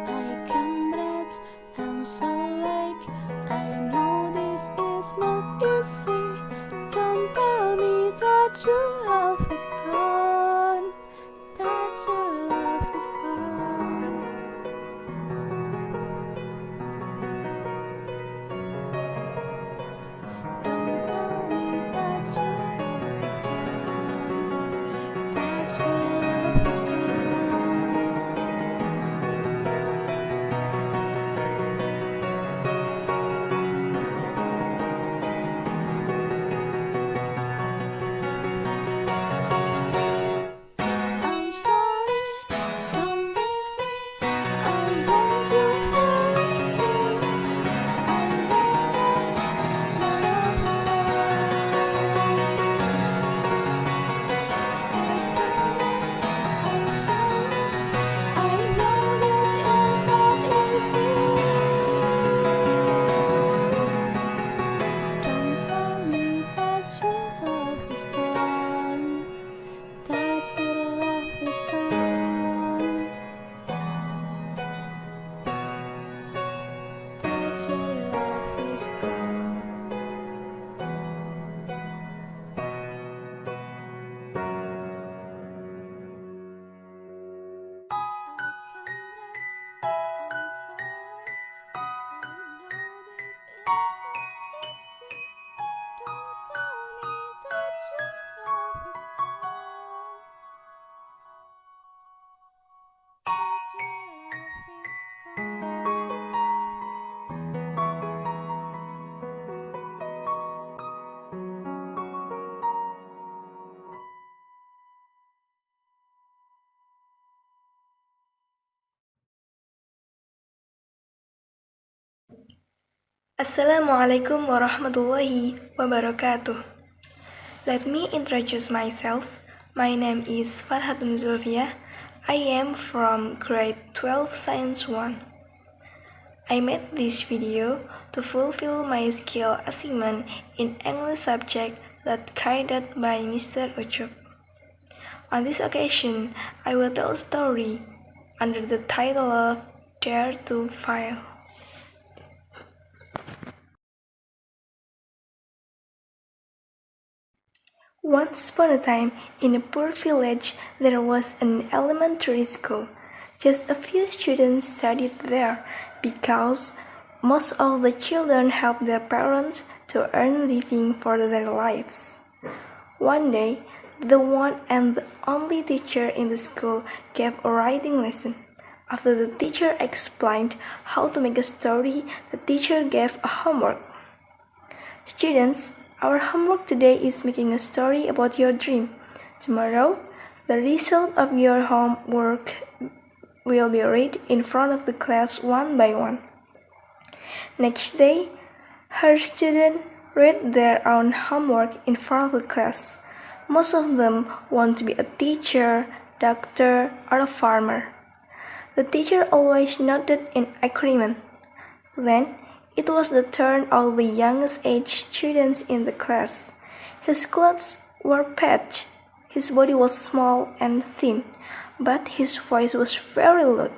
I can breathe, I'm so awake. I know this is not easy. Don't tell me that your love is gone, that your love is gone. Don't tell me that your love is gone, that your love is gone. I'm sorry, don't leave me. I want you here with me. I know that your love is gone. I can't wait. I'm sorry. I know this is not easy. Don't tell me that your love is gone, that your love is gone, that your love is gone. Assalamualaikum warahmatullahi wabarakatuh. Let me introduce myself. My name is Farhatun Zulfia. I am from grade 12 Science 1. I made this video to fulfill my skill assignment in English subject that carried out by Mr. Ucup. On this occasion, I will tell a story under the title of Dare to Fail. Once upon a time, in a poor village, there was an elementary school. Just a few students studied there because most of the children helped their parents to earn a living for their lives. One day, the one and the only teacher in the school gave a writing lesson. After the teacher explained how to make a story, the teacher gave a homework. Students, Our homework today is making a story about your dream. Tomorrow, the result of your homework will be read in front of the class one by one. Next day, her students read their own homework in front of the class. Most of them want to be a teacher, doctor, or a farmer. The teacher always nodded in agreement. Then, it was the turn of the youngest age students in the class. His clothes were patched, his body was small and thin, but his voice was very loud.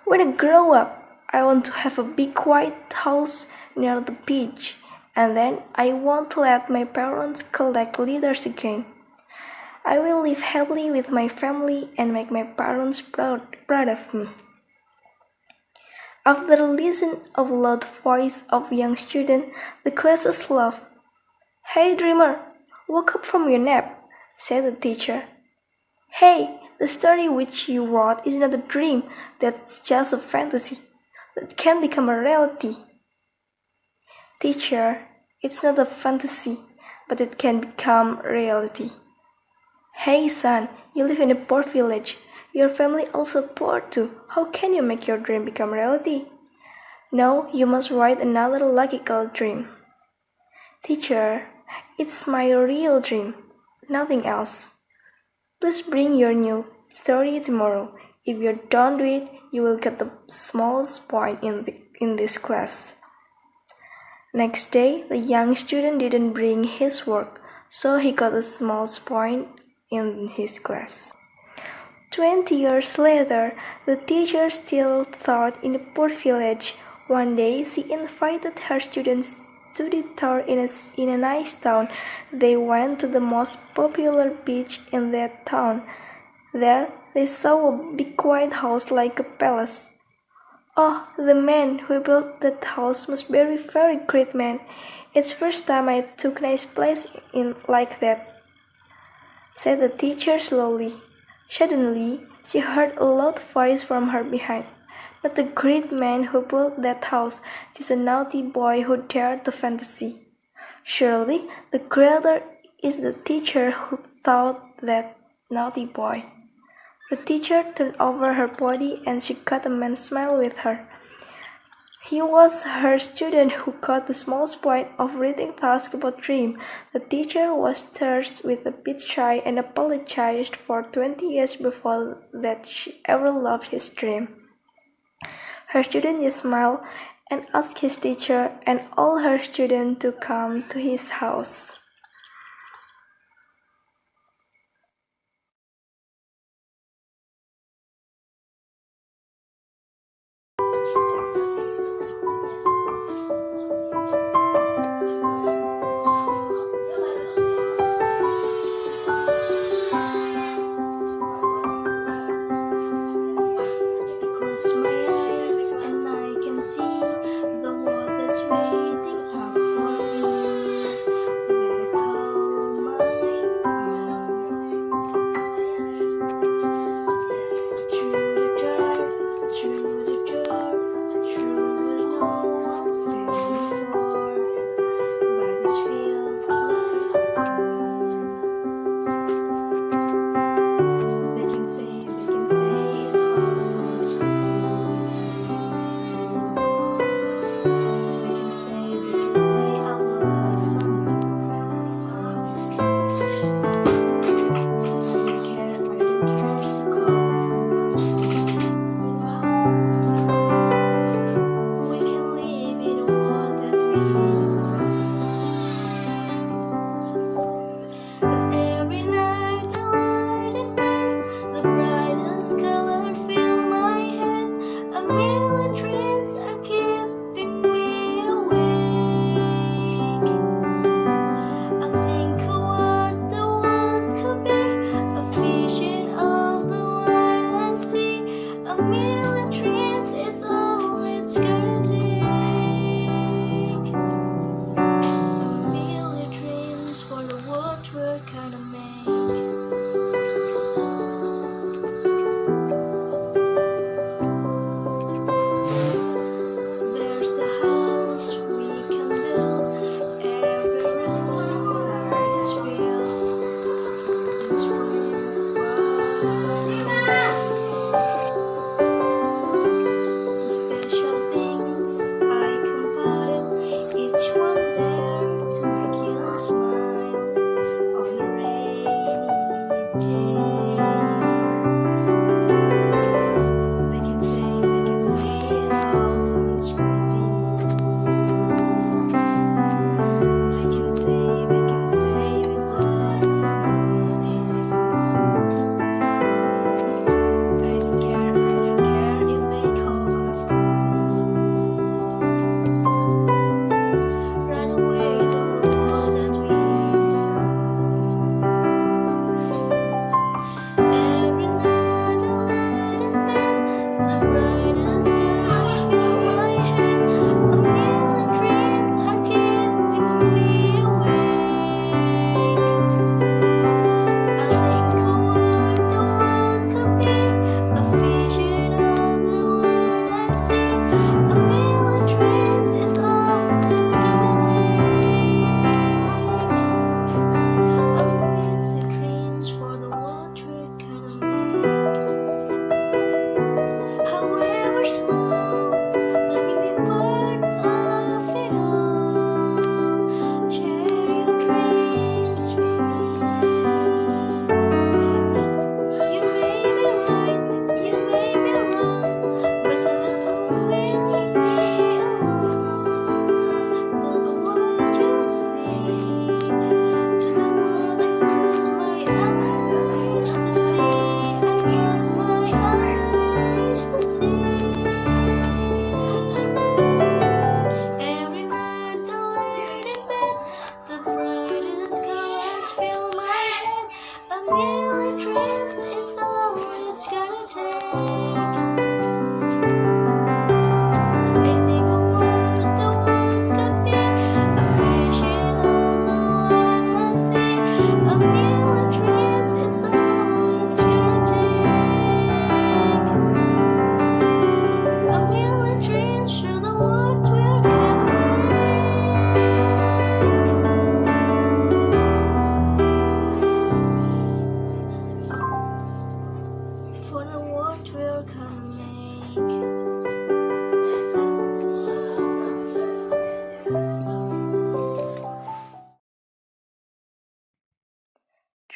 When I grow up, I want to have a big white house near the beach, and then I want to let my parents collect letters again. I will live happily with my family and make my parents proud of me. After the listen of loud voice of young student, the classes laughed. "Hey dreamer, wake up from your nap," said the teacher. "Hey, the story which you wrote is not a dream, that's just a fantasy. That can become a reality." "Teacher, it's not a fantasy, but it can become reality." "Hey son, you live in a poor village. Your family also poor too. How can you make your dream become reality?" "No, you must write another logical dream." "Teacher, it's my real dream, nothing else." "Please bring your new story tomorrow. If you don't do it, you will get the smallest point in this class." Next day, the young student didn't bring his work, so he got the smallest point in his class. 20 years later, the teacher still taught in a poor village. One day, she invited her students to the tour in a nice town. They went to the most popular beach in that town. There, they saw a big white house like a palace. "Oh, the man who built that house must be a very great man. It's first time I took nice place in like that," said the teacher slowly. Suddenly, she heard a loud voice from her behind. "Not the great man who built that house, just a naughty boy who dared to fantasy." Surely, the greater is the teacher who thought that naughty boy. The teacher turned over her body and she got a man smile with her. He was her student who got the smallest point of reading task about dream. The teacher was touched with a bit shy and apologized for 20 years before that she ever loved his dream. Her student just smiled and asked his teacher and all her students to come to his house. Close my eyes and I can see the world that's waiting up for me. Let it call my own. Through the dark, through the door, through where no one's been before. But this feels like home. They can say it all sounds crazy. They can say I was I don't care, so call me crazy. We can live in a world that we decide.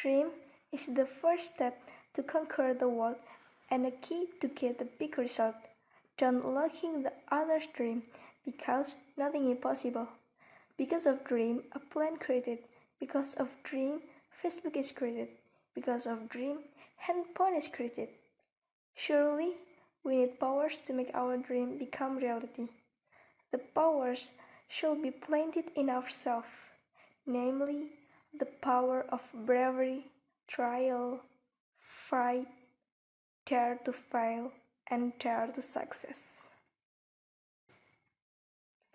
dream is the first step to conquer the world and a key to get a big result. Don't locking the other's dream because nothing is possible. Because of dream, a plan created. Because of dream, Facebook is created. Because of dream, handphone is created. Surely, we need powers to make our dream become reality. The powers should be planted in ourselves, namely, the power of bravery, trial, fight, dare to fail, and dare to success.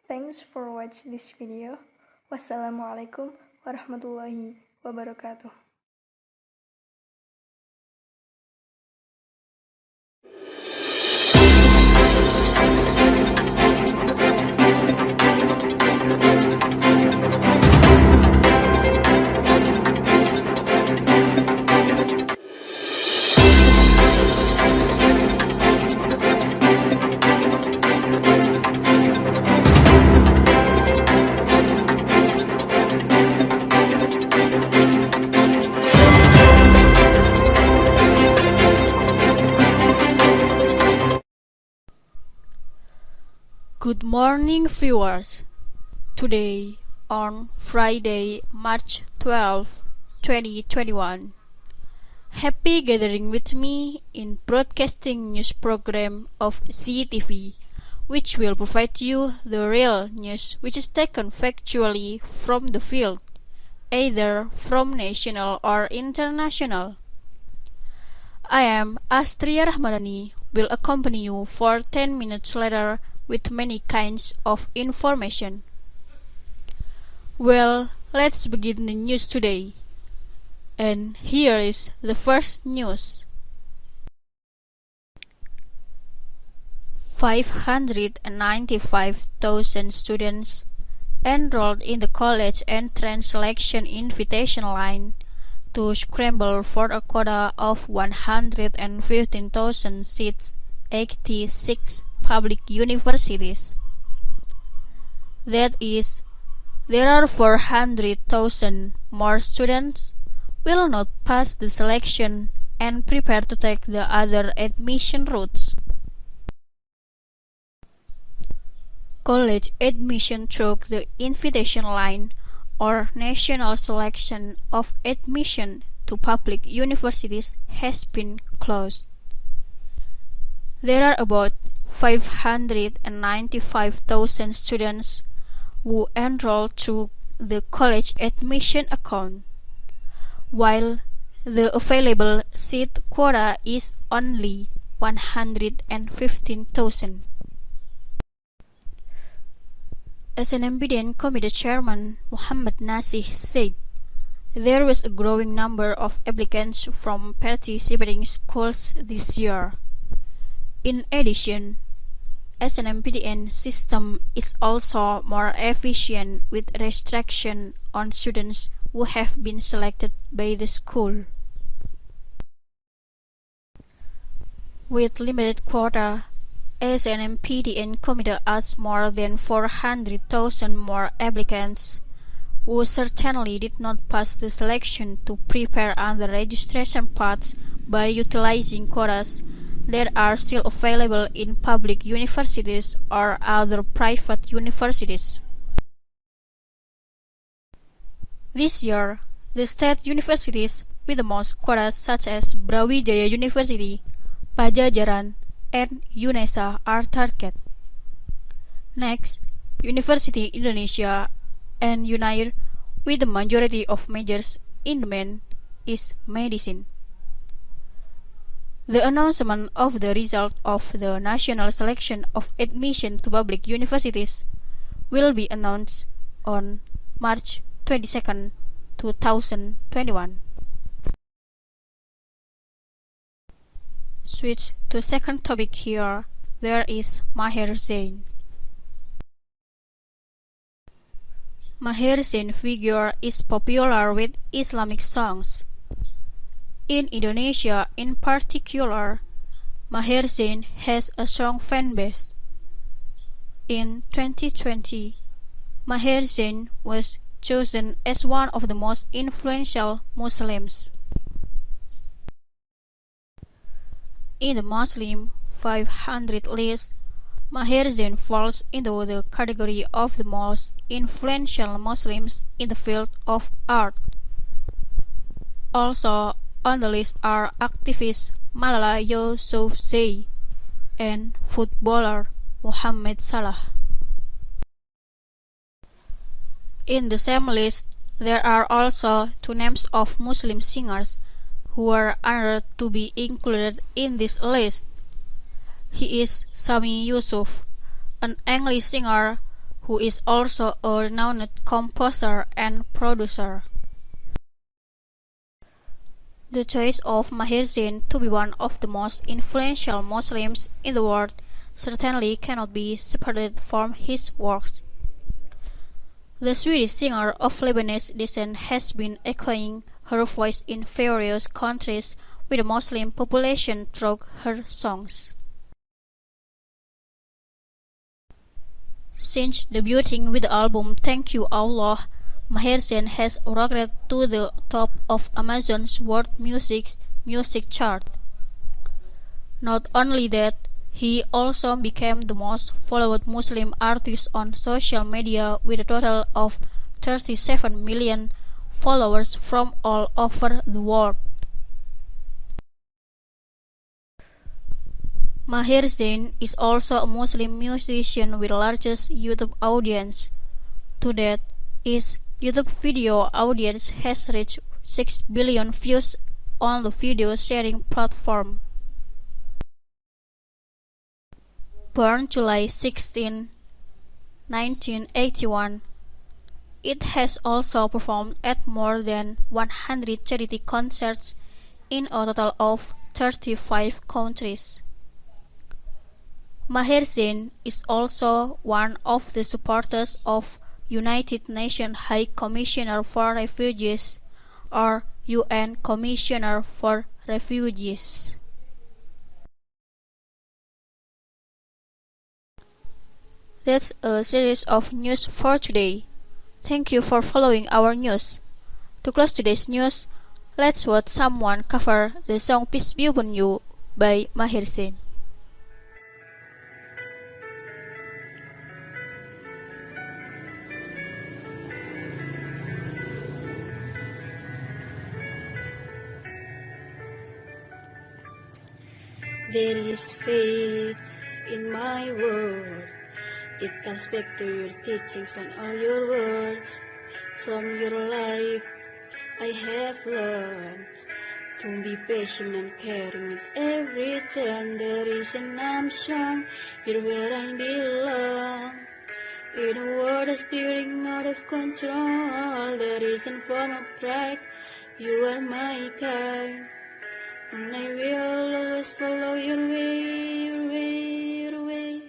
Thanks for watching this video. Wassalamualaikum warahmatullahi wabarakatuh. Good morning, viewers. Today, on Friday, March 12, 2021. Happy gathering with me in broadcasting news program of CTV, which will provide you the real news which is taken factually from the field, either from national or international. I am Astria Rahmadani, will accompany you for 10 minutes later with many kinds of information. Well, let's begin the news today. And here is the first news. 595,000 students enrolled in the college entrance selection invitation line to scramble for a quota of 115,000 seats, 86 public universities. That is, there are 400,000 more students will not pass the selection and prepare to take the other admission routes. College admission through the invitation line or national selection of admission to public universities has been closed. There are about 595,000 students who enroll through the college admission account, while the available seat quota is only 115,000. SNMPTN Committee Chairman Muhammad Nasih said there was a growing number of applicants from participating schools this year. In addition, SNMPTN system is also more efficient with restriction on students who have been selected by the school. With limited quota, SNMPTN committee asked more than 400,000 more applicants who certainly did not pass the selection to prepare other registration paths by utilizing quotas that are still available in public universities or other private universities. This year, the state universities with the most quotas such as Brawijaya University, Pajajaran, and UNESA are target. Next, University Indonesia and UNAIR with the majority of majors in demand is medicine. The announcement of the result of the national selection of admission to public universities will be announced on March 22, 2021. Switch to second topic here. There is Maher Zain. Maher Zain figure is popular with Islamic songs. In Indonesia in particular, Maher Zain has a strong fan base. In 2020, Maher Zain was chosen as one of the most influential Muslims In the Muslim 500 list, Maher Zain falls into the category of the most influential Muslims in the field of art. Also on the list are activist Malala Yousafzai and footballer Mohamed Salah. In the same list, there are also two names of Muslim singers who were honored to be included in this list. He is Sami Yusuf, an English singer who is also a renowned composer and producer. The choice of Maher Zain to be one of the most influential Muslims in the world certainly cannot be separated from his works. The Swedish singer of Lebanese descent has been echoing her voice in various countries with a Muslim population through her songs. Since debuting with the album Thank You Allah, Maher Zain has rocketed to the top of Amazon's World Music's music chart. Not only that, he also became the most followed Muslim artist on social media with a total of 37 million followers from all over the world. Maher Zain is also a Muslim musician with the largest YouTube audience. To date, his YouTube video audience has reached 6 billion views on the video sharing platform. Born July 16, 1981, it has also performed at more than 100 charity concerts in a total of 35 countries. Maher Zain is also one of the supporters of United Nations High Commissioner for Refugees, or UN Commissioner for Refugees. That's a series of news for today. Thank you for following our news. To close today's news, let's watch someone cover the song Peace Be Upon You by Maher Zain. There is faith in my word. It comes back to your teachings and all your words. From your life, I have learned to be patient and caring with every turn. The reason I'm strong, you're where I belong. In a world that's spinning out of control, the reason for my pride, you are my guide. And I will always follow your way, your way, your way.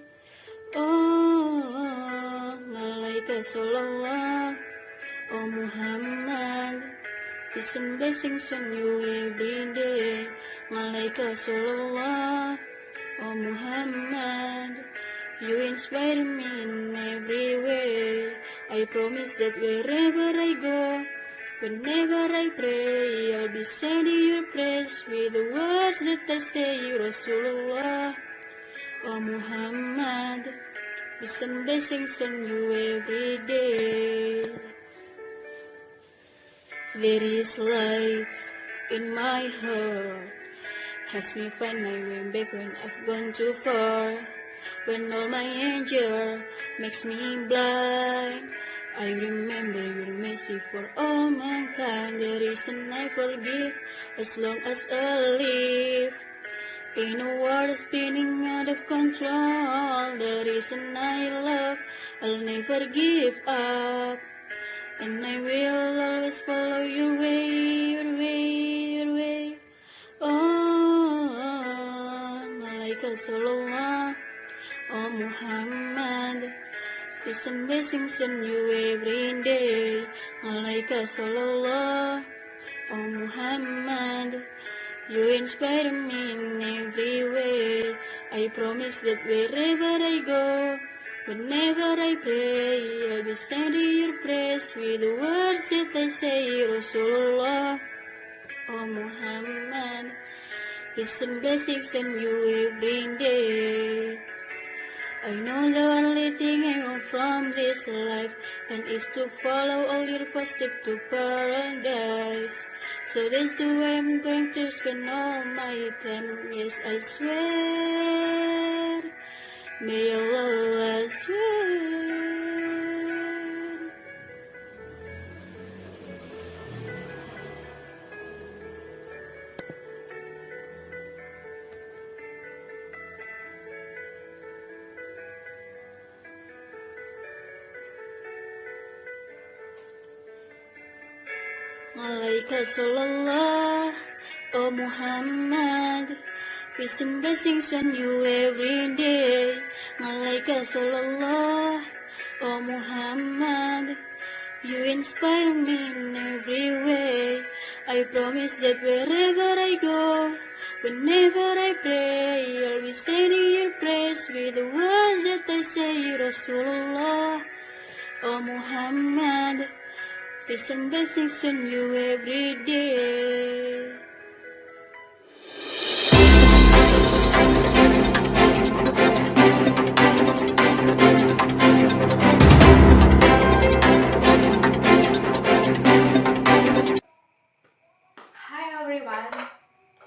Oh, Malaika Sallallahu, oh Muhammad, peace and blessings on you every day. Malaika Sallallahu, oh Muhammad, you inspire me in every way. I promise that wherever I go, whenever I pray, I'll be sending your praise with the words that I say, Rasulullah, oh Muhammad, peace and blessings on you every day. There is light in my heart, helps me find my way back when I've gone too far. When all my anger makes me blind, I remember your mercy for all mankind. The reason I forgive as long as I live. In a world spinning out of control, the reason I love, I'll never give up. And I will always follow your way, your way, your way. Oh, Malaika Sallallahu, oh Muhammad, peace and blessings on you every day. Malaika Sallallahu, oh Muhammad, you inspire me in every way. I promise that wherever I go, whenever I pray, I'll be sending your praise with the words that I say, Rasulullah, oh Muhammad, Peace and blessings on you every day. I know the only thing I want from this life and is to follow all your footsteps to paradise. So that's the way I'm going to spend all my time. Yes, I swear. May Allah swear. Alaika sallallahu, O Muhammad, peace and blessings on you every day. Alaika sallallahu, O Muhammad, you inspire me in every way. I promise that wherever I go, whenever I pray, I'll be singing your praise with the words that I say, Rasulullah, O Muhammad. Peace and blessings on you every day. Hi everyone,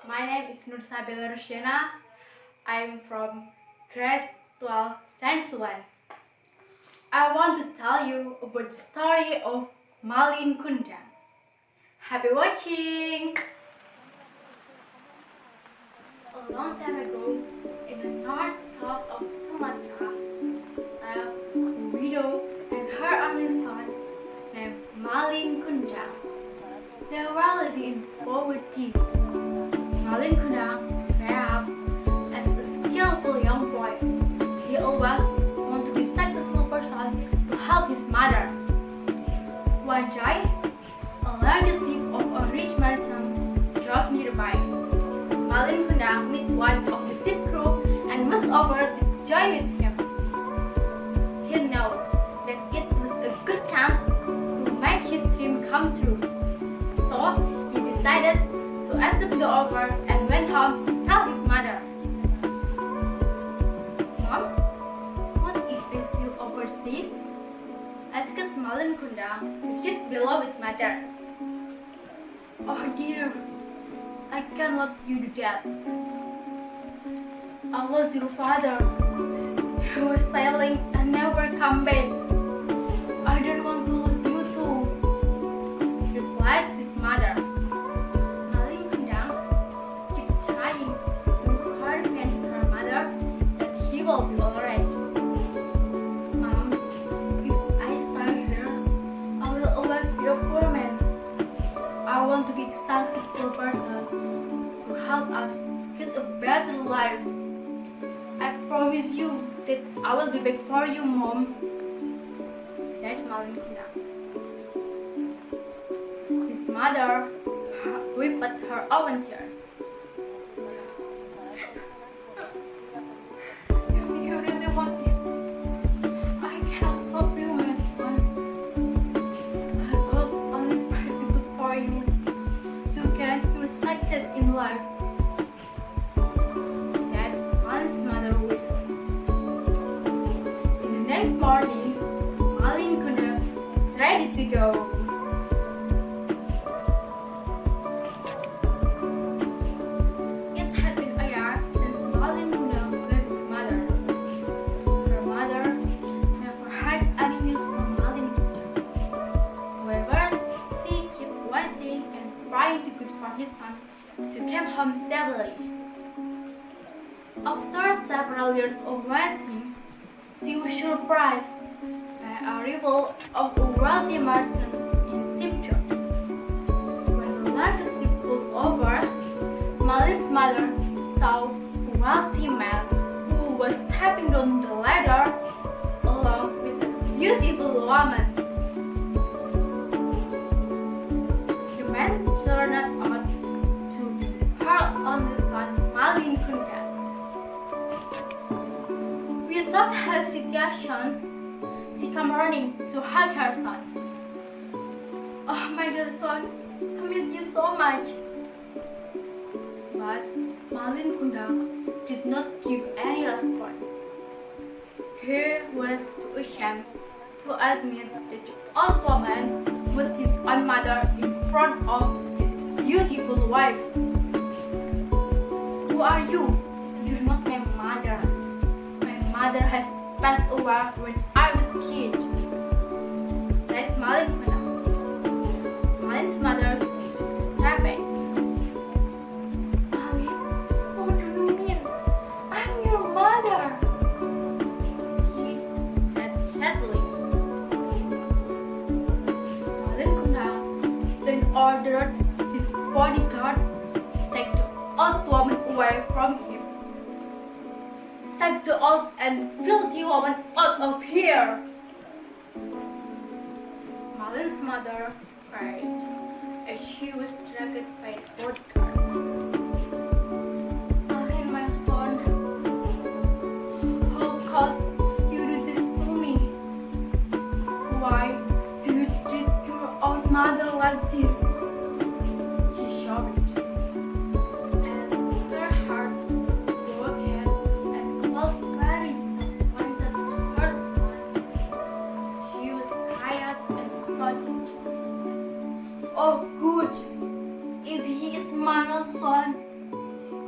my name is Nur Sabila Rushena. I'm from grade 12, Science 1. I want to tell you about the story of Malin Kundang. Happy watching! A long time ago, in the north coast of Sumatra, a widow and her only son named Malin Kundang. They were living in poverty. Malin Kundang grew up as a skillful young boy. He always wanted to be a successful person to help his mother. One day, a large ship of a rich merchant docked nearby. Malin Kundang met one of the ship crew and moved over to join with him. He knew that it was a good chance to make his dream come true. So he decided to accept the offer and went home to tell his mother. Mom, what if I sail overseas? Asked Malin Kundang to his beloved mother. Oh dear, I cannot let you do that. I lost your father. You were sailing and never come back. I don't want to lose you too, replied his mother. Malin Kundang kept trying to convince her mother that he will be alright. Mom, if I stay here, I will always be a poor man. I want to be a successful person to help us to get a better life. I promise you that I will be back for you, Mom, said Malin Kundang. His mother wept her own tears. If you really want me, I cannot stop you, my son. I will only pray to good for you to get your success in life, said Malin's mother whistling. In the next morning, Malin Kundang was ready to go. It had been a year since Malin Kundang met his mother. Her mother never had any news from Malin Kundang. However, he kept waiting and trying to good for his son to come home safely. After several years of waiting, she was surprised by the arrival of a wealthy merchant in shipyard. When the large ship pulled over, Malin's mother saw a wealthy man who was stepping down the ladder along with a beautiful woman. The man turned out to be her only son, Malin Kundang. Without hesitation, she came running to hug her son. Oh, my dear son, I miss you so much. But Malin Kundang did not give any response. He was too ashamed to admit that the old woman was his own mother in front of his beautiful wife. Who are you? You're not my mother. My mother has passed away when I was a kid, said Malin Kundang. Malin's mother took a step back. Malin, what do you mean? I'm your mother, she said sadly. Malin Kundang then ordered his bodyguard to take the old woman away from him. Take the old and filthy woman out of here! Malin's mother cried as she was dragged by the bodyguard. Malin, my son, how could you do this to me? Why do you treat your own mother like this? She shouted. As her heart was broken and felt very disappointed to her son, she was quiet and sobbed. Oh good, if he is my own son,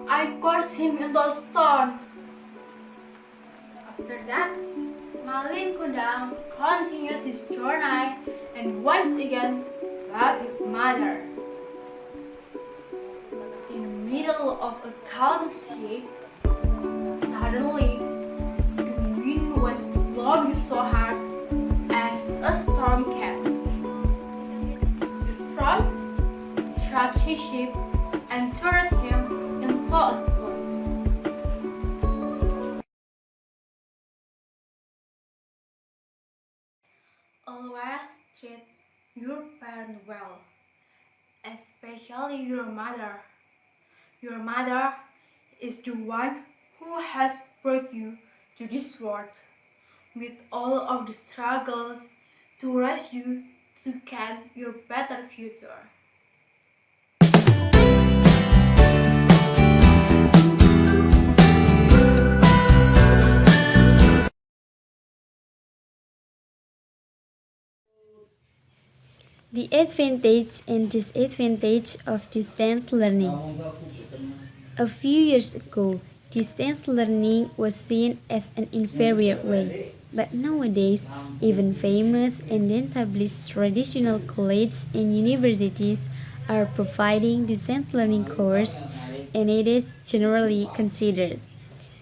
I curse him into a stone. After that, Malin Kundang continued his journey and once again left his mother. In the middle of a calm sea, suddenly the wind was blowing so hard and a storm came. The storm struck his ship and turned him into a stone. Always treat your parent well, especially your mother. Your mother is the one who has brought you to this world with all of the struggles to raise you to get your better future. The advantage and disadvantage of distance learning. A few years ago, distance learning was seen as an inferior way, but nowadays, even famous and established traditional colleges and universities are providing distance learning course, and it is generally considered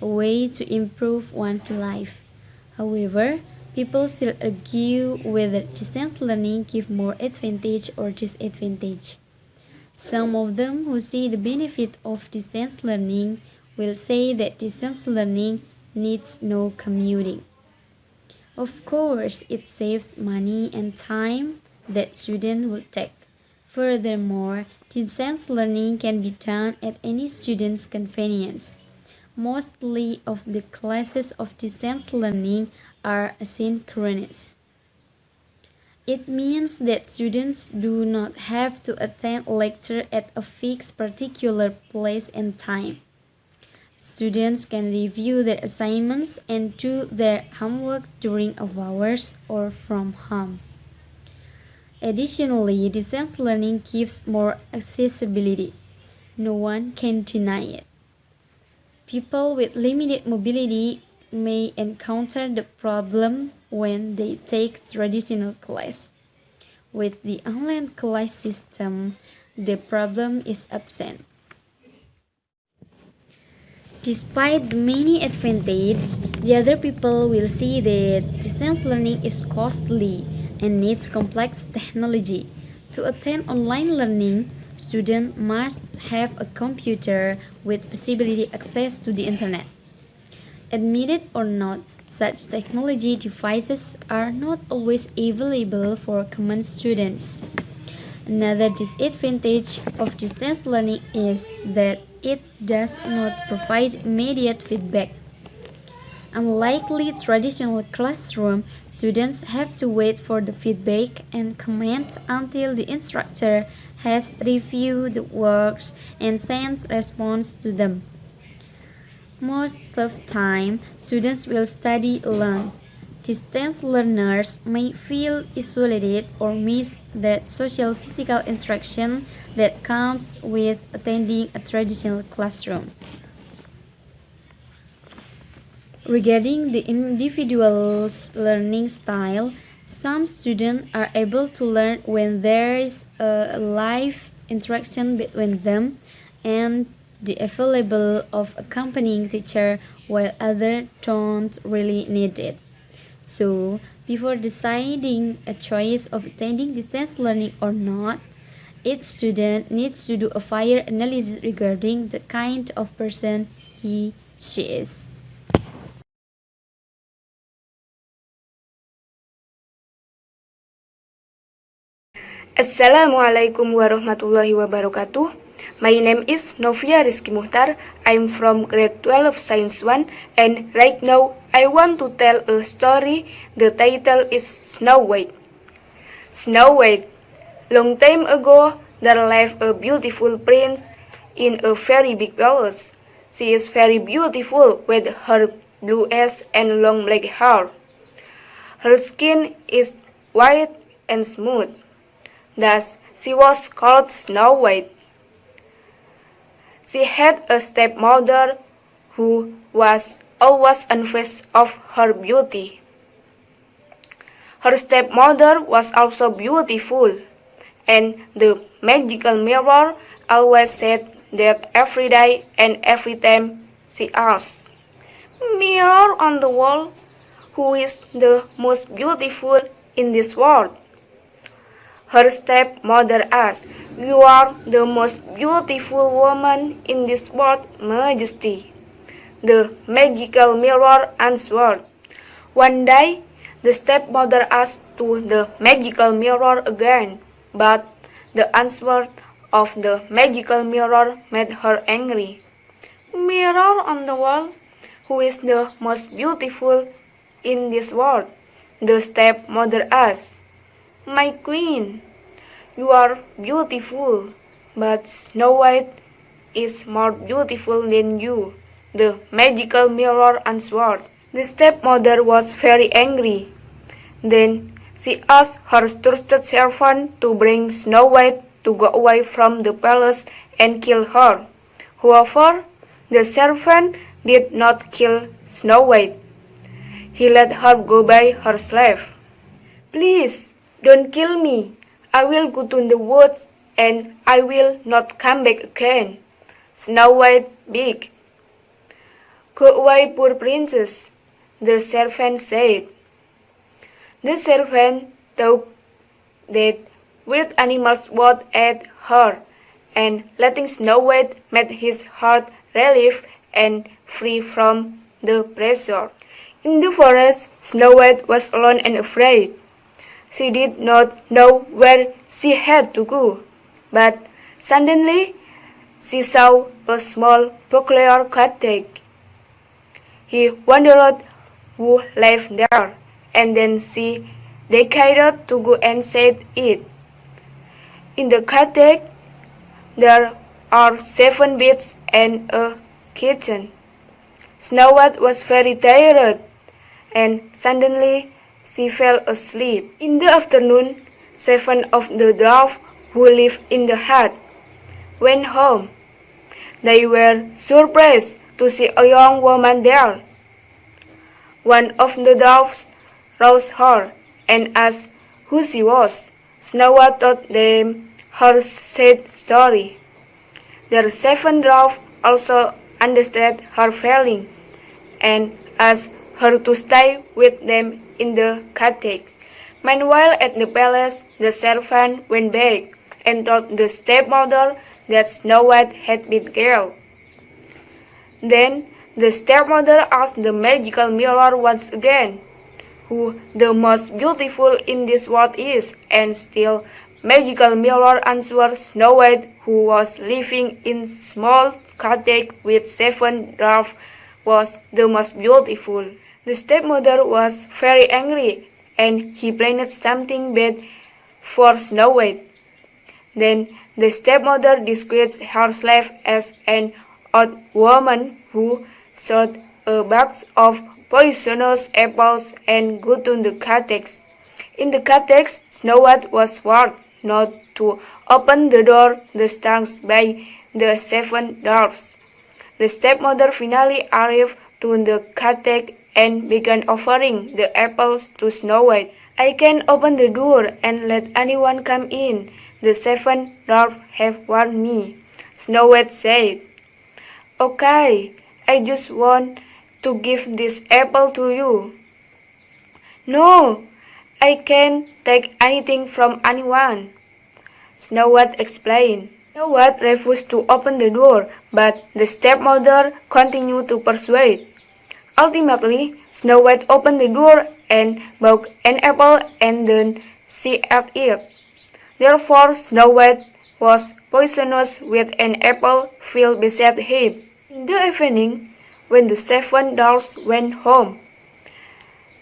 a way to improve one's life. However, people still argue whether distance learning gives more advantage or disadvantage. Some of them who see the benefit of distance learning will say that distance learning needs no commuting. Of course, it saves money and time that students will take. Furthermore, distance learning can be done at any student's convenience. Mostly of the classes of distance learning are asynchronous. It means that students do not have to attend lecture at a fixed particular place and time. Students can review their assignments and do their homework during hours or from home. Additionally, distance learning gives more accessibility. No one can deny it. People with limited mobility may encounter the problem when they take traditional class. With the online class system, the problem is absent. Despite the many advantages, the other people will see that distance learning is costly and needs complex technology. To attend online learning, students must have a computer with possibility access to the internet. Admitted or not, such technology devices are not always available for common students. Another disadvantage of distance learning is that it does not provide immediate feedback. Unlike traditional classroom, students have to wait for the feedback and comment until the instructor has reviewed the works and sends response to them. Most of time, students will study alone. Distance learners may feel isolated or miss that social physical instruction that comes with attending a traditional classroom. Regarding the individual's learning style, some students are able to learn when there is a live interaction between them and the available of accompanying teacher, while others don't really need it. So, before deciding a choice of attending distance learning or not, each student needs to do a fire analysis regarding the kind of person she is. Assalamualaikum warahmatullahi wabarakatuh. My name is Novia Rizky Muhtar. I'm from grade 12 Science 1 and right now I want to tell a story. The title is Snow White. Snow White. Long time ago there lived a beautiful prince in a very big palace. She is very beautiful with her blue eyes and long black hair. Her skin is white and smooth. Thus, she was called Snow White. She had a stepmother who was always envious of her beauty. Her stepmother was also beautiful, and the magical mirror always said that every day and every time she asked, "Mirror on the wall, who is the most beautiful in this world?" Her stepmother asked, "You are the most beautiful woman in this world, Majesty." The magical mirror answered. One day, the stepmother asked to the magical mirror again, but the answer of the magical mirror made her angry. "Mirror on the wall, who is the most beautiful in this world?" The stepmother asked. "My queen, you are beautiful, but Snow White is more beautiful than you," the magical mirror answered. The stepmother was very angry. Then she asked her trusted servant to bring Snow White to go away from the palace and kill her. However, the servant did not kill Snow White. He let her go by her slave. "Please, don't kill me. I will go to the woods and I will not come back again," Snow White begged. "Go away, poor princess," the servant said. The servant thought that wild animals would eat her, and letting Snow White made his heart relieved and free from the pressure. In the forest, Snow White was alone and afraid. She did not know where she had to go, but suddenly she saw a small peculiar cottage. He wondered who lived there, and then she decided to go and see it. In the cottage, there are 7 beds and a kitchen. Snow White was very tired, and suddenly she fell asleep. In the afternoon, 7 of the dwarfs who lived in the hut went home. They were surprised to see a young woman there. One of the dwarfs roused her and asked who she was. Snow White told them her sad story. The 7 dwarfs also understood her feeling and asked her to stay with them in the cottage. Meanwhile, at the palace, the servant went back and told the stepmother that Snow White had been killed. Then the stepmother asked the magical mirror once again who the most beautiful in this world is, and still magical mirror answered Snow White, who was living in small cottage with 7 dwarfs, was the most beautiful. The stepmother was very angry, and he planned something bad for Snow White. Then the stepmother disguised herself as an old woman who sold a box of poisonous apples and go to the cottage. In the cottage, Snow White was warned not to open the door the stands by the 7 dwarfs. The stepmother finally arrived to the cottage and began offering the apples to Snow White. "I can open the door and let anyone come in. The 7 dwarfs have warned me," Snow White said. "Okay, I just want to give this apple to you." "No, I can't take anything from anyone," Snow White explained. Snow White refused to open the door, but the stepmother continued to persuade. Ultimately, Snow White opened the door and bought an apple, and then she ate it. Therefore, Snow White was poisonous with an apple filled beside him. In the evening, when the 7 dwarfs went home,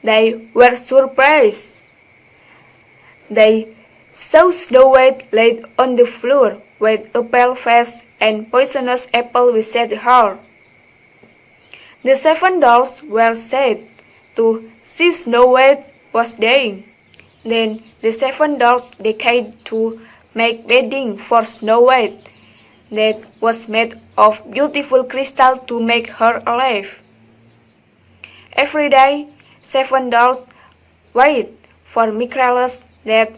they were surprised. They saw Snow White laid on the floor with a pale face and poisonous apple beside her. The 7 dwarfs were sad to see Snow White was dying. Then the 7 dwarfs decided to make bedding for Snow White that was made of beautiful crystal to make her alive. Every day, 7 dwarfs waited for miraculous that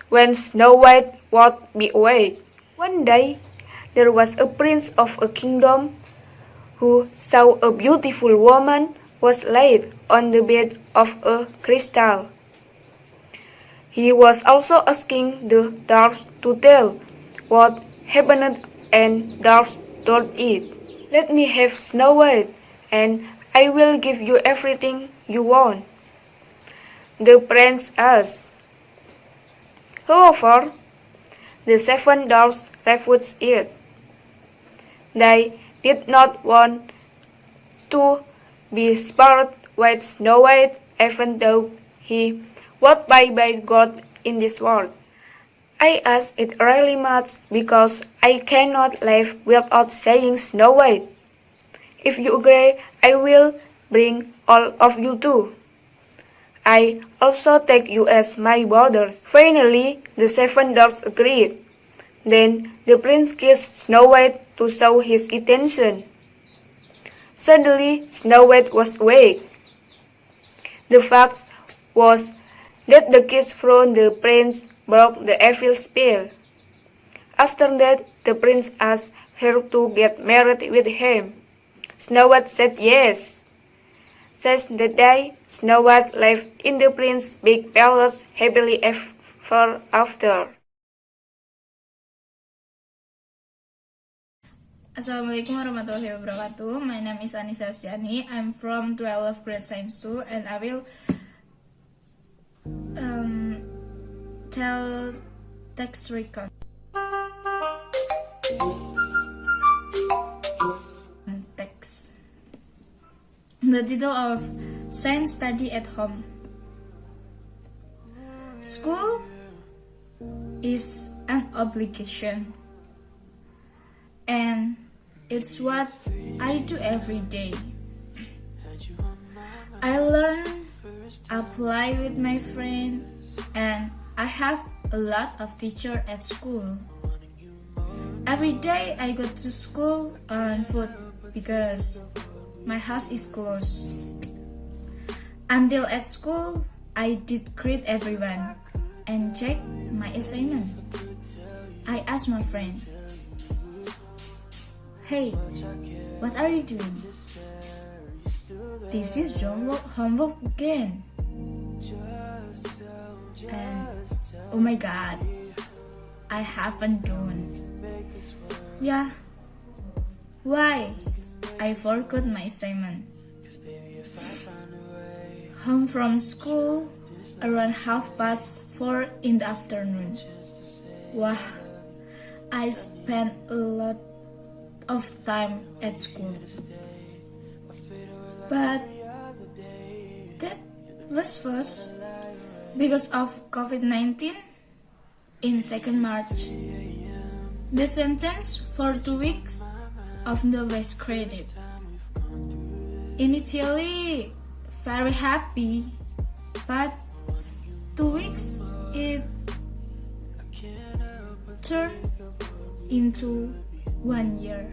when Snow White would be awake. One day, there was a prince of a kingdom who saw a beautiful woman was laid on the bed of a crystal. He was also asking the dwarfs to tell what happened, and dwarfs told it. "Let me have Snow White, and I will give you everything you want," the prince asked. However, the 7 dwarfs refused it. They did not want to be spared with Snow White, even though he would by God in this world. "I ask it really much because I cannot live without seeing Snow White. If you agree, I will bring all of you too. I also take you as my brothers." Finally, the 7 dwarfs agreed. Then the prince kissed Snow White to show his intention. Suddenly, Snow White was awake. The fact was that the kiss from the prince broke the evil spell. After that, the prince asked her to get married with him. Snow White said yes. Since that day, Snow White lived in the prince's big palace happily ever after. Assalamualaikum warahmatullahi wabarakatuh. My name is Anissa Siani. I'm from 12th grade science 2, and I will tell text record. Text. The title of Science Study at Home. School is an obligation, and it's what I do every day. I learn, apply with my friends, and I have a lot of teachers at school. Every day I go to school on foot because my house is close. Until at school, I did greet everyone and check my assignment. I asked my friend, "Hey, what are you doing?" "This is homework again." And oh my god, I haven't done. Yeah, why? I forgot my assignment. Home from school around 4:30 in the afternoon. Wah, I spent a lot of time at school. But was first because of COVID-19 in 2nd March. The sentence for 2 weeks of the West credit. Initially very happy, but 2 weeks it turned into 1 year.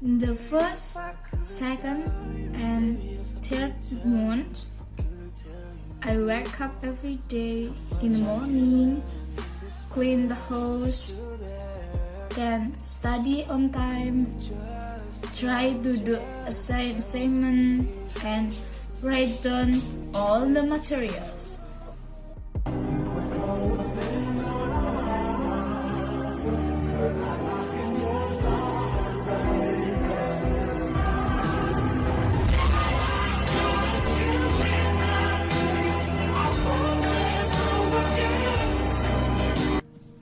The first, second, and third month, I wake up every day in the morning, clean the house, then study on time, try to do assignment, and write down all the materials.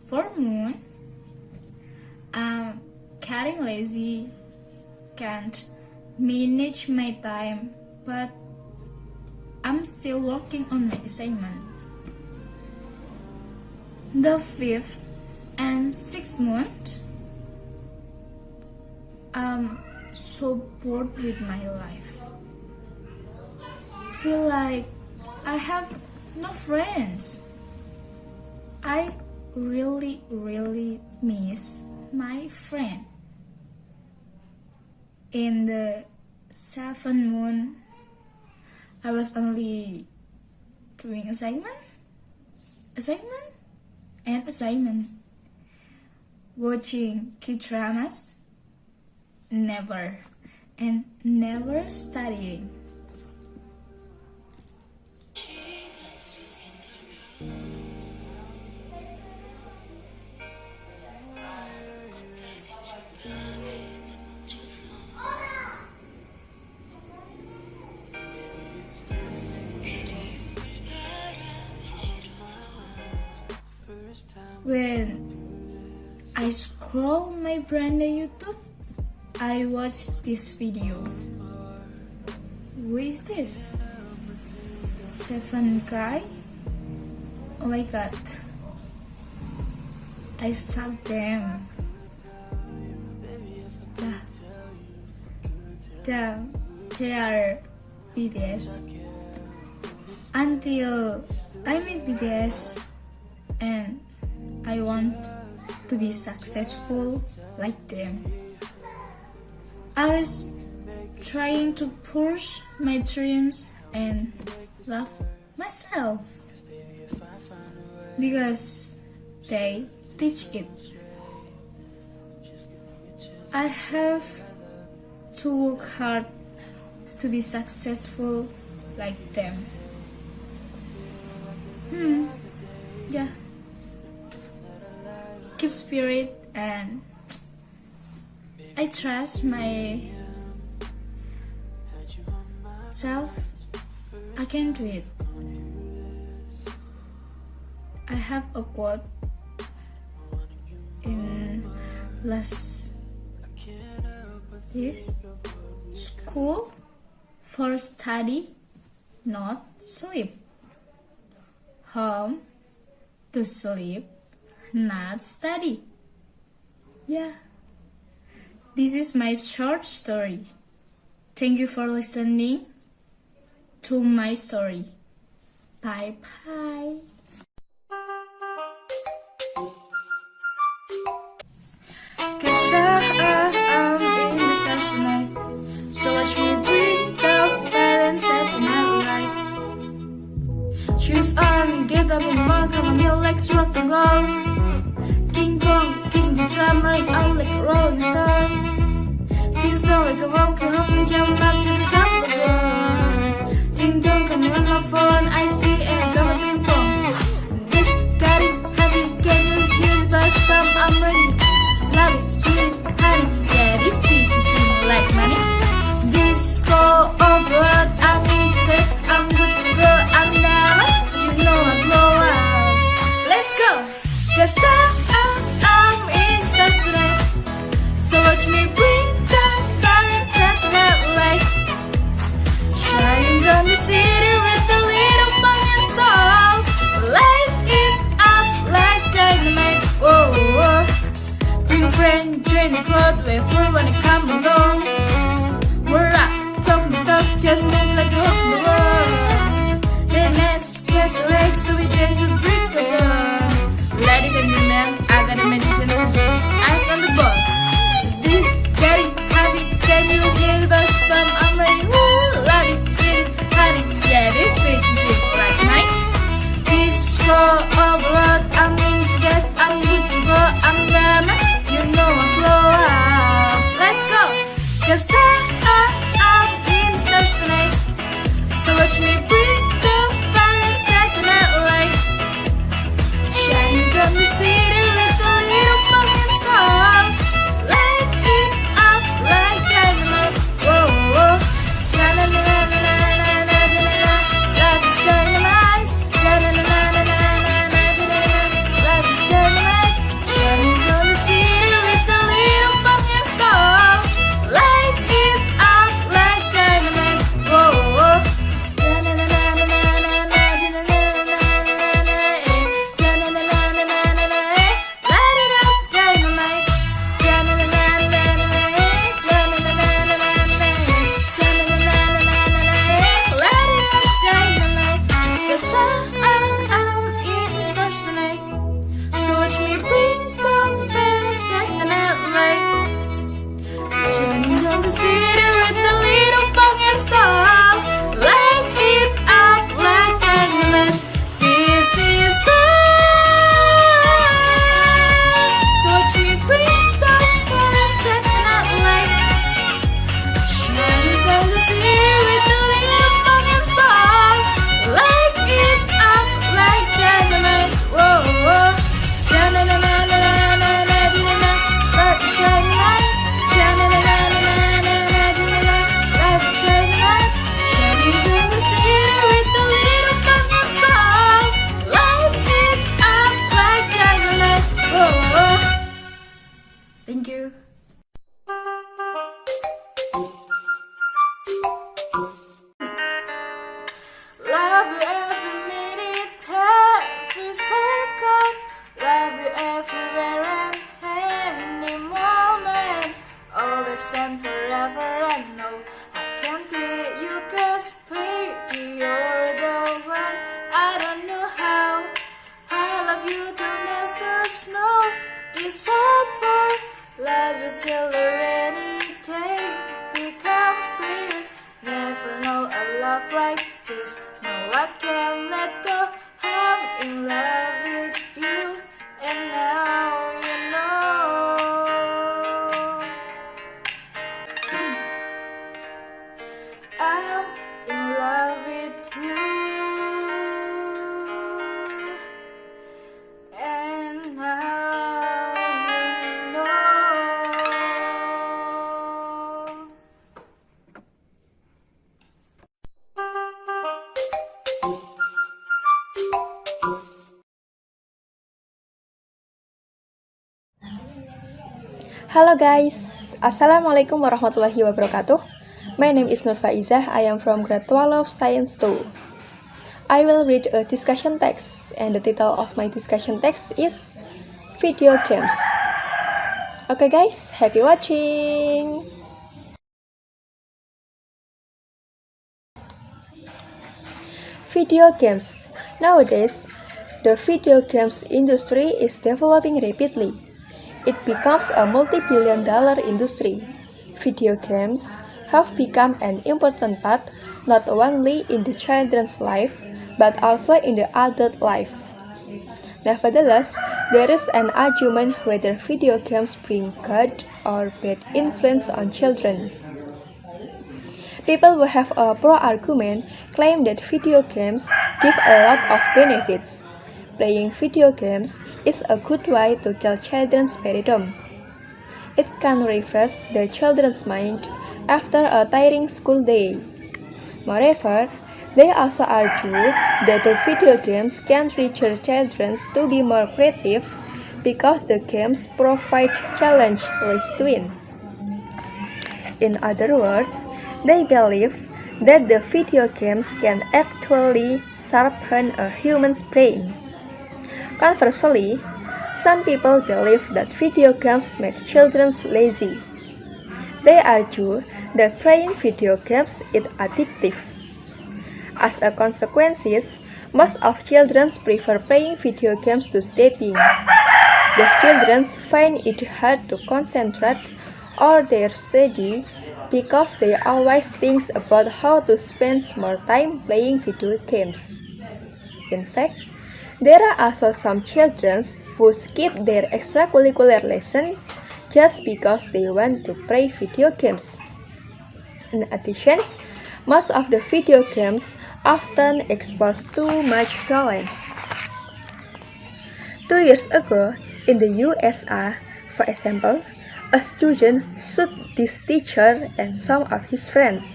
For moon, I'm getting lazy, can't manage my time, but I'm still working on my assignment. The 5th and 6th month, I'm so bored with my life. Feel like I have no friends. I really miss my friend. In the 7th month, I was only doing assignment, watching K-dramas, never studying. When I scroll my brand on YouTube, I watch this video. Who is this? 7 guy? Oh my god. I stalk them. They are BTS. Until I meet BTS and I want to be successful like them. I was trying to push my dreams and love myself because they teach it. I have to work hard to be successful like them. Yeah. Keep spirit and I trust myself. I can do it. I have a quote in last this school for study, not sleep. Home to sleep, not study. Yeah. This is my short story. Thank you for listening to my story. Bye bye. Cause I'm in the session night, so watch me bring the fire and set the night light. Shoes on, get up in the mall, come on your legs, rock and roll. King Kong, king the drum, right out like a rolling stone. Sing song like a walk home, jump up to the top of the world. Ding dong, come on my phone, I see and I got my ping pong. This got it heavy, can you hear the bass drum? I'm ready. Love it, sweet, honey, yeah, this beat to me like money. Disco over, I'm into it, I'm good to go, I'm down. You know I blow out. Let's go, cause I'm in stars tonight. So watch me bring the fire and set the night light. in the crowd, wait for when I come along. We're up, talking the talk, just move like a off the world. Their necks, catch the legs, so we tend to break the run. Ladies and gentlemen, I got a medicine for you. Eyes on the ball. This is getting heavy, can you hear the bass drum? I'm ready, woo, love is sweet, honey, yeah, this bitch is it, right, mate? This for overload, I'm into that, I'm good to go, I'm done, you know I blow up. Let's go, 'cause I'm in the stars tonight. So watch me bring the fire and set the night light. Shining down the city with a little pumpkin song. Light it up like dynamite. Whoa, whoa. Na na na na na na na na na na. Love is dynamite. Na na na na na na na na na na. Love is dynamite. Shining down the city with a little pumpkin song. Light it up like dynamite. Whoa, whoa. Na na na na na na na na na na na na. Na na na na na na na na. Light it up, dynamite. Na na na na na na na. Na na na na na na na. Na na na na na na na. Light it up, dynamite. 'Cause I'm in the stars tonight. So watch me bring the fire, set the night light. Shining down the city with a little fucking song. Light it up like dynamite. This is love. So watch me bring the fire, set the night light. Shining down the city with a little fucking song. Light it up like dynamite. Whoa, whoa. Na na na na na na na na na na. Love is dynamite. Na na na na na na na na na na. Love is dynamite. Shining down the city with a little fucking song. Light it up like dynamite. Whoa, whoa. Thank you. Love you every minute, every second. Love you everywhere and any moment. Always and forever, I know I can't quit you, 'cause baby, you're the one. I don't know how I love you till as the snow is over. Love you till the rainy day becomes clear. Never know a love like this. No, I can't let go. I'm in love with you, and now you know. I'm in love with you, and now you know. Hello guys, Assalamualaikum warahmatullahi wabarakatuh. My name is Nur Faizah. I am from grade 12 Science 2. I will read a discussion text, and the title of my discussion text is Video Games. Okay guys, happy watching! Video games. Nowadays, the video games industry is developing rapidly. It becomes a multi-billion-dollar industry. Video games have become an important part not only in the children's life, but also in the adult life. Nevertheless, there is an argument whether video games bring good or bad influence on children. People who have a pro-argument claim that video games give a lot of benefits. Playing video games is a good way to kill children's boredom. It can refresh the children's mind after a tiring school day. Moreover, they also argue that the video games can teach children to be more creative because the games provide challenge ways to win. In other words, they believe that the video games can actually sharpen a human's brain. Conversely, Some people believe that video games make children lazy. They argue that playing video games is addictive. As a consequence, most of children prefer playing video games to studying. These children find it hard to concentrate on their study because they always think about how to spend more time playing video games. In fact, there are also some children who skip their extracurricular lessons just because they want to play video games. In addition, most of the video games often expose too much violence. 2 years ago, in the USA, for example, a student shot his teacher and some of his friends.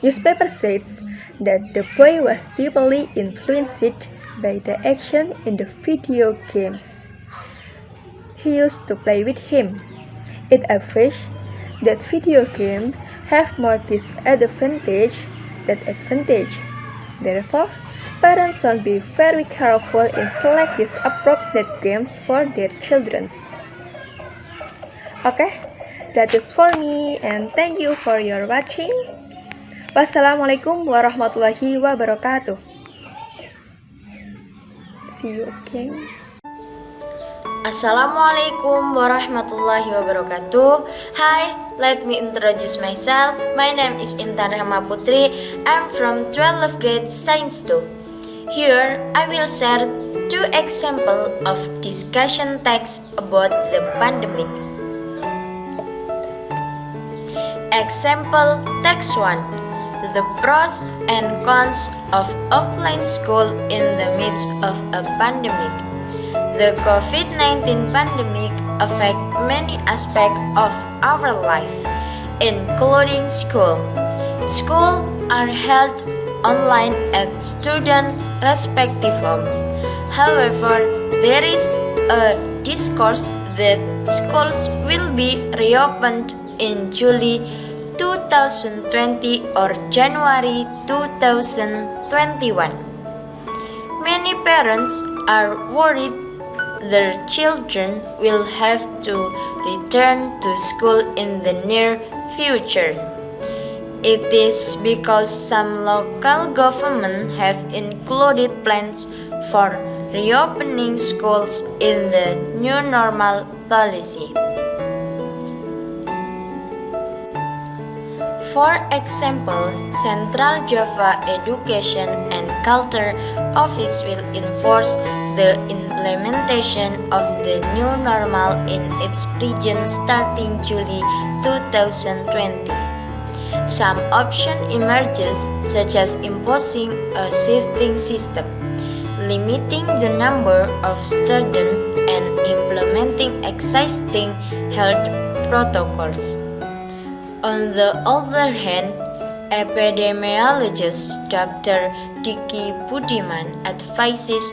Newspaper says that the boy was deeply influenced by the action in the video games he used to play with him. It appears that video games have more disadvantage than advantage. Therefore, parents should be very careful in selecting appropriate games for their children. Okay, that is for me and thank you for your watching. Wassalamualaikum warahmatullahi wabarakatuh. See you again. Assalamualaikum warahmatullahi wabarakatuh. Hi, let me introduce myself. My name is Intan Rahma Putri. I'm from 12th grade Science 2. Here, I will share 2 examples of discussion texts about the pandemic. Example text 1. The pros and cons of offline school in the midst of a pandemic. The COVID-19 pandemic affects many aspects of our life, including school. Schools are held online at students' respective home. However, there is a discourse that schools will be reopened in July 2020 or January 2021. Many parents are worried their children will have to return to school in the near future. It is because some local governments have included plans for reopening schools in the new normal policy. For example, Central Java Education and Culture Office will enforce the implementation of the new normal in its region starting July 2020. Some option emerges, such as imposing a shifting system, limiting the number of students, and implementing existing health protocols. On the other hand, epidemiologist Dr. Diki Budiman advises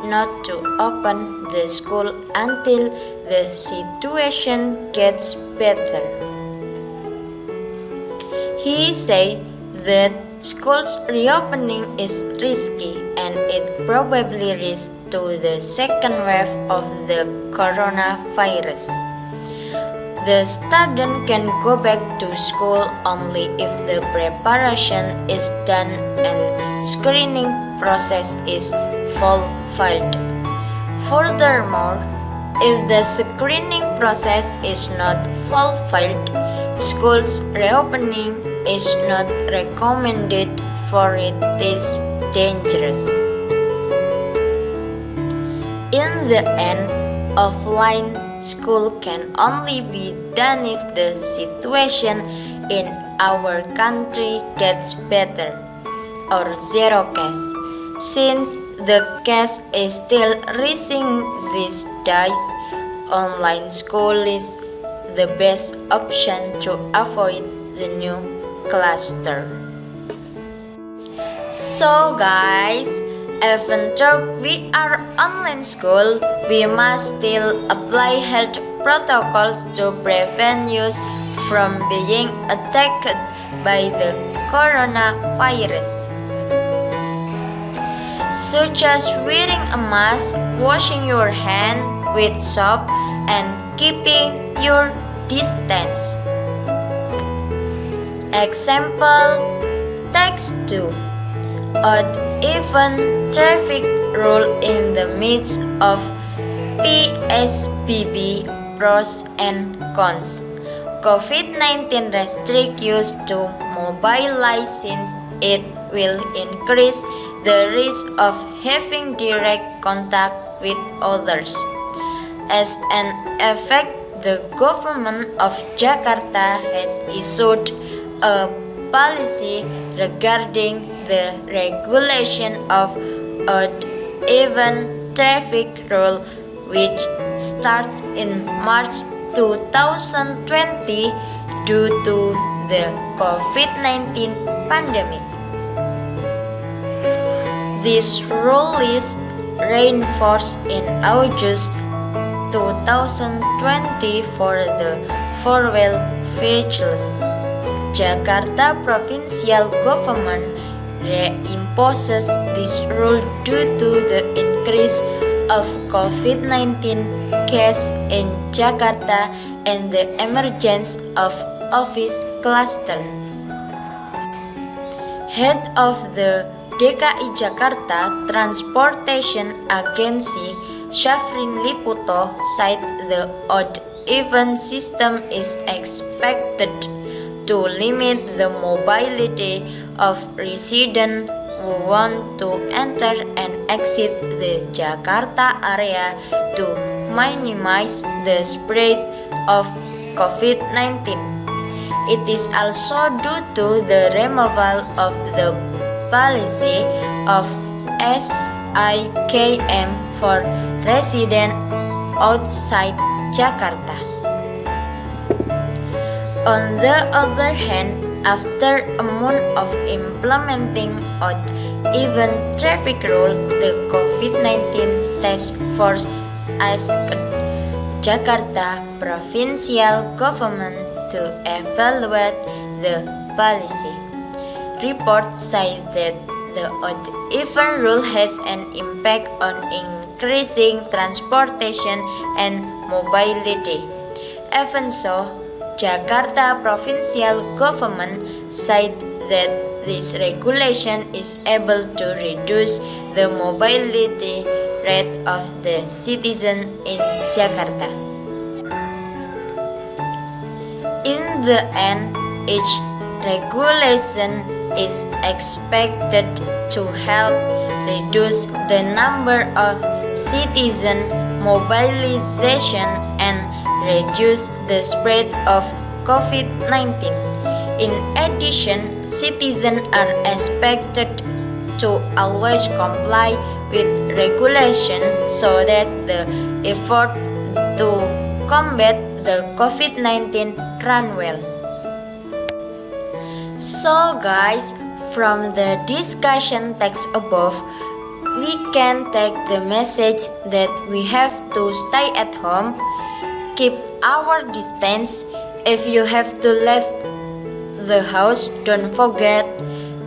not to open the school until the situation gets better. He said that schools reopening is risky and it probably risks to the second wave of the coronavirus. The student can go back to school only if the preparation is done and screening process is fulfilled. Furthermore, if the screening process is not fulfilled, schools reopening is not recommended for it is dangerous. In the end, offline school can only be done if the situation in our country gets better, or zero case. Since the case is still rising these days, online school is the best option to avoid the new cluster. So guys, even though we are online school, we must still apply health protocols to prevent us from being attacked by the coronavirus, such as wearing a mask, washing your hands, with soap and keeping your distance. Example text 2. Odd even traffic rule in the midst of PSBB pros and cons. COVID-19 restrict use to mobile since it will increase the risk of having direct contact with others. As an effect, the government of Jakarta has issued a policy regarding the regulation of odd-even traffic rule, which starts in March 2020 due to the COVID-19 pandemic. This rule is reinforced in August 2020 for the four-wheel vehicles. Jakarta provincial government reimposes this rule due to the increase of COVID-19 cases in Jakarta and the emergence of office cluster. Head of the DKI Jakarta Transportation Agency, Syafrin Liputo, said the odd-even system is expected to limit the mobility of residents who want to enter and exit the Jakarta area to minimize the spread of COVID-19. It is also due to the removal of the policy of sassignment for residents outside Jakarta. On the other hand, after a month of implementing odd-even traffic rule, the COVID-19 task force asked Jakarta provincial government to evaluate the policy. Reports say that the odd-even rule has an impact on increasing transportation and mobility. Even so, Jakarta provincial government said that this regulation is able to reduce the mobility rate of the citizens in Jakarta. In the end, each regulation is expected to help reduce the number of citizen mobilization and reduce the spread of COVID-19. In addition, citizens are expected to always comply with regulation so that the effort to combat the COVID-19 run well. So guys, from the discussion text above, we can take the message that we have to stay at home, keep our distance. If you have to leave the house, don't forget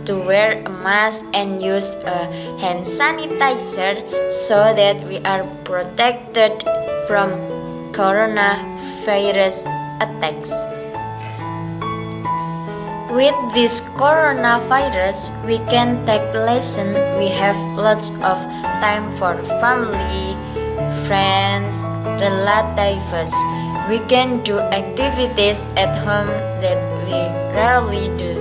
to wear a mask and use a hand sanitizer so that we are protected from coronavirus attacks. With this coronavirus, we can take lesson. We have lots of time for family, friends, relatives. We can do activities at home that we rarely do,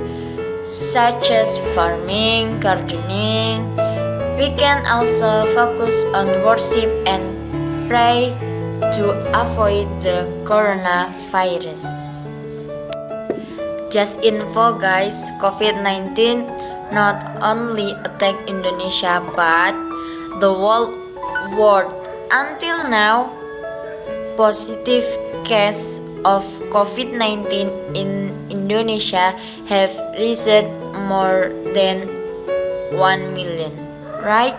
such as farming, gardening. We can also focus on worship and pray to avoid the coronavirus. Just info guys, COVID-19 not only attack Indonesia but the whole world. Until now, positive cases of COVID-19 in Indonesia have reached more than 1 million, right?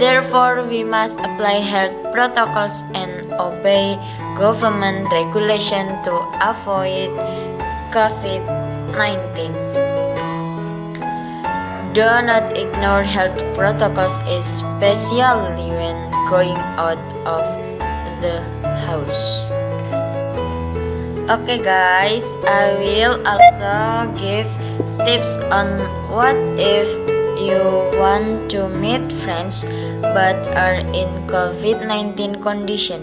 Therefore, we must apply health protocols and obey government regulation to avoid COVID-19. Do not ignore health protocols, especially when going out of the house. Okay guys, I will also give tips on what if you want to meet friends but are in COVID-19 condition.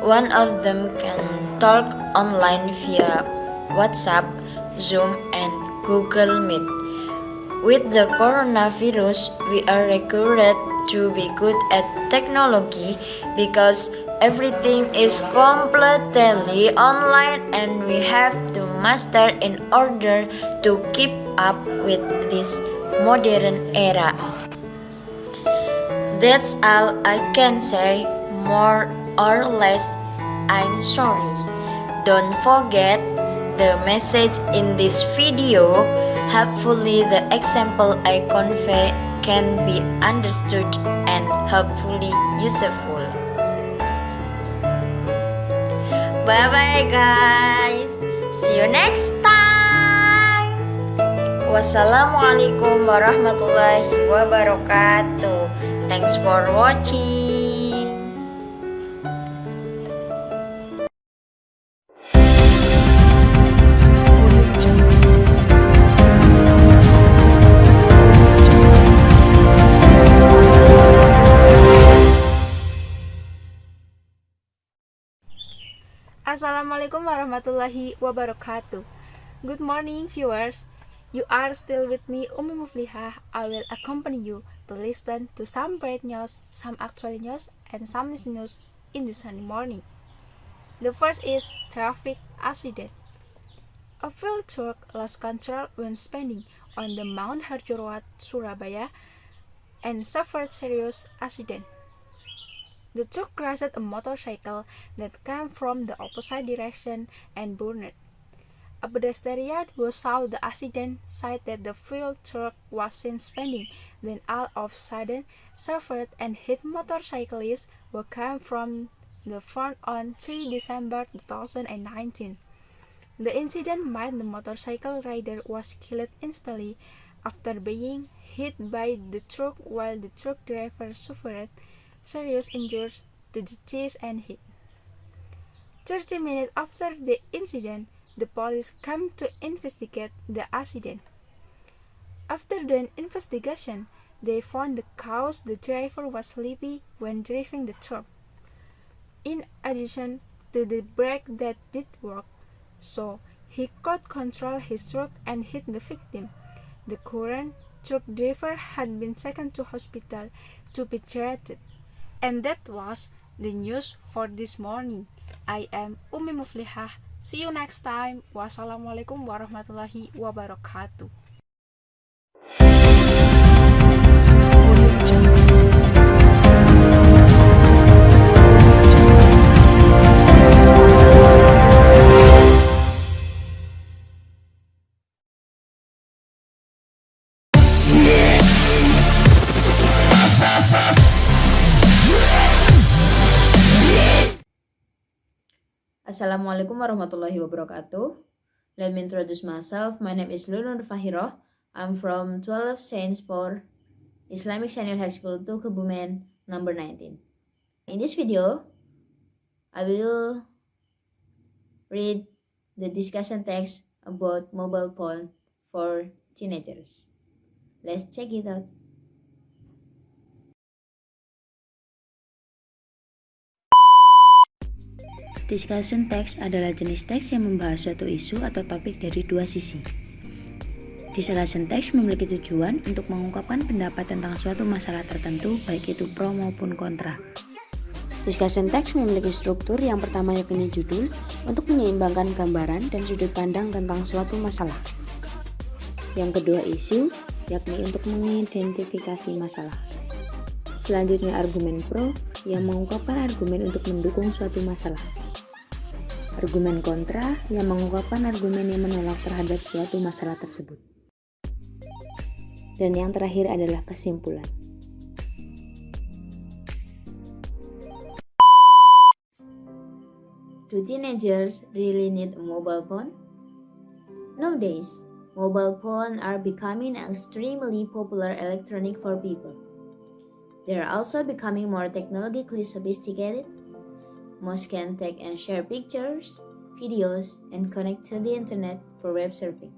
One of them can talk online via WhatsApp, Zoom, and Google Meet. With the coronavirus, we are required to be good at technology because everything is completely online and we have to master in order to keep up with this modern era. That's all I can say, more or less. I'm sorry. Don't forget the message in this video. Hopefully the example I convey can be understood and hopefully useful. Bye bye guys. See you next time. Wassalamualaikum warahmatullahi wabarakatuh. Thanks for watching. Assalamualaikum warahmatullahi wabarakatuh. Good morning viewers. You are still with me, Umi Muflihah. I will accompany you to listen to some great news, some actual news, and some news in the sunny morning. The first is traffic accident. A fuel truck lost control when speeding on the Mount Harjo Road, Surabaya, and suffered serious accident. The truck crashed a motorcycle that came from the opposite direction and burned. A pedestrian who saw the accident said that the fuel truck was seen speeding, then all of a sudden suffered and hit motorcyclists who came from the front on 3 December 2019. The incident made the motorcycle rider was killed instantly after being hit by the truck, while the truck driver suffered serious injuries to the chest and hip. 30 minutes after the incident, the police came to investigate the accident. After the investigation, they found the cause the driver was sleepy when driving the truck. In addition to the brake that did work, so he could control his truck and hit the victim. The current truck driver had been taken to hospital to be treated. And that was the news for this morning. I am Umi Muflihah. See you next time. Wassalamualaikum warahmatullahi wabarakatuh. Assalamualaikum warahmatullahi wabarakatuh. Let me introduce myself. My name is Lunur Fahiroh. I'm from 12 Saints for Islamic Senior High School to Kebumen number 19. In this video, I will read the discussion text about mobile phone for teenagers. Let's check it out. Discussion text adalah jenis teks yang membahas suatu isu atau topik dari dua sisi. Discussion text memiliki tujuan untuk mengungkapkan pendapat tentang suatu masalah tertentu, baik itu pro maupun kontra. Discussion text memiliki struktur yang pertama yakni judul untuk menyeimbangkan gambaran dan sudut pandang tentang suatu masalah. Yang kedua isu, yakni untuk mengidentifikasi masalah. Selanjutnya argumen pro yang mengungkapkan argumen untuk mendukung suatu masalah. Argumen kontra yang mengungkapkan argumen yang menolak terhadap suatu masalah tersebut. Dan yang terakhir adalah kesimpulan. Do teenagers really need a mobile phone? Nowadays, mobile phones are becoming extremely popular electronic for people. They are also becoming more technologically sophisticated Most can take and share pictures, videos, and connect to the internet for web surfing.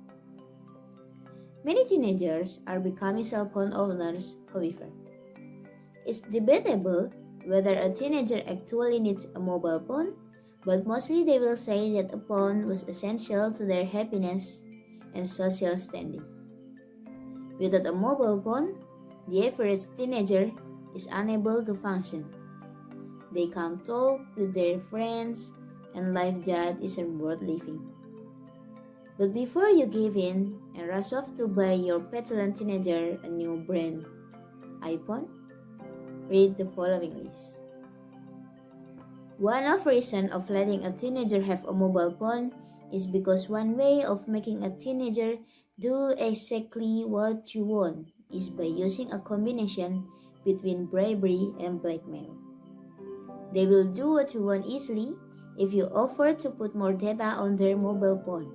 Many teenagers are becoming cell phone owners, however. It's debatable whether a teenager actually needs a mobile phone, but mostly they will say that a phone was essential to their happiness and social standing. Without a mobile phone, the average teenager is unable to function. They can't talk with their friends, and life just isn't worth living. But before you give in and rush off to buy your petulant teenager a new brand iPhone, read the following list. One of reason of letting a teenager have a mobile phone is because one way of making a teenager do exactly what you want is by using a combination between bribery and blackmail. They will do what you want easily if you offer to put more data on their mobile phone.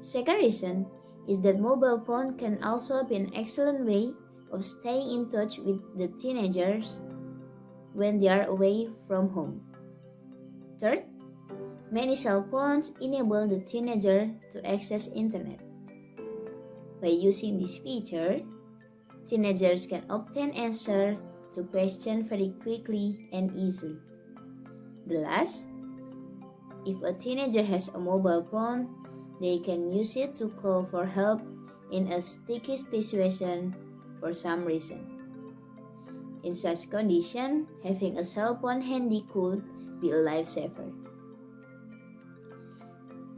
Second reason is that mobile phone can also be an excellent way of staying in touch with the teenagers when they are away from home. Third, many cell phones enable the teenager to access internet. By using this feature, teenagers can obtain answers to questions very quickly and easily. The last, if a teenager has a mobile phone, they can use it to call for help in a sticky situation for some reason. In such condition, having a cell phone handy could be a lifesaver.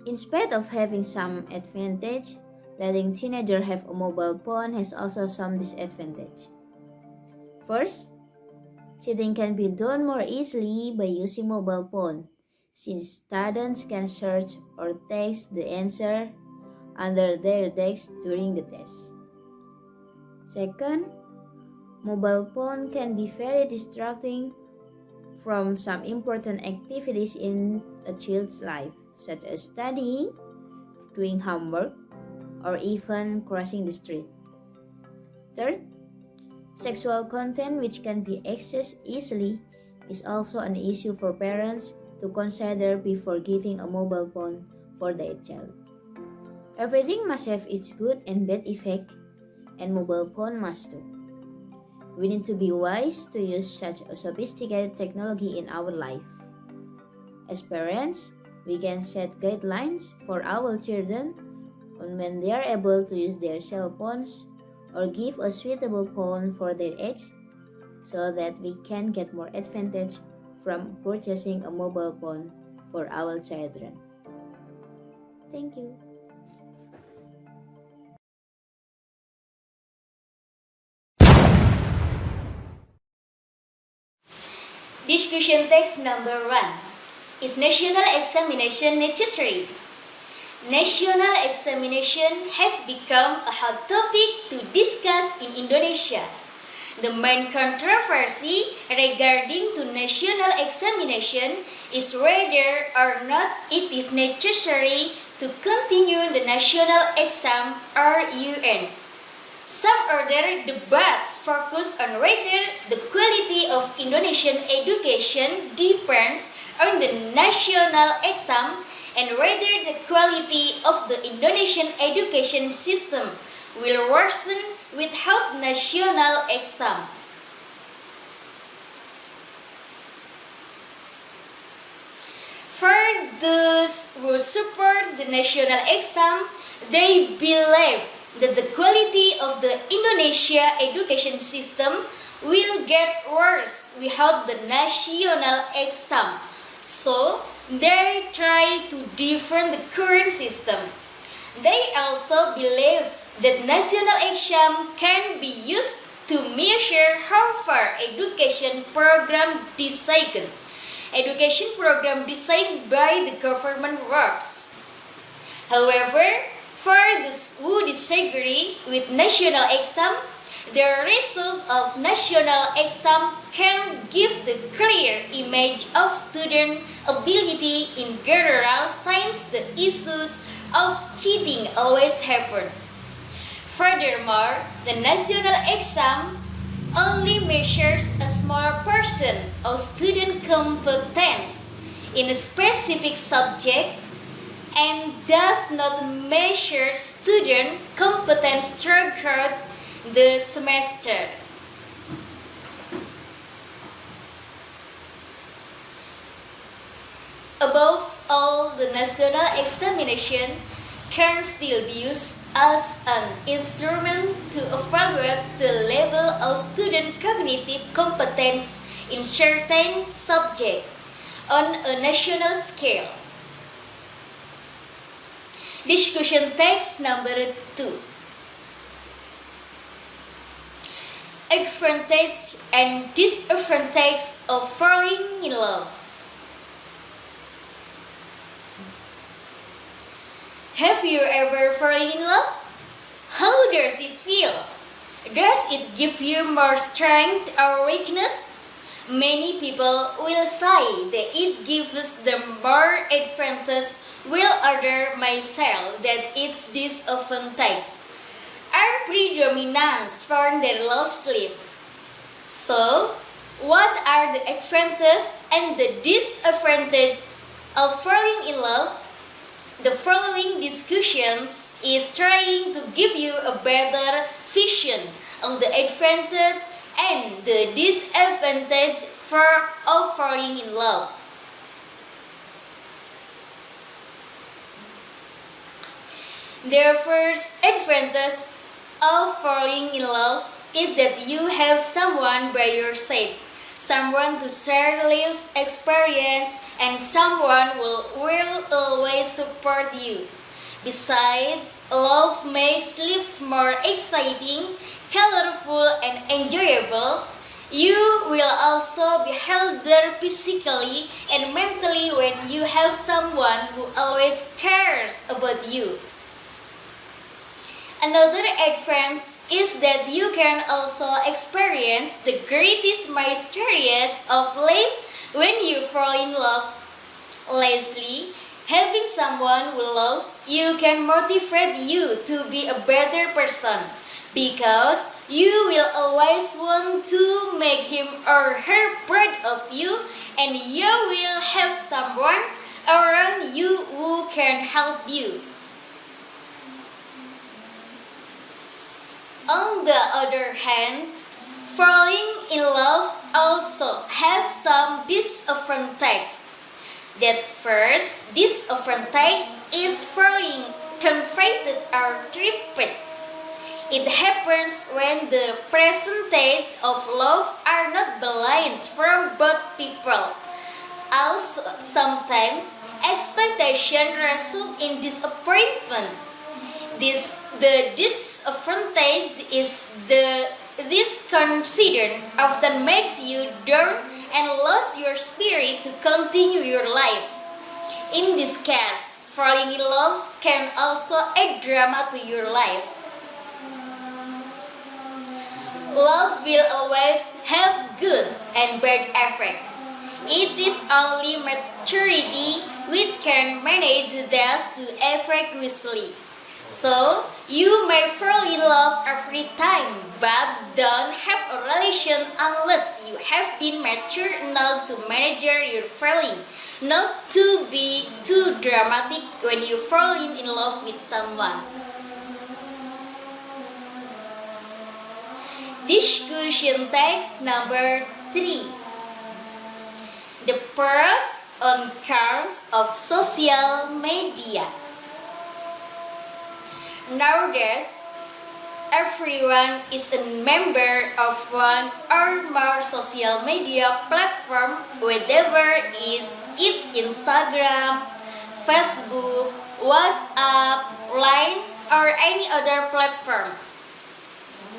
In spite of having some advantage, letting teenagers have a mobile phone has also some disadvantage. First, cheating can be done more easily by using mobile phone, since students can search or text the answer under their desk during the test. Second, mobile phone can be very distracting from some important activities in a child's life, such as studying, doing homework, or even crossing the street. Third, sexual content which can be accessed easily is also an issue for parents to consider before giving a mobile phone for their child. Everything must have its good and bad effect, and mobile phone must too. We need to be wise to use such a sophisticated technology in our life. As parents, we can set guidelines for our children on when they are able to use their cell phones or give a suitable phone for their age so that we can get more advantage from purchasing a mobile phone for our children. Thank you. Discussion text number 1. Is national examination necessary? National examination has become a hot topic to discuss in Indonesia. The main controversy regarding to national examination is whether or not it is necessary to continue the national exam or UN. Some other debates focus on whether the quality of Indonesian education depends on the national exam and whether the quality of the Indonesian education system will worsen without national exam. For those who support the national exam, they believe that the quality of the Indonesia education system will get worse without the national exam. So, they try to defend the current system. They also believe that national exam can be used to measure how far education program designed by the government works. However, for those who disagree with national exam, the result of national exam can give the clear image of student ability in general since the issues of cheating always happen. Furthermore, the national exam only measures a small portion of student competence in a specific subject and does not measure student competence throughout the semester. Above all, the national examination can still be used as an instrument to evaluate the level of student cognitive competence in certain subjects on a national scale. Discussion text number 2. Advantage and disadvantage of falling in love. Have you ever fallen in love? How does it feel? Does it give you more strength or weakness? Many people will say that it gives them more advantage, while others may say that it's disadvantage. Are predominance for their love life. So, what are the advantages and the disadvantages of falling in love? The following discussions is trying to give you a better vision of the advantage and the disadvantage of falling in love. The first advantage of falling in love is that you have someone by your side, someone to share life's experience, and someone will always support you. Besides, love makes life more exciting, colorful, and enjoyable. You will also be healthier physically and mentally when you have someone who always cares about you. Another advantage is that you can also experience the greatest mysterious of life when you fall in love. Lastly, having someone who loves you can motivate you to be a better person because you will always want to make him or her proud of you, and you will have someone around you who can help you. On the other hand, falling in love also has some disadvantages. That first disadvantage is falling confronted or tripped. It happens when the percentage of love are not balanced from both people. Also, sometimes expectation results in disappointment. The disadvantage is this concern often makes you down and lose your spirit to continue your life. In this case, falling in love can also add drama to your life. Love will always have good and bad effect. It is only maturity which can manage this to effectively. So, you may fall in love every time, but don't have a relation unless you have been mature enough to manage your feeling, not to be too dramatic when you fall in love with someone. Discussion text number 3. The pros and cons of social media. Nowadays, everyone is a member of one or more social media platform, whether it's Instagram, Facebook, WhatsApp, Line, or any other platform.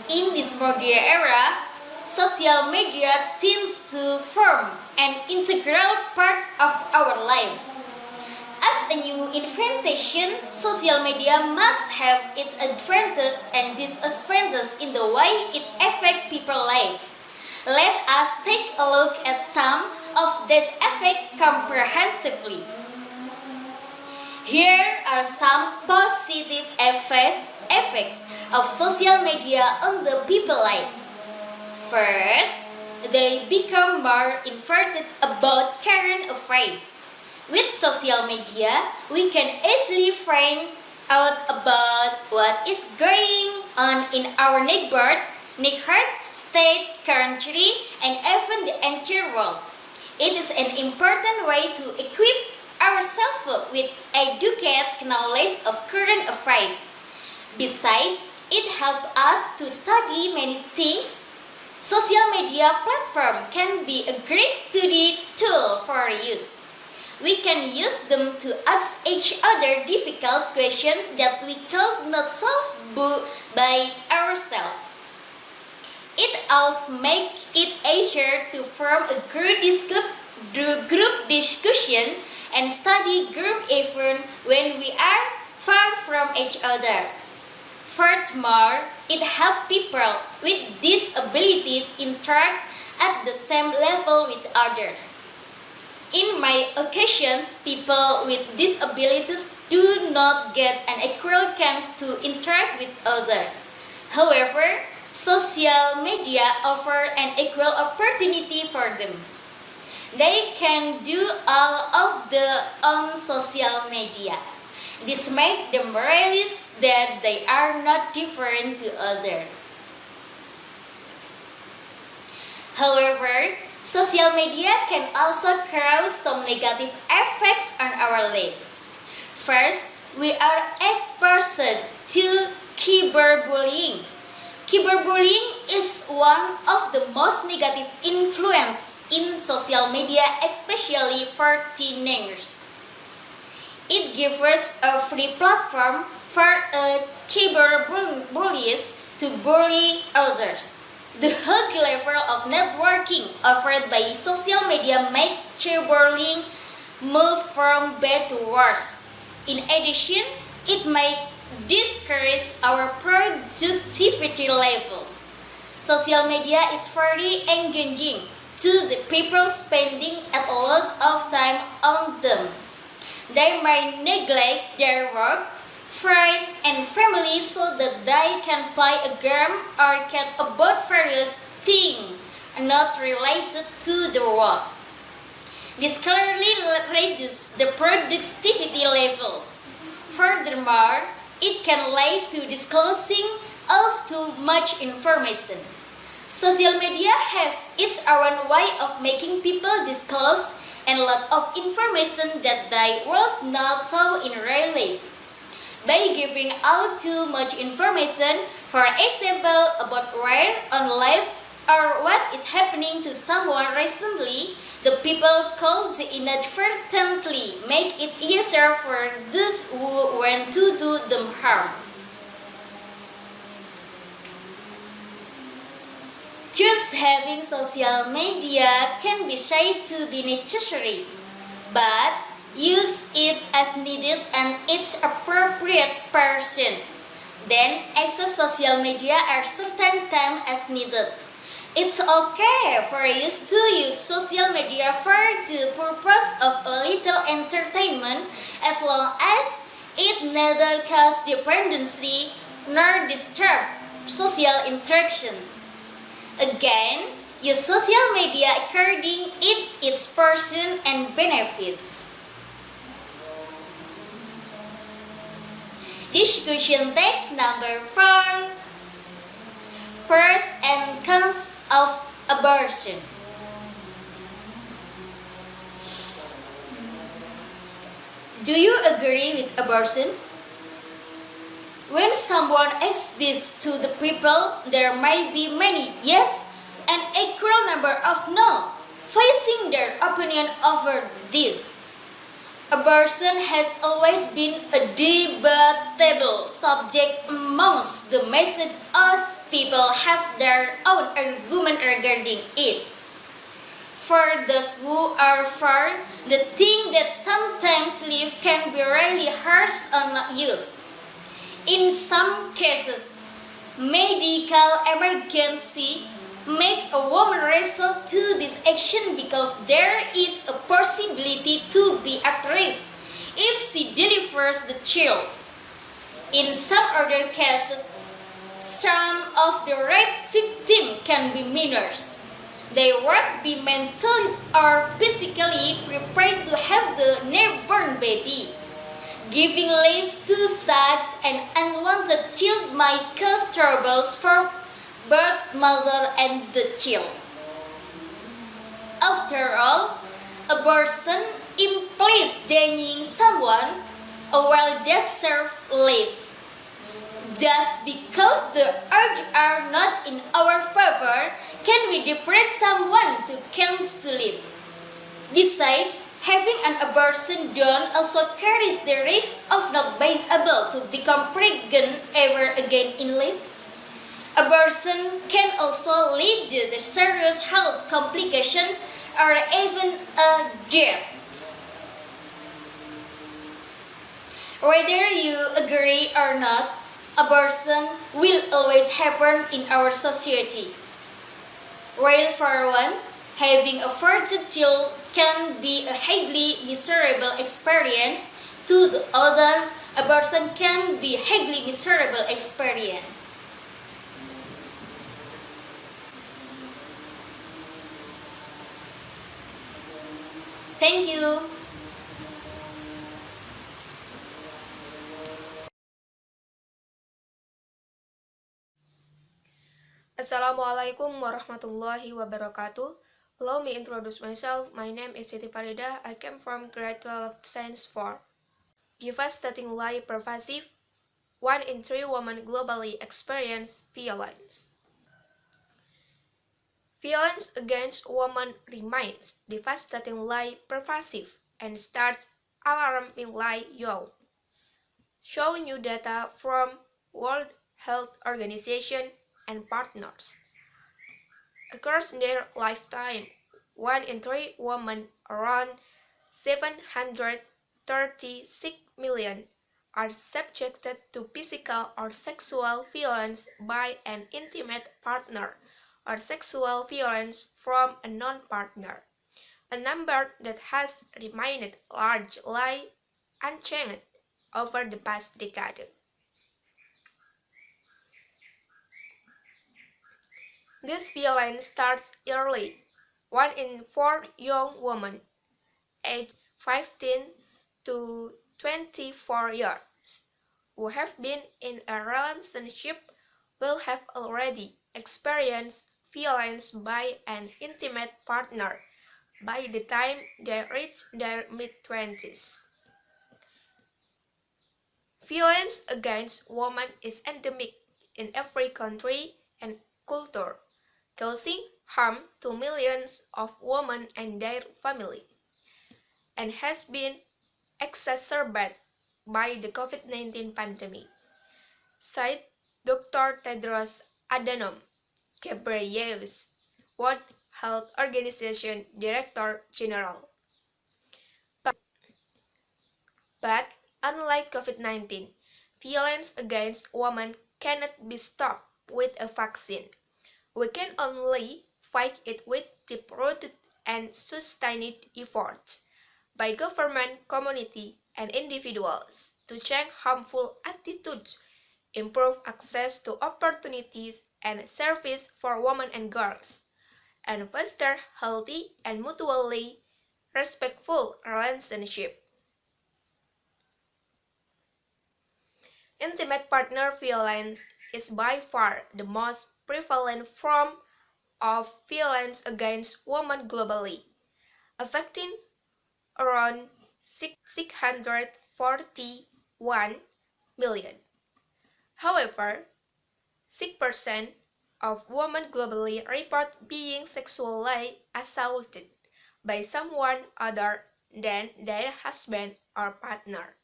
In this modern era, social media tends to form an integral part of our life. As a new invention, social media must have its advantages and disadvantages in the way it affects people's lives. Let us take a look at some of these effects comprehensively. Here are some positive effects of social media on the people's life. First, they become more informed about current affairs. With social media, we can easily find out about what is going on in our neighborhood, state, country, and even the entire world. It is an important way to equip ourselves with educated knowledge of current affairs. Besides, it helps us to study many things. Social media platform can be a great study tool for use. We can use them to ask each other difficult questions that we could not solve by ourselves. It also makes it easier to form a group discussion and study group even when we are far from each other. Furthermore, it helps people with disabilities interact at the same level with others. In my occasions, people with disabilities do not get an equal chance to interact with others. However, social media offer an equal opportunity for them. They can do all of the on social media. This makes them realize that they are not different to others. However, social media can also cause some negative effects on our lives. First, we are exposed to cyberbullying. Cyberbullying is one of the most negative influence in social media, especially for teenagers. It gives us a free platform for cyberbullies to bully others. The high level of networking offered by social media makes cyberbullying move from bad to worse. In addition, it may discourage our productivity levels. Social media is very engaging to the people spending a lot of time on them. They may neglect their work, friends, and family so that they can play a game or get about various things not related to the work. This clearly reduces the productivity levels. Furthermore, it can lead to disclosing of too much information. Social media has its own way of making people disclose a lot of information that they would not show in real life. By giving out too much information, for example, about where on life or what is happening to someone recently, the people could inadvertently make it easier for those who want to do them harm. Just having social media can be said to be necessary, but use it as needed and its appropriate person. Then access social media at certain time as needed. It's okay for you to use social media for the purpose of a little entertainment as long as it neither causes dependency nor disturb social interaction. Again, use social media according its person and benefits. Discussion text number 4. Pros and cons of abortion. Do you agree with abortion? When someone asks this to the people, there may be many yes and equal number of no, voicing their opinion over this. Abortion has always been a debatable subject amongst the message as people have their own argument regarding it. For those who are for, the thing that sometimes live can be really harsh on use. In some cases, medical emergency make a woman resort to this action because there is a possibility to be at risk if she delivers the child. In some other cases, Some of the rape victims can be minors. They won't be mentally or physically prepared to have the newborn baby. Giving leave to such an unwanted child might cause troubles for both mother and the child. After all, abortion implies denying someone a well-deserved life. Just because the odds are not in our favor, can we deprive someone to chance to live? Besides, having an abortion done also carries the risk of not being able to become pregnant ever again in life. Abortion can also lead to the serious health complication or even a death. Whether you agree or not, abortion will always happen in our society. While for one, having a virgin child can be a highly miserable experience, to the other, abortion can be a highly miserable experience. Thank you. Assalamualaikum warahmatullahi wabarakatuh. Allow me introduce myself. My name is Siti Farida. I came from grade 12 Science 4. Devastating lie pervasive. 1 in 3 women globally experience violence. Violence against women remains devastatingly pervasive and starts alarmingly young. Showing you data from World Health Organization and partners. Across their lifetime, 1 in 3 women, around 736 million, are subjected to physical or sexual violence by an intimate partner or sexual violence from a non-partner, a number that has remained largely unchanged over the past decade. This violence starts early. 1 in 4 young women, aged 15 to 24 years, who have been in a relationship will have already experienced violence by an intimate partner by the time they reach their mid-twenties. Violence against women is endemic in every country and culture, causing harm to millions of women and their families, and has been exacerbated by the COVID-19 pandemic, said Dr. Tedros Adhanom Ghebreyesus, World Health Organization Director General. But unlike COVID-19, violence against women cannot be stopped with a vaccine. We can only fight it with deep-rooted and sustained efforts by government, community, and individuals to change harmful attitudes, improve access to opportunities and service for women and girls, and foster healthy and mutually respectful relationships. Intimate partner violence is by far the most prevalent form of violence against women globally, affecting around 641 million. However, 6% of women globally report being sexually assaulted by someone other than their husband or partner.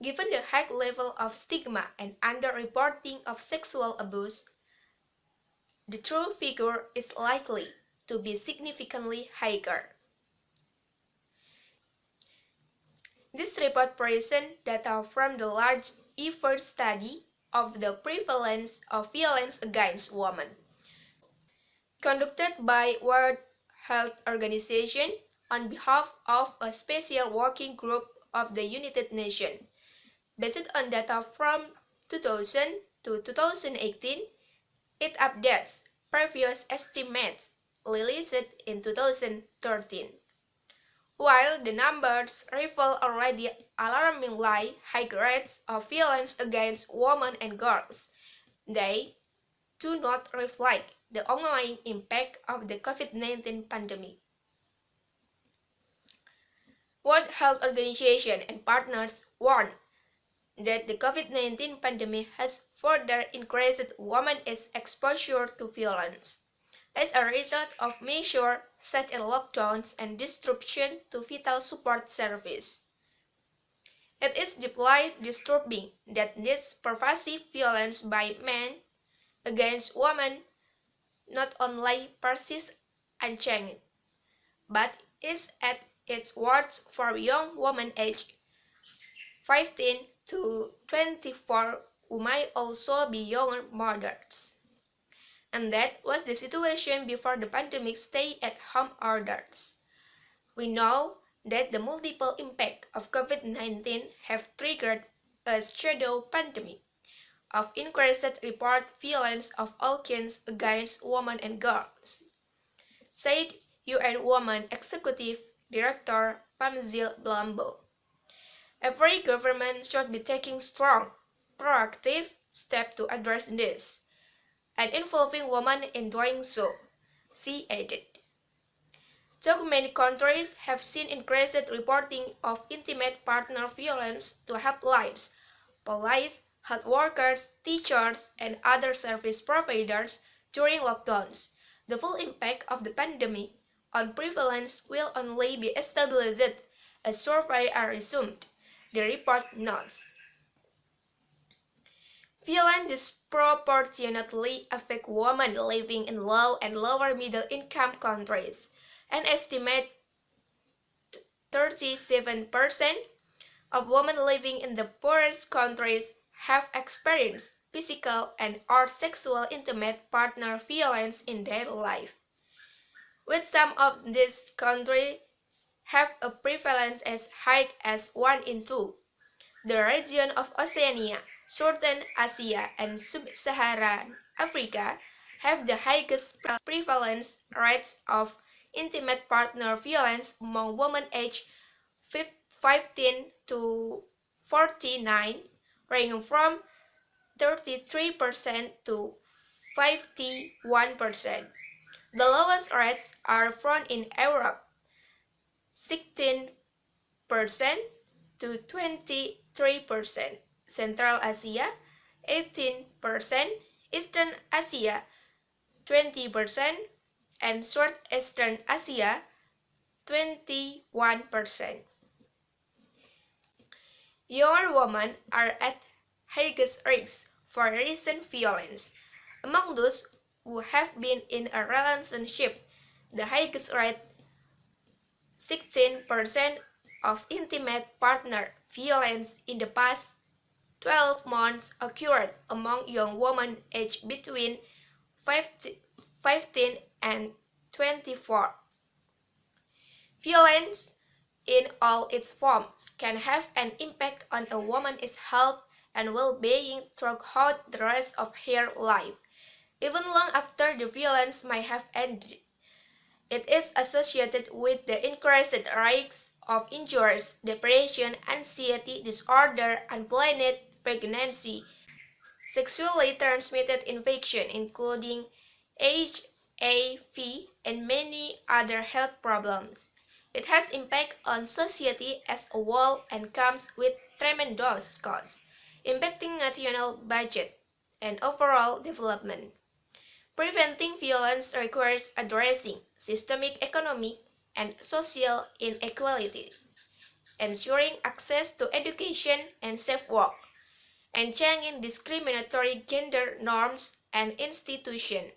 Given the high level of stigma and underreporting of sexual abuse, the true figure is likely to be significantly higher. This report presents data from the large effort study of the prevalence of violence against women, conducted by World Health Organization on behalf of a special working group of the United Nations, based on data from 2000 to 2018, it updates previous estimates released in 2013. While the numbers reveal already alarmingly high rates of violence against women and girls, they do not reflect the ongoing impact of the COVID-19 pandemic. World Health Organization and partners warn that the COVID-19 pandemic has further increased women's exposure to violence as a result of measures such as lockdowns and disruption to vital support services. It is deeply disturbing that this pervasive violence by men against women not only persists unchanged, but is at its worst for young women aged 15 to 24 who may also be young mothers. And that was the situation before the pandemic stay-at-home orders. We know that the multiple impacts of COVID-19 have triggered a shadow pandemic of increased report violence of all kinds against women and girls, said UN Women Executive Director Pamzile Blambo. Every government should be taking strong, proactive steps to address this, and involving women in doing so, she added. Though many countries have seen increased reporting of intimate partner violence to helplines, police, health workers, teachers, and other service providers during lockdowns, the full impact of the pandemic on prevalence will only be established as surveys are resumed, the report notes. Violence disproportionately affects women living in low and lower middle income countries. An estimated 37% of women living in the poorest countries have experienced physical and or sexual intimate partner violence in their life, with some of these countries have a prevalence as high as 1 in 2. The region of Oceania, Southern Asia, and Sub-Saharan Africa have the highest prevalence rates of intimate partner violence among women aged 15 to 49, ranging from 33% to 51%. The lowest rates are found in Europe, 16% to 23%, Central Asia, 18%, Eastern Asia, 20%, and Southeastern Asia, 21%. Younger women are at highest risk for recent violence. Among those who have been in a relationship, the highest rate, 16%, of intimate partner violence in the past 12 months occurred among young women aged between 15 and 24. Violence in all its forms can have an impact on a woman's health and well-being throughout the rest of her life, even long after the violence may have ended. It is associated with the increased risk of injuries, depression, anxiety disorder, unplanned pregnancy, sexually transmitted infection including HIV, and many other health problems. It has impact on society as a whole and comes with tremendous costs, impacting national budget and overall development. Preventing violence requires addressing systemic economic and social inequalities, ensuring access to education and safe work, and changing discriminatory gender norms and institutions.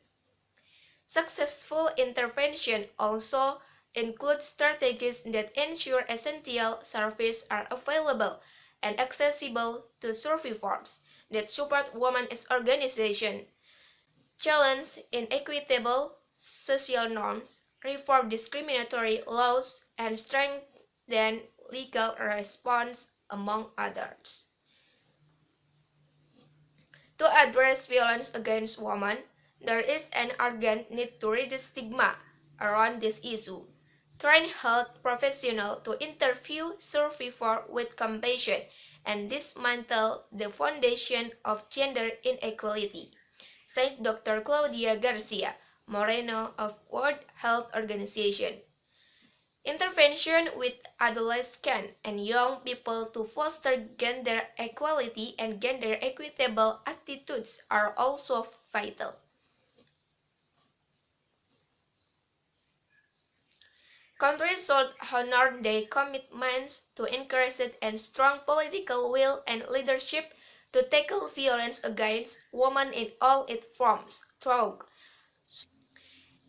Successful intervention also includes strategies that ensure essential services are available and accessible to survivors, that support women's organizations, challenge inequitable social norms, reform discriminatory laws, and strengthen legal response, among others. To address violence against women, there is an urgent need to reduce stigma around this issue. Train health professionals to interview survivors with compassion and dismantle the foundation of gender inequality, said Dr. Claudia Garcia Moreno of World Health Organization. Intervention with adolescents and young people to foster gender equality and gender equitable attitudes are also vital. Countries should honor their commitments to encourage and strong political will and leadership to tackle violence against women in all its forms through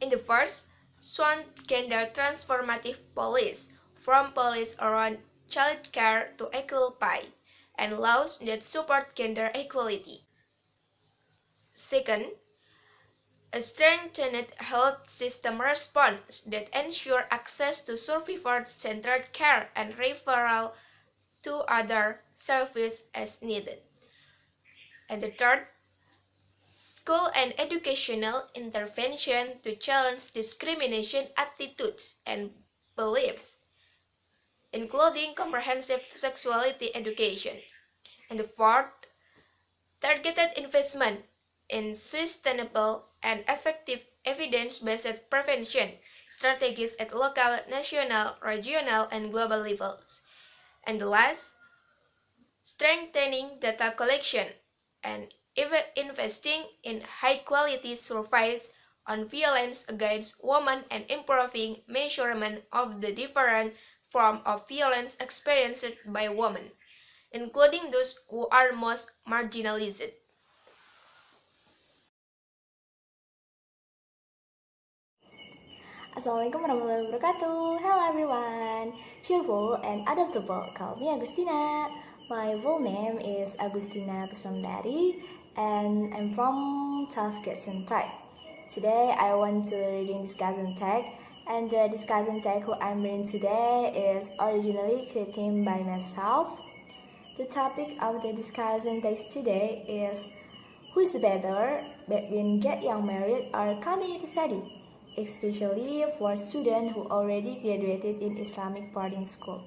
in the first, gender transformative policies, from policies around child care to equal pay, and laws that support gender equality. Second, a strengthened health system response that ensure access to survivor-centered care and referral to other services as needed. And the third, school and educational intervention to challenge discrimination attitudes and beliefs, including comprehensive sexuality education. And the fourth, targeted investment in sustainable and effective evidence-based prevention strategies at local, national, regional, and global levels. And the last, strengthening data collection and investing in high-quality surveys on violence against women and improving measurement of the different forms of violence experienced by women, including those who are most marginalized. Assalamualaikum warahmatullahi wabarakatuh. Hello everyone, cheerful and adaptable. Call me Agustina. My full name is Agustina Kusumdari, and I'm from 12th grade type. Today I want to reading discussion tag, and the discussion tag who I'm reading today is originally written by myself. The topic of the discussion text today is who is better between get young married or continue to study, especially for students who already graduated in Islamic boarding school.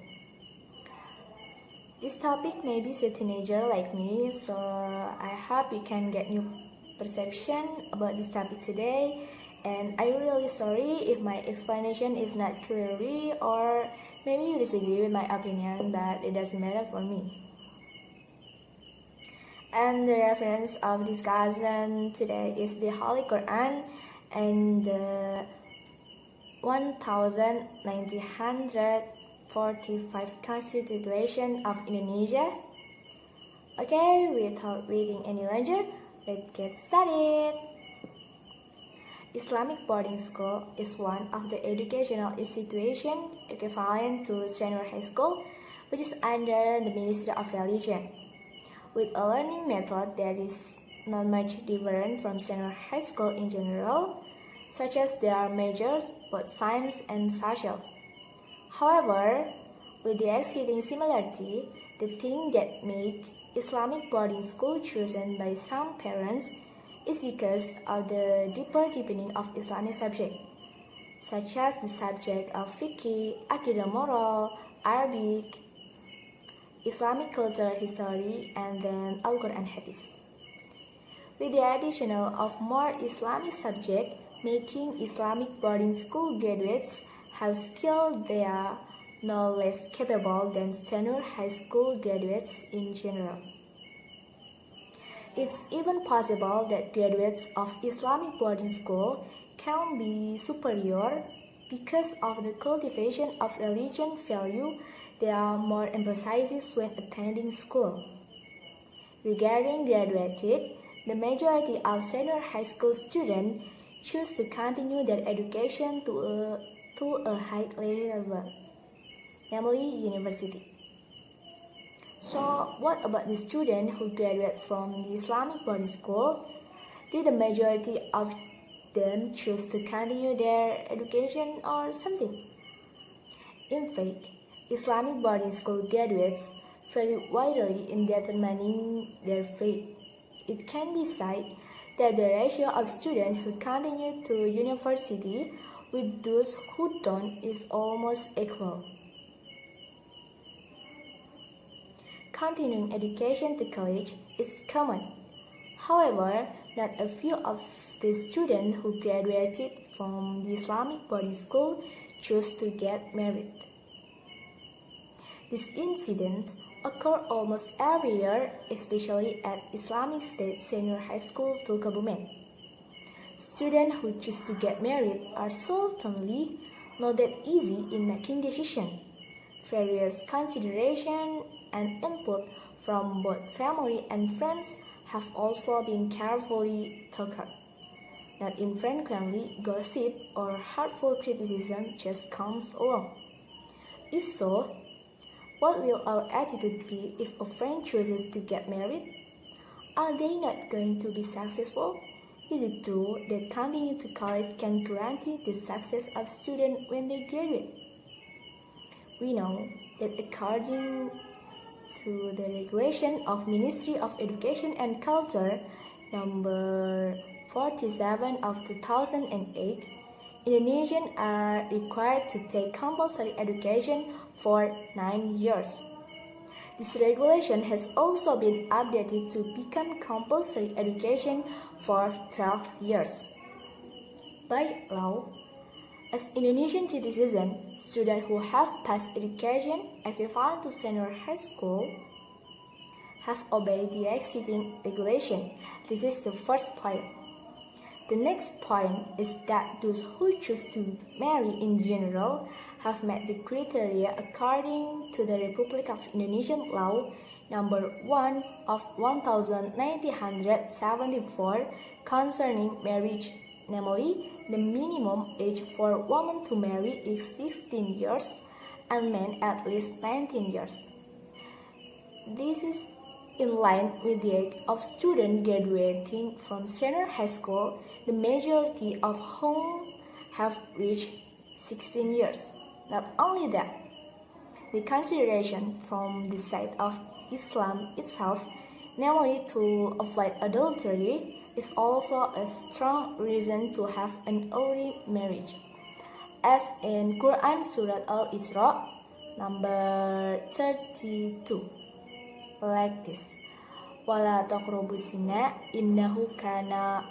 This topic may be a teenager like me, so I hope you can get new perception about this topic today, and I'm really sorry if my explanation is not clearly or maybe you disagree with my opinion, but it doesn't matter for me. And the reference of discussion today is the Holy Quran and the 1945 Constitution of Indonesia. Okay, without waiting any longer, let's get started. Islamic boarding school is one of the educational institutions equivalent to senior high school, which is under the Ministry of Religion, with a learning method that is not much different from senior high school in general, such as they are majored both science and social. However, with the exceeding similarity, the thing that makes Islamic boarding school chosen by some parents is because of the deeper deepening of Islamic subjects, such as the subject of fiqh, aqidah moral, Arabic, Islamic culture, history, and then Al-Quran Hadith. With the addition of more Islamic subjects, making Islamic boarding school graduates have skills they are no less capable than senior high school graduates in general. It's even possible that graduates of Islamic boarding school can be superior because of the cultivation of religion value they are more emphasized when attending school. Regarding graduated, the majority of senior high school students choose to continue their education to a high level, namely university. So, what about the students who graduate from the Islamic boarding school? Did the majority of them choose to continue their education or something? In fact, Islamic boarding school graduates vary widely in determining their fate. it can be said that the ratio of students who continue to university with those who don't is almost equal. Continuing education to college is common. However, not a few of the students who graduated from the Islamic boarding school choose to get married. These incidents occur almost every year, especially at Islamic State Senior High School to Kebumen. Students who choose to get married are certainly not that easy in making decisions. Various considerations and input from both family and friends have also been carefully thought out. Not infrequently, gossip or hurtful criticism just comes along. If so, what will our attitude be if a friend chooses to get married? Are they not going to be successful? Is it true that continuing to college can guarantee the success of students when they graduate? We know that according to the regulation of Ministry of Education and Culture number 47 of 2008, Indonesians are required to take compulsory education for 9 years. This regulation has also been updated to become compulsory education for 12 years. By law, as Indonesian citizens, students who have passed education equivalent to senior high school have obeyed the existing regulation. This is the first point. The next point is that those who choose to marry in general have met the criteria according to the Republic of Indonesian Law number 1 of 1974 concerning marriage, namely the minimum age for women to marry is 16 years and men at least 19 years. This is in line with the age of students graduating from senior high school, the majority of whom have reached 16 years. Not only that, the consideration from the side of Islam itself, namely to avoid adultery, is also a strong reason to have an early marriage. As in Quran Surat Al-Isra, number 32. Like this. Wala taqrabus zina innahu kana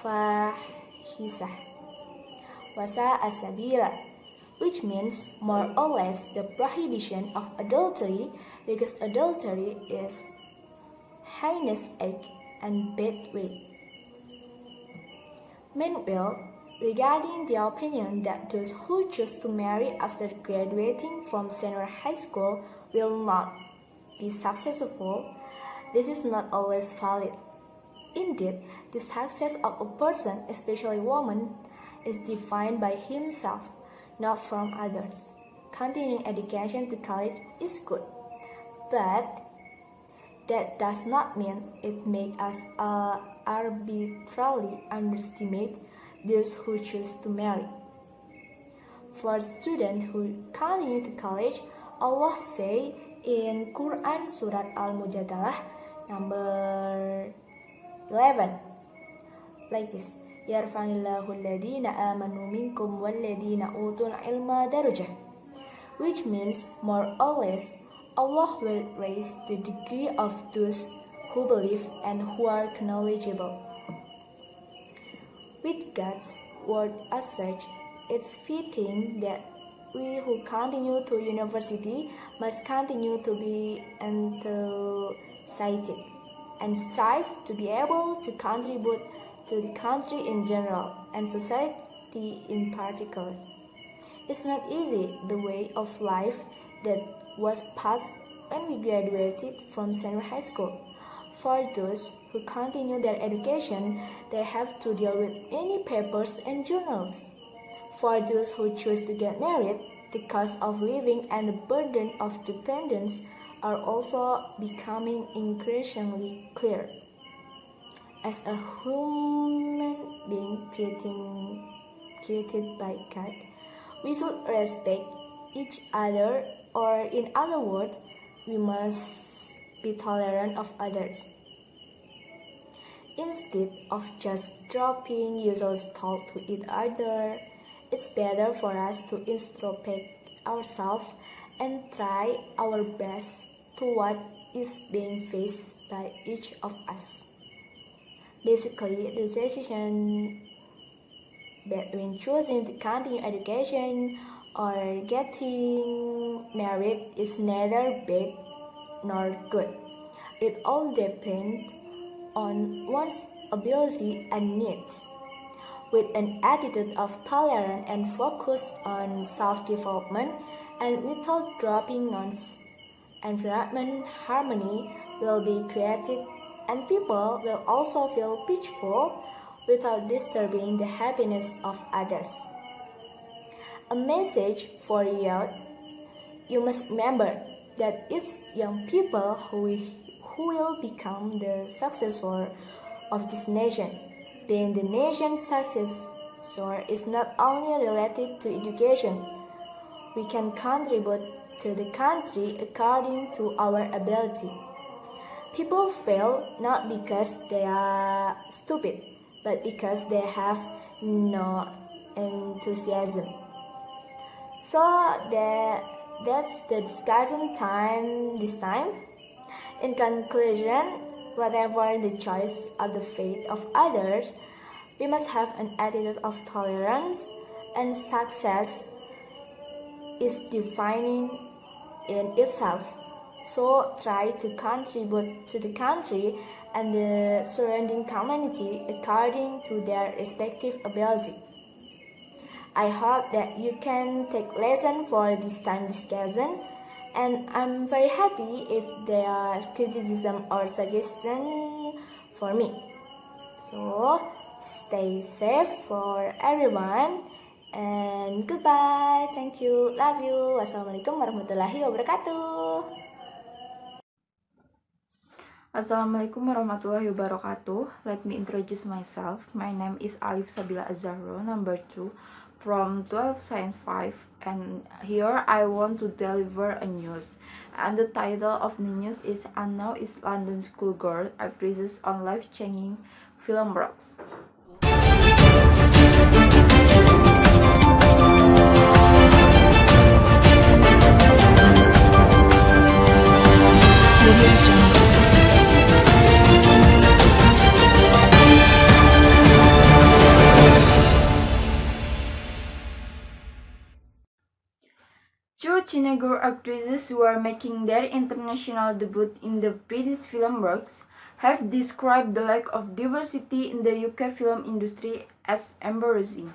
fahisah wa sa'a sabila, which means more or less the prohibition of adultery, because adultery is heinous act and bad way. Meanwhile, regarding the opinion that those who choose to marry after graduating from senior high school will not be successful, this is not always valid. Indeed, the success of a person, especially woman, is defined by himself, not from others. Continuing education to college is good, but that does not mean it makes us arbitrarily underestimate those who choose to marry. For students who continue to college, Allah says in Quran Surat Al-Mujadalah number 11 like this, yarfa'illahu alladhina amanu minkum walladhina utul ilma darajah, which means more or less Allah will raise the degree of those who believe and who are knowledgeable. With God's word as such, it's fitting that we who continue to university must continue to be enthusiastic and strive to be able to contribute to the country in general and society in particular. It's not easy the way of life that was passed when we graduated from senior high school. For those who continue their education, they have to deal with many papers and journals. For those who choose to get married, the cost of living and the burden of dependence are also becoming increasingly clear. As a human being created by God, we should respect each other, or in other words, we must be tolerant of others. Instead of just dropping useless thoughts to each other, it's better for us to introspect ourselves and try our best to what is being faced by each of us. Basically, the decision between choosing to continue education or getting married is neither bad nor good. It all depends on one's ability and needs. With an attitude of tolerance and focus on self-development, and without dropping nonsense, environment harmony will be created and people will also feel peaceful without disturbing the happiness of others. A message for youth: you must remember that it's young people who will become the successor of this nation. Being the nation's successor is not only related to education. We can contribute to the country according to our ability. People fail not because they are stupid, but because they have no enthusiasm. So that's the discussion time this time. In conclusion, whatever the choice of the fate of others, we must have an attitude of tolerance, and success is defining in itself. So try to contribute to the country and the surrounding community according to their respective ability. I hope that you can take lesson for this time discussion, and I'm very happy if there are criticism or suggestion for me. So stay safe for everyone and goodbye. Thank you. Love you. Wassalamualaikum warahmatullahi wabarakatuh. Assalamualaikum warahmatullahi wabarakatuh. Let me introduce myself. My name is Alif Sabila Azharo, number 2 from 12 Science 5, and here I want to deliver a news. And the title of the news is Anna is London schoolgirl actresses on life-changing film rocks. Two teenage actresses who are making their international debut in the British film works have described the lack of diversity in the UK film industry as embarrassing.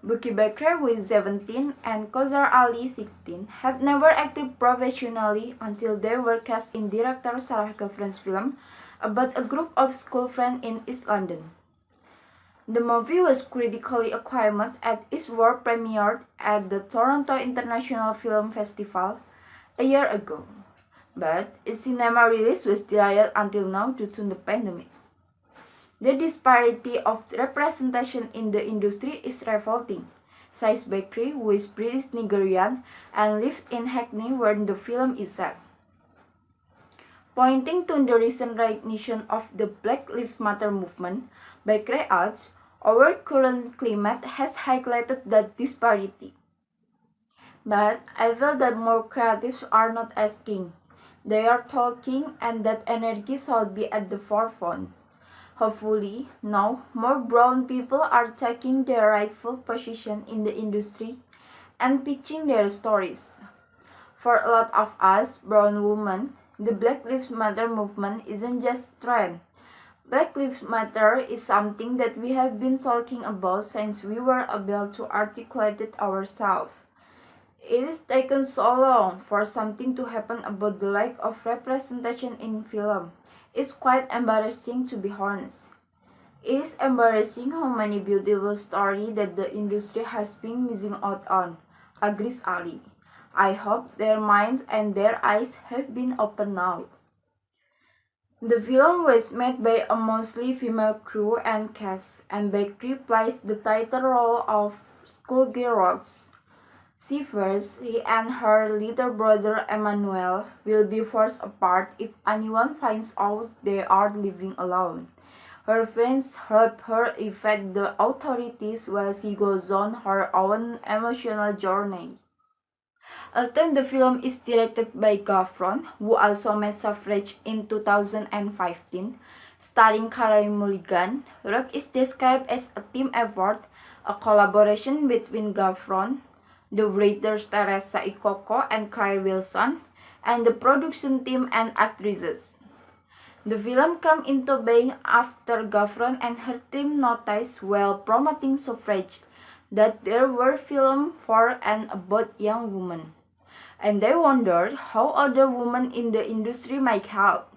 Buki Bakre, who is 17, and Kozar Ali, 16, had never acted professionally until they were cast in director Sarah Gavran's film about a group of school friends in East London. The movie was critically acclaimed at its world premiere at the Toronto International Film Festival a year ago, but its cinema release was delayed until now due to the pandemic. The disparity of representation in the industry is revolting, says Bakri, who is British Nigerian and lived in Hackney where the film is set. Pointing to the recent recognition of the Black Lives Matter movement, Bakri adds, our current climate has highlighted that disparity. But I feel that more creatives are not asking. They are talking, and that energy should be at the forefront. Hopefully, now more brown people are taking their rightful position in the industry and pitching their stories. For a lot of us brown women, the Black Lives Matter movement isn't just a trend. Black Lives Matter is something that we have been talking about since we were able to articulate it ourselves. It has taken so long for something to happen about the lack of representation in film. It's quite embarrassing, to be honest. It is embarrassing how many beautiful stories that the industry has been missing out on, agrees Ali. I hope their minds and their eyes have been opened now. The film was made by a mostly female crew and cast, and Bakri plays the title role of schoolgirl Rose. She fears he and her little brother Emmanuel will be forced apart if anyone finds out they are living alone. Her friends help her evade the authorities while she goes on her own emotional journey. Although the film is directed by Gavron, who also made Suffrage in 2015, starring Carey Mulligan, Rock is described as a team effort, a collaboration between Gavron, the writers Teresa Ikoko and Claire Wilson, and the production team and actresses. The film came into being after Gavron and her team noticed while promoting suffrage that there were films for and about young women, and they wondered how other women in the industry might help.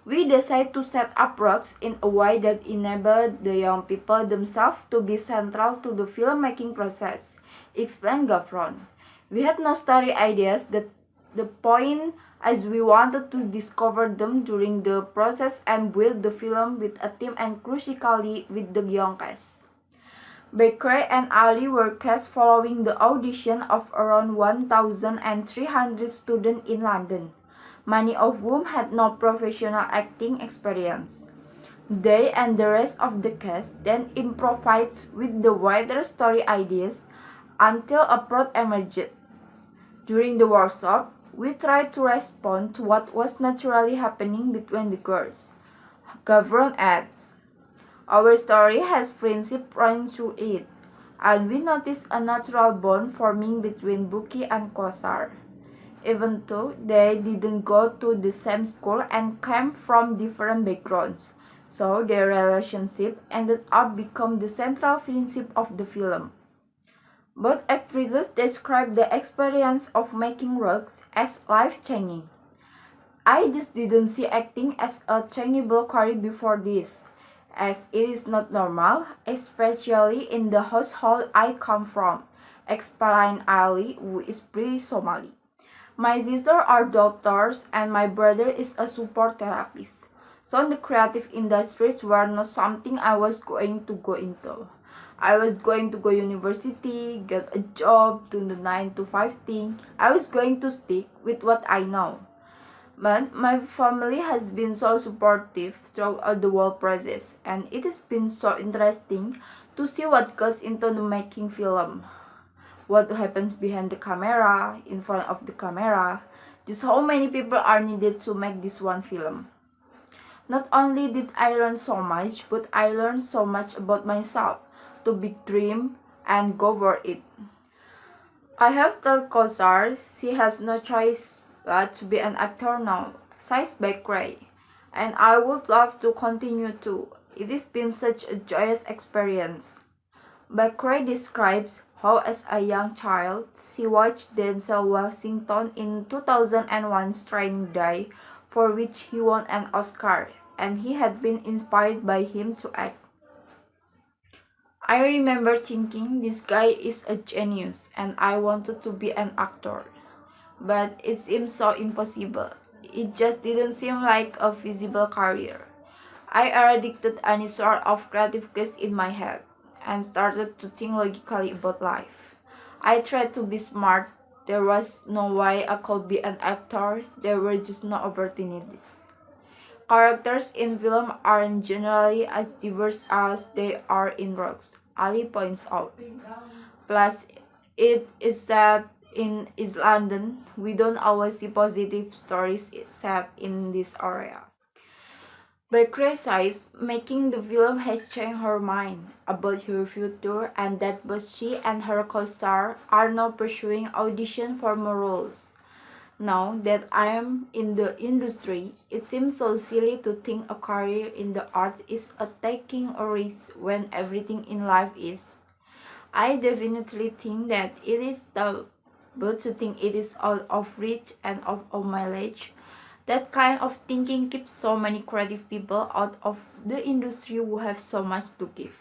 We decided to set up Rocks in a way that enabled the young people themselves to be central to the filmmaking process, explained Gavron. We had no story ideas that the point as we wanted to discover them during the process and build the film with a team and crucially with the young cast. Beckley and Ali were cast following the audition of around 1,300 students in London, many of whom had no professional acting experience. They and the rest of the cast then improvised with the wider story ideas until a plot emerged. During the workshop, we tried to respond to what was naturally happening between the girls. Gavron adds, "Our story has friendship running through it, and we noticed a natural bond forming between Buki and Kosar. Even though they didn't go to the same school and came from different backgrounds, so their relationship ended up becoming the central friendship of the film." Both actresses described the experience of making Rocks as life-changing. "I just didn't see acting as a trainable career before this, as it is not normal, especially in the household I come from," explained Ali, who is pretty Somali. "My sister are doctors and my brother is a support therapist, so the creative industries were not something I was going to go into. I was going to go university, get a job, do the 9 to 5 thing. I was going to stick with what I know. But my family has been so supportive throughout the whole process, and it has been so interesting to see what goes into the making film. What happens behind the camera, in front of the camera, just how many people are needed to make this one film. Not only did I learn so much, but I learned so much about myself, to big dream and go for it. I have told Kosar she has no choice but to be an actor now," says Beckley, "and I would love to continue too. It has been such a joyous experience." Beckley describes how as a young child she watched Denzel Washington in 2001's Training Day, for which he won an Oscar, and he had been inspired by him to act. "I remember thinking this guy is a genius and I wanted to be an actor. But it seemed so impossible. It just didn't seem like a feasible career. I eradicated any sort of creative case in my head and started to think logically about life. I tried to be smart. There was no way I could be an actor. There were just no opportunities. Characters in film aren't generally as diverse as they are in Rocks," Ali points out. "Plus, it is set in East London. We don't always see positive stories set in this area." Beckley says making the film has changed her mind about her future and that both she and her co-star are now pursuing audition for more roles. "Now that I am in the industry, it seems so silly to think a career in the art is a taking a risk when everything in life is. I definitely think that it is though, but to think it is out of reach and out of mileage, that kind of thinking keeps so many creative people out of the industry who have so much to give."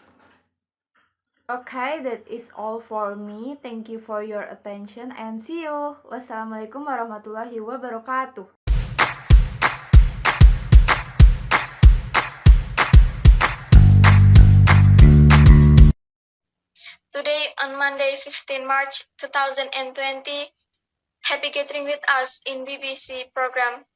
Okay, that is all for me. Thank you for your attention and see you. Wassalamualaikum warahmatullahi wabarakatuh. Today, on Monday, 15 March 2020, Happy Gathering with Us in BBC program,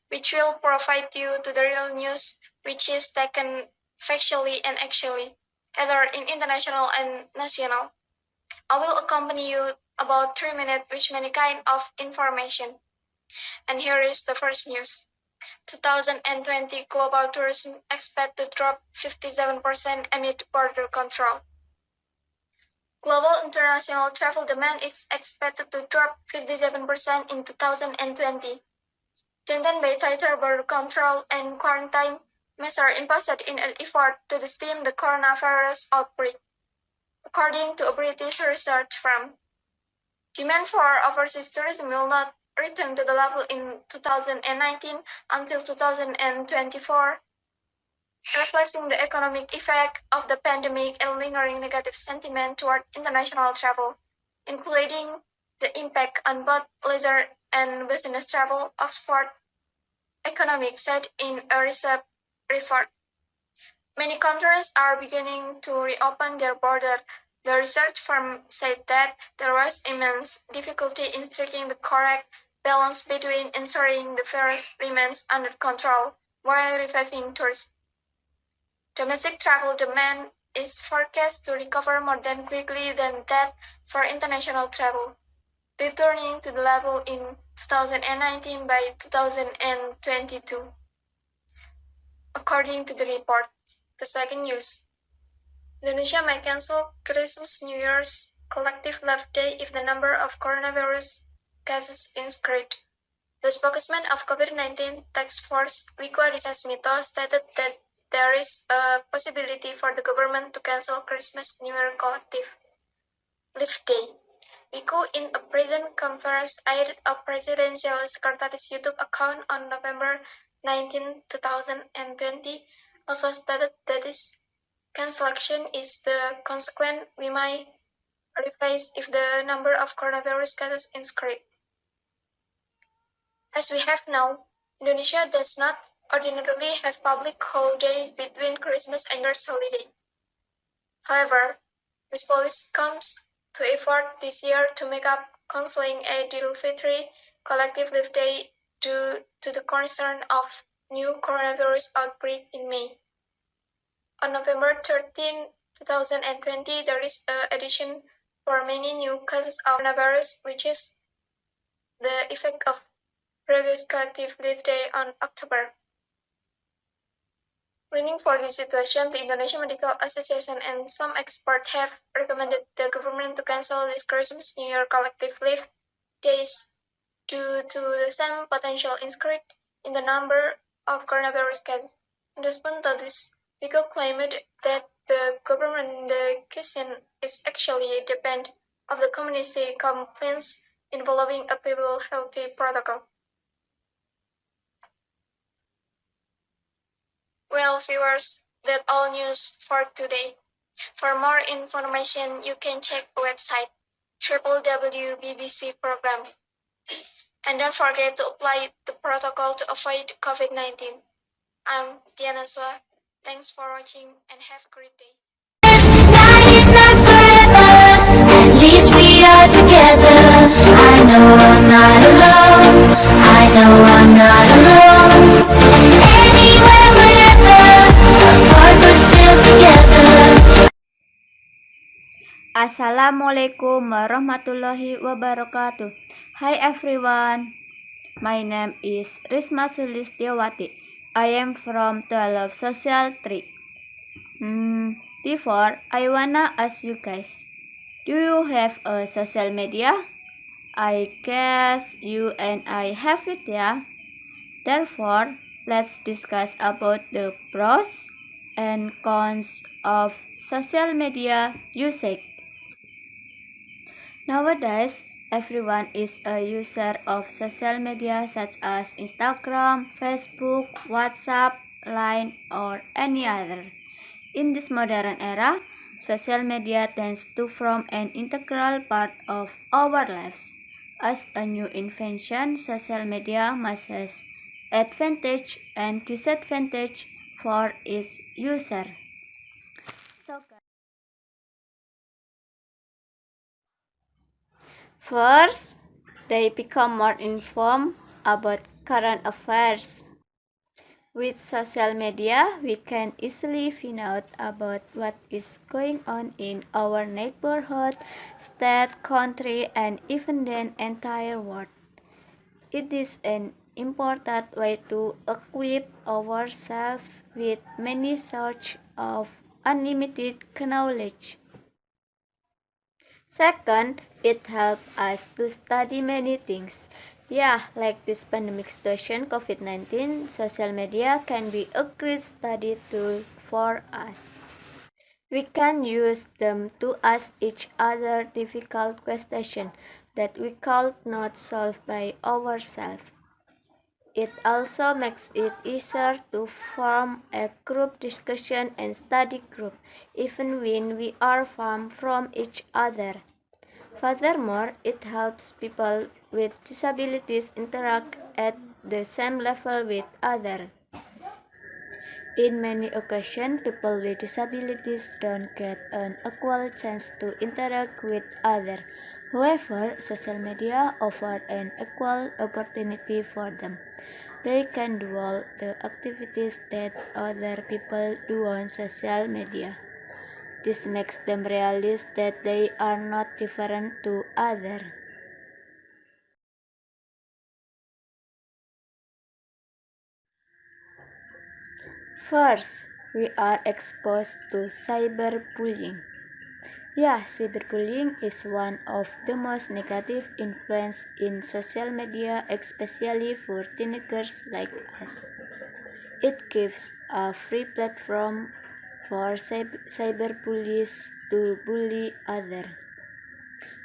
which will provide you to the real news, which is taken factually and actually, either in international and national. I will accompany you about 3 minutes with many kind of information. And here is the first news. 2020 global tourism expect to drop 57% amid border control. Global international travel demand is expected to drop 57% in 2020, driven by tighter border control and quarantine measures imposed in an effort to stem the coronavirus outbreak, according to a British research firm. Demand for overseas tourism will not return to the level in 2019 until 2024, reflecting the economic effect of the pandemic and lingering negative sentiment toward international travel, including the impact on both leisure and business travel, Oxford Economics said in a recent report. Many countries are beginning to reopen their border. The research firm said that there was immense difficulty in striking the correct balance between ensuring the virus remains under control while reviving tourism. Domestic travel demand is forecast to recover more than quickly than that for international travel, returning to the level in 2019 by 2022. According to the report, the second news, Indonesia may cancel Christmas New Year's collective leave day if the number of coronavirus cases increase. The spokesman of COVID-19 task force, Wiku Adhisa Smito, stated that there is a possibility for the government to cancel Christmas New Year collective leave day. Wiku, in a present conference aired a presidential secretary's YouTube account on November 19, 2020, also stated that this cancellation is the consequence we might face if the number of coronavirus cases increase. As we have now, Indonesia does not ordinarily have public holidays between Christmas and New Year's holiday. However, this policy comes to effort this year to make up cancelling Eidul Fitri collective leave day due to the concern of new coronavirus outbreak in May. On November 13, 2020, there is an addition for many new cases of coronavirus, which is the effect of previous collective leave day on October. Leaning for this situation, the Indonesian Medical Association and some experts have recommended the government to cancel this Christmas New Year collective leave days due to the same potential increase in the number of coronavirus cases. In response to this, Wiku claimed that the government decision is actually a depend of the community complaints involving applicable health protocol. Well, viewers, that's all news for today. For more information, you can check the website www.bbc program. And don't forget to apply the protocol to avoid COVID-19. I'm Diana Swa. Thanks for watching and have a great day. At least we are together. I know I'm not alone. I know I'm not alone. Anywhere, whenever, apart but still together. Assalamualaikum warahmatullahi wabarakatuh. Hi everyone, my name is Risma Sulistiawati. I am from 12 Social 3. Before, I wanna ask you guys, do you have a social media? I guess you and I have it, yeah? Therefore, let's discuss about the pros and cons of social media usage. Nowadays, everyone is a user of social media such as Instagram, Facebook, WhatsApp, Line, or any other. In this modern era, social media tends to form an integral part of our lives. As a new invention, social media must have advantage and disadvantage for its user. First, they become more informed about current affairs. With social media, we can easily find out about what is going on in our neighborhood, state, country, and even the entire world. It is an important way to equip ourselves with many sources of unlimited knowledge. Second, it helps us to study many things. Yeah, like this pandemic situation COVID-19, social media can be a great study tool for us. We can use them to ask each other difficult questions that we could not solve by ourselves. It also makes it easier to form a group discussion and study group, even when we are far from each other. Furthermore, it helps people with disabilities interact at the same level with others. In many occasions, people with disabilities don't get an equal chance to interact with others. However, social media offers an equal opportunity for them. They can do all the activities that other people do on social media. This makes them realize that they are not different to others. First, we are exposed to cyberbullying. Yeah, cyberbullying is one of the most negative influence in social media, especially for teenagers like us. It gives a free platform for cyberbullies to bully others.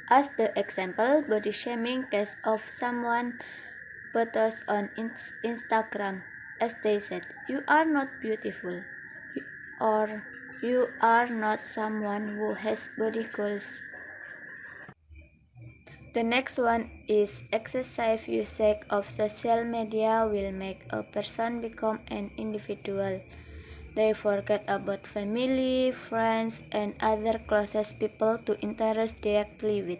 As the example, body shaming case of someone photos on Instagram, as they said, "You are not beautiful," or "You are not someone who has body goals." The next one is excessive usage of social media will make a person become an individual. They forget about family, friends, and other closest people to interact directly with.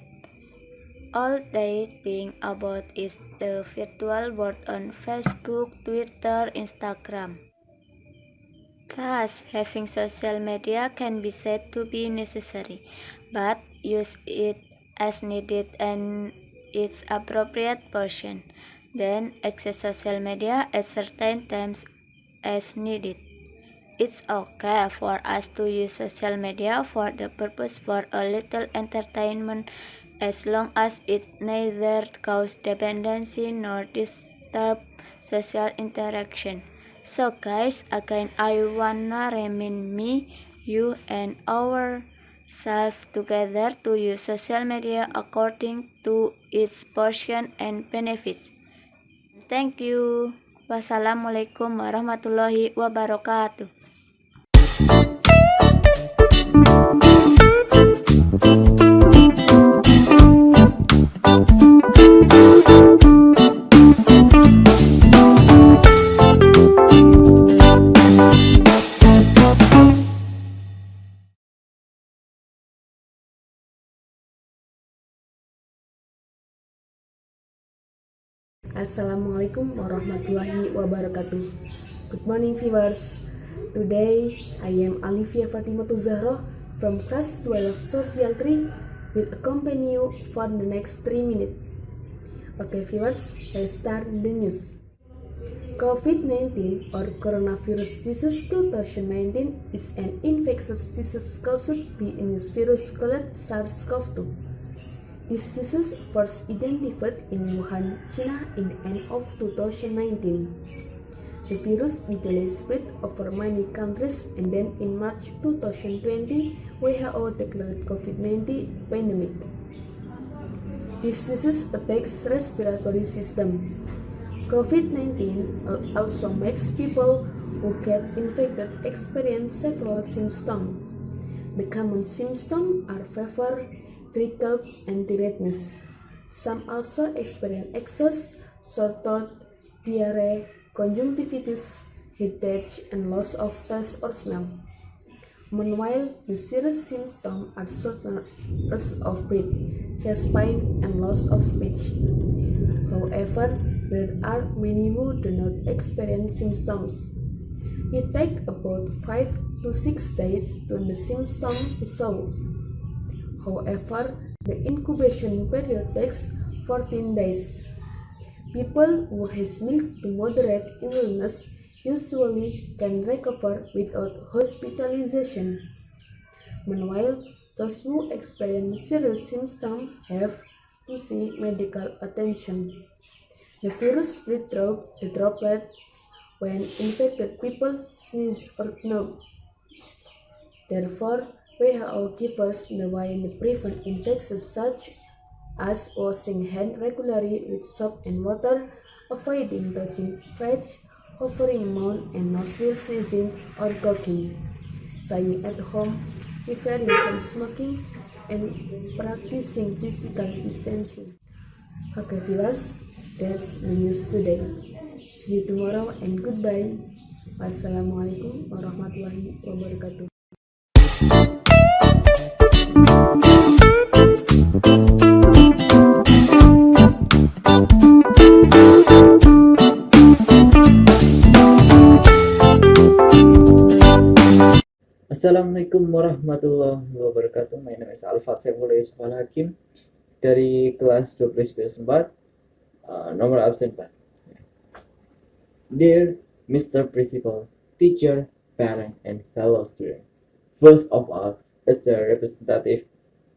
All they think about is the virtual world on Facebook, Twitter, Instagram. Thus, having social media can be said to be necessary, but use it as needed and its appropriate portion. Then access social media at certain times as needed. It's okay for us to use social media for the purpose for a little entertainment as long as it neither causes dependency nor disturb social interaction. So guys, again I wanna remind me, you and ourselves together to use social media according to its portion and benefits. Thank you. Wassalamualaikum warahmatullahi wabarakatuh. Assalamualaikum warahmatullahi wabarakatuh. Good morning viewers. Today I am Alivia Fatimatu Zahro from class 12 Social 3 will accompany you for the next 3 minutes. Okay viewers, let's start the news. COVID-19 or coronavirus disease 2019 is an infectious disease caused by a new virus called SARS-CoV-2. This disease first identified in Wuhan, China in the end of 2019. The virus gradually spread over many countries and then in March 2020, WHO declared COVID-19 pandemic. This disease affects respiratory system. COVID-19 also makes people who get infected experience several symptoms. The common symptoms are fever, dry cough, and redness. Some also experience excess, sore throat, diarrhea, conjunctivitis, headache, and loss of taste or smell. Meanwhile, the serious symptoms are shortness of breath, chest pain, and loss of speech. However, there are many who do not experience symptoms. It takes about 5 to 6 days to the symptoms to show. However, the incubation period takes 14 days. People who has mild to moderate illness usually can recover without hospitalization. Meanwhile, those who experience serious symptoms have to seek medical attention. The virus spread through the droplets when infected people sneeze or nod. Therefore, WHO gives us the way to prevent infections such as washing hands regularly with soap and water, avoiding touching face, hovering mouth and nose while sneezing or coughing, staying at home, refraining from smoking, and practicing physical distancing. Okay, viewers, that's the news today. See you tomorrow and goodbye. Wassalamualaikum warahmatullahi wabarakatuh. Assalamualaikum warahmatullahi wabarakatuh. My name is Alfat Saiful Yusuf Hakim dari kelas 12 nomor absen 4. Dear Mr. Principal, teacher, parent, and fellow student. First of all, as the representative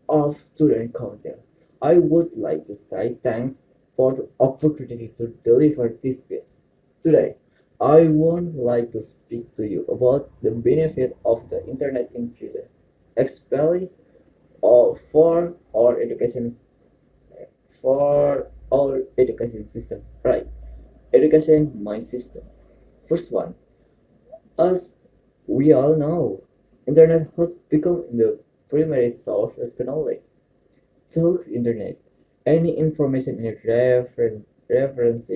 of Student Council, I would like to say thanks for the opportunity to deliver this speech. Today, I would like to speak to you about the benefit of the internet in future, especially for our education system. Right, education my system. First one, as we all know, internet has become the primary source of knowledge. Through internet, any information in reference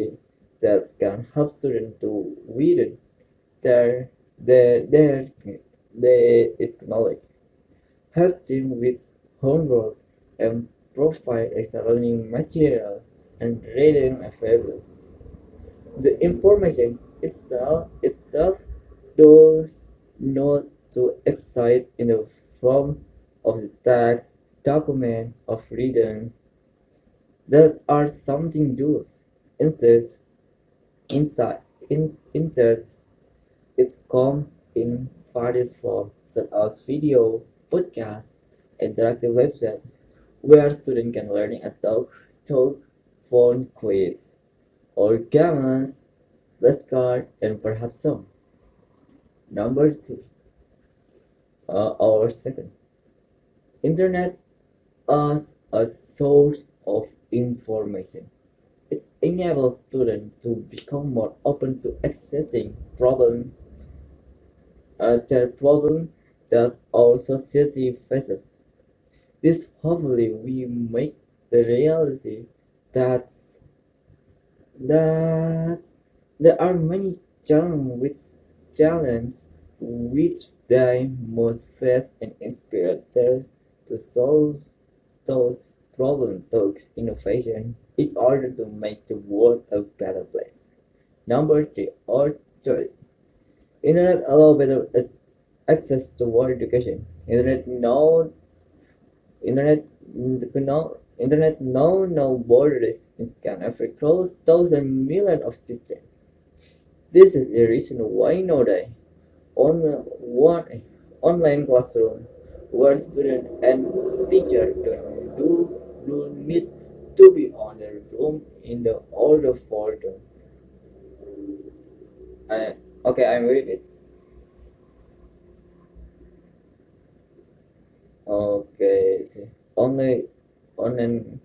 that can help students to widen their knowledge, help them with homework, and provide extra learning material and reading available. The information itself does not to excite in the form of the text, document, of reading that are something does. Instead, it comes in various forms such as video, podcast, interactive website, where students can learn a talk, phone quiz, or games, flashcard, and perhaps some. Number two, our second, internet as a source of information. It enables students to become more open to accepting their problem that our society faces. This hopefully we make the reality that that there are many challenges which they must face and inspire them to solve those problems through innovation in order to make the world a better place. Number three, or third, internet allow better access to world education. Internet know no borders. It can ever cross thousand million of distance. This is the reason why nowadays on one online classroom where student and teacher do need to be on the room in the order for the okay, I'm with it. Okay, it's only online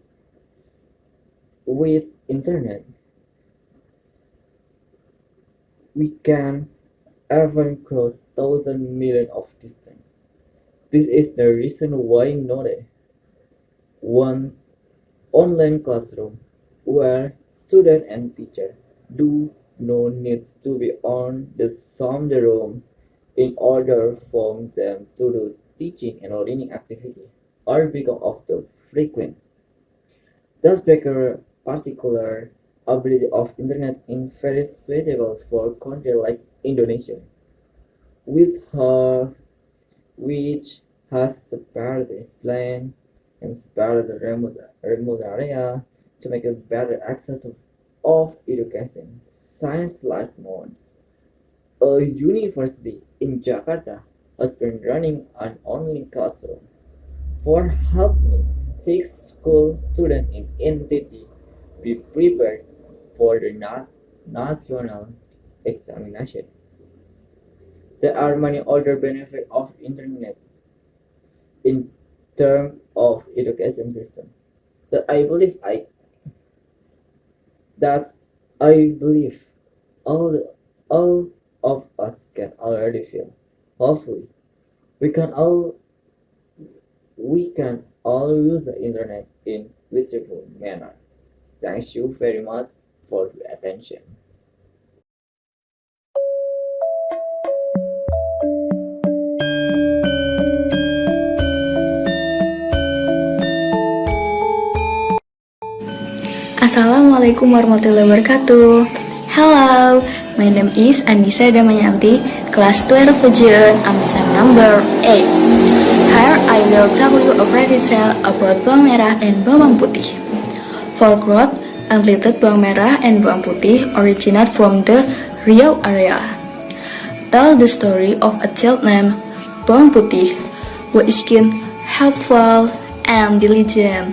with internet we can even cross thousand million of distance. This is the reason why knowledge one online classroom where student and teacher do no need to be on the same room in order for them to do teaching and learning activity or because of the frequent. Thus particular ability of internet is very suitable for country like Indonesia, with her, which has spared this land and spared the remote area to make a better access of education. Science last months. A university in Jakarta has been running an online classroom for helping high school students in NTT be prepared for the national examination. There are many other benefits of internet in terms of education system that I believe that I believe all of us can already feel. Hopefully, we can all we can all use the internet in useful manner. Thank you very much for your attention. Assalamualaikum warahmatullahi wabarakatuh. Hello, my name is Andisa Damayanti, class 12 Fujian, AMSAM number 8. Here I will tell you a fairy tale about bawang merah and bawang putih. Folk wrote unrelated bawang merah and bawang putih originate from the Riau area. Tell the story of a child named Bawang Putih, who is keen, helpful, and diligent.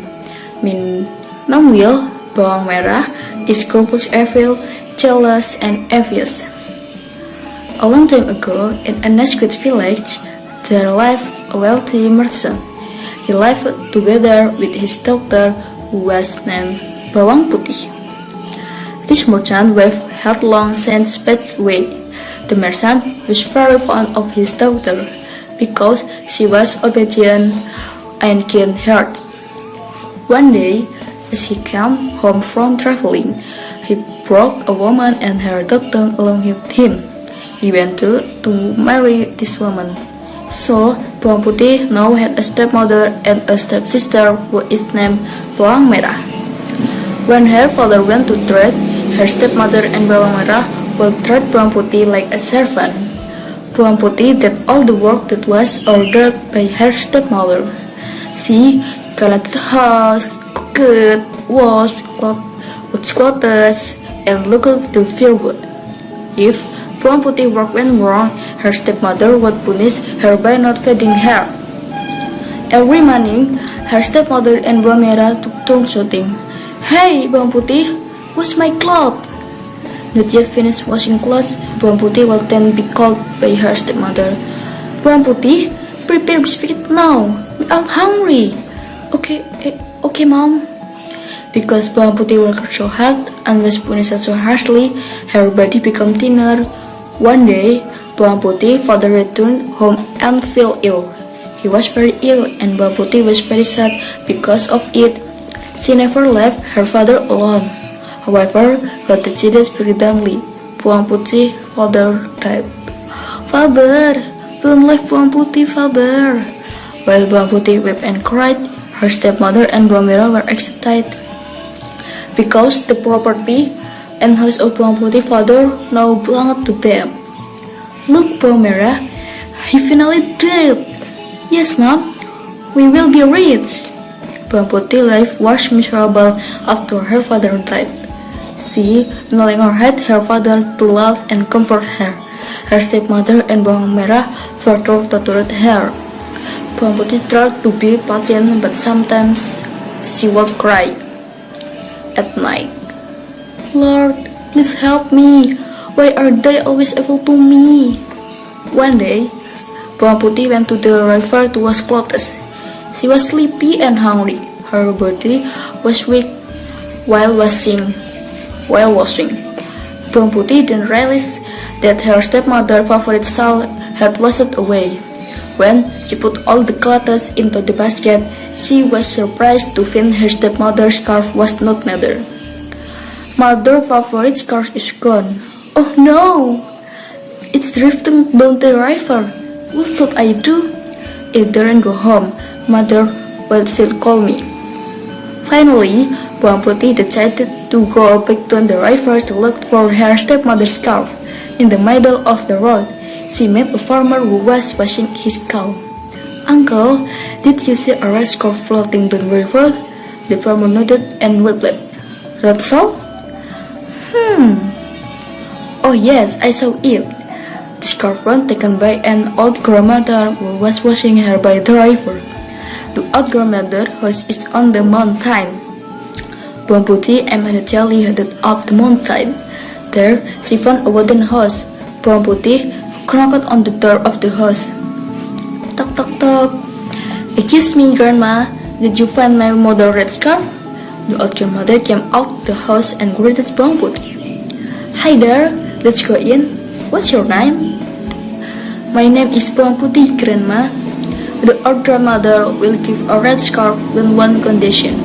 Meanwhile, bawang merah is scrupulous, evil, jealous, and envious. A long time ago, in a Nesquik village, there lived a wealthy merchant. He lived together with his daughter, who was named Bawang Putih. This merchant wife had long since passed away. The merchant was very fond of his daughter because she was obedient and kind-hearted. One day, as he came home from traveling, he brought a woman and her daughter along with him. He went to marry this woman. So, Bawang Putih now had a stepmother and a stepsister who is named Bawang Merah. When her father went to trade, her stepmother and Bawang Merah will treat Bawang Putih like a servant. Bawang Putih did all the work that was ordered by her stepmother. She cleaned the house, cooked, washed clothes, and looked after the firewood. If Bawang Putih work went wrong, her stepmother would punish her by not feeding her. Every morning, her stepmother and Bawang Merah took turns shouting, "Hey, Bawang Putih, wash my clothes!" Not yet finished washing clothes, Bawang Putih will then be called by her stepmother. "Bawang Putih, prepare biscuit now. We are hungry." Okay, Mom. Because Bawang Putih worked so hard and was punished so harshly, her body became thinner. One day, Bawang Putih's father returned home and fell ill. He was very ill and Bawang Putih was very sad because of it. She never left her father alone. However, God decided very dumbly. Bawang Putih's father died. "Father, don't leave Bawang Putih, Father." While Bawang Putih wept and cried, her stepmother and Bawang Merah were excited because the property and house of Bawang Putih's father now belonged to them. "Look, Bawang Merah, he finally died." "Yes, Mom, we will be rich." Bawang Putih's life was miserable after her father died. She knowing her head her father to love and comfort her. Her stepmother and Bawang Merah further tortured her. Bawang Putih tried to be patient, but sometimes she would cry at night. "Lord, please help me. Why are they always evil to me?" One day, Bawang Putih went to the river to wash clothes. She was sleepy and hungry. Her body was weak while washing. Bawang Putih didn't realize that her stepmother's favorite shawl had washed away. When she put all the clothes into the basket, she was surprised to find her stepmother's scarf was not there. "Mother's favorite scarf is gone. Oh no! It's drifting down the river. What should I do? If I don't go home, Mother will still call me." Finally, Bawang Putih decided to go back to the river to look for her stepmother's scarf. In the middle of the road, she met a farmer who was washing his cow. "Uncle, did you see a red scarf floating down the river?" The farmer nodded and replied, "Red scarf? Oh yes, I saw it. The scarf was taken by an old grandmother who was washing hair by the river. The old grandmother's house is on the mountain." Bawang Putih immediately headed up the mountain. There, she found a wooden house. Bawang Putih knocked on the door of the house. "Toc toc toc. Excuse me, Grandma. Did you find my mother's red scarf?" The old grandmother came out the house and greeted Bawang Putih. "Hi there. Let's go in. What's your name?" "My name is Bawang Putih, Grandma. The old grandmother will give a red scarf with one condition.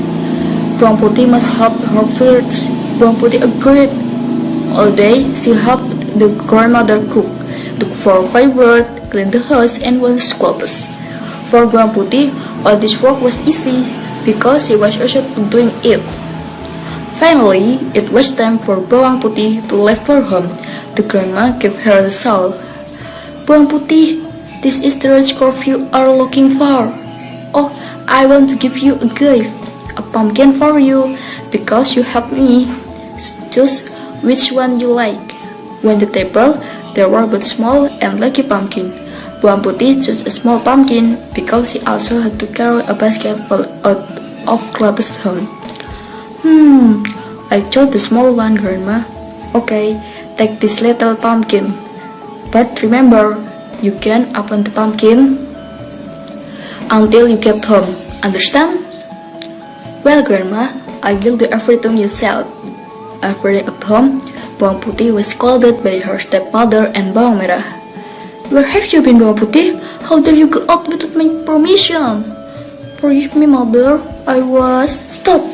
Bawang Putih must help her first." Bawang Putih agreed. All day, she helped the grandmother cook, took for firewood, clean the house, and wash clothes. For Bawang Putih, all this work was easy because she was used to doing it. Finally, it was time for Bawang Putih to leave for home. The grandma gave her the shawl. "Bawang Putih, this is the red scarf you are looking for. Oh, I want to give you a gift, a pumpkin for you, because you helped me. Choose which one you like." When the table, there were both small and lucky pumpkin. Bawang Putih chose a small pumpkin because she also had to carry a basket full of clothes home. I chose the small one, Grandma." "Okay, take this little pumpkin. But remember, you can't open the pumpkin until you get home. Understand?" "Well, Grandma, I will do everything you said." Arriving at home, Bawang Putih was scolded by her stepmother and Bawang Merah. "Where have you been, Bawang Putih? How dare you go out without my permission?" "Forgive me, mother. I was..." "Stop!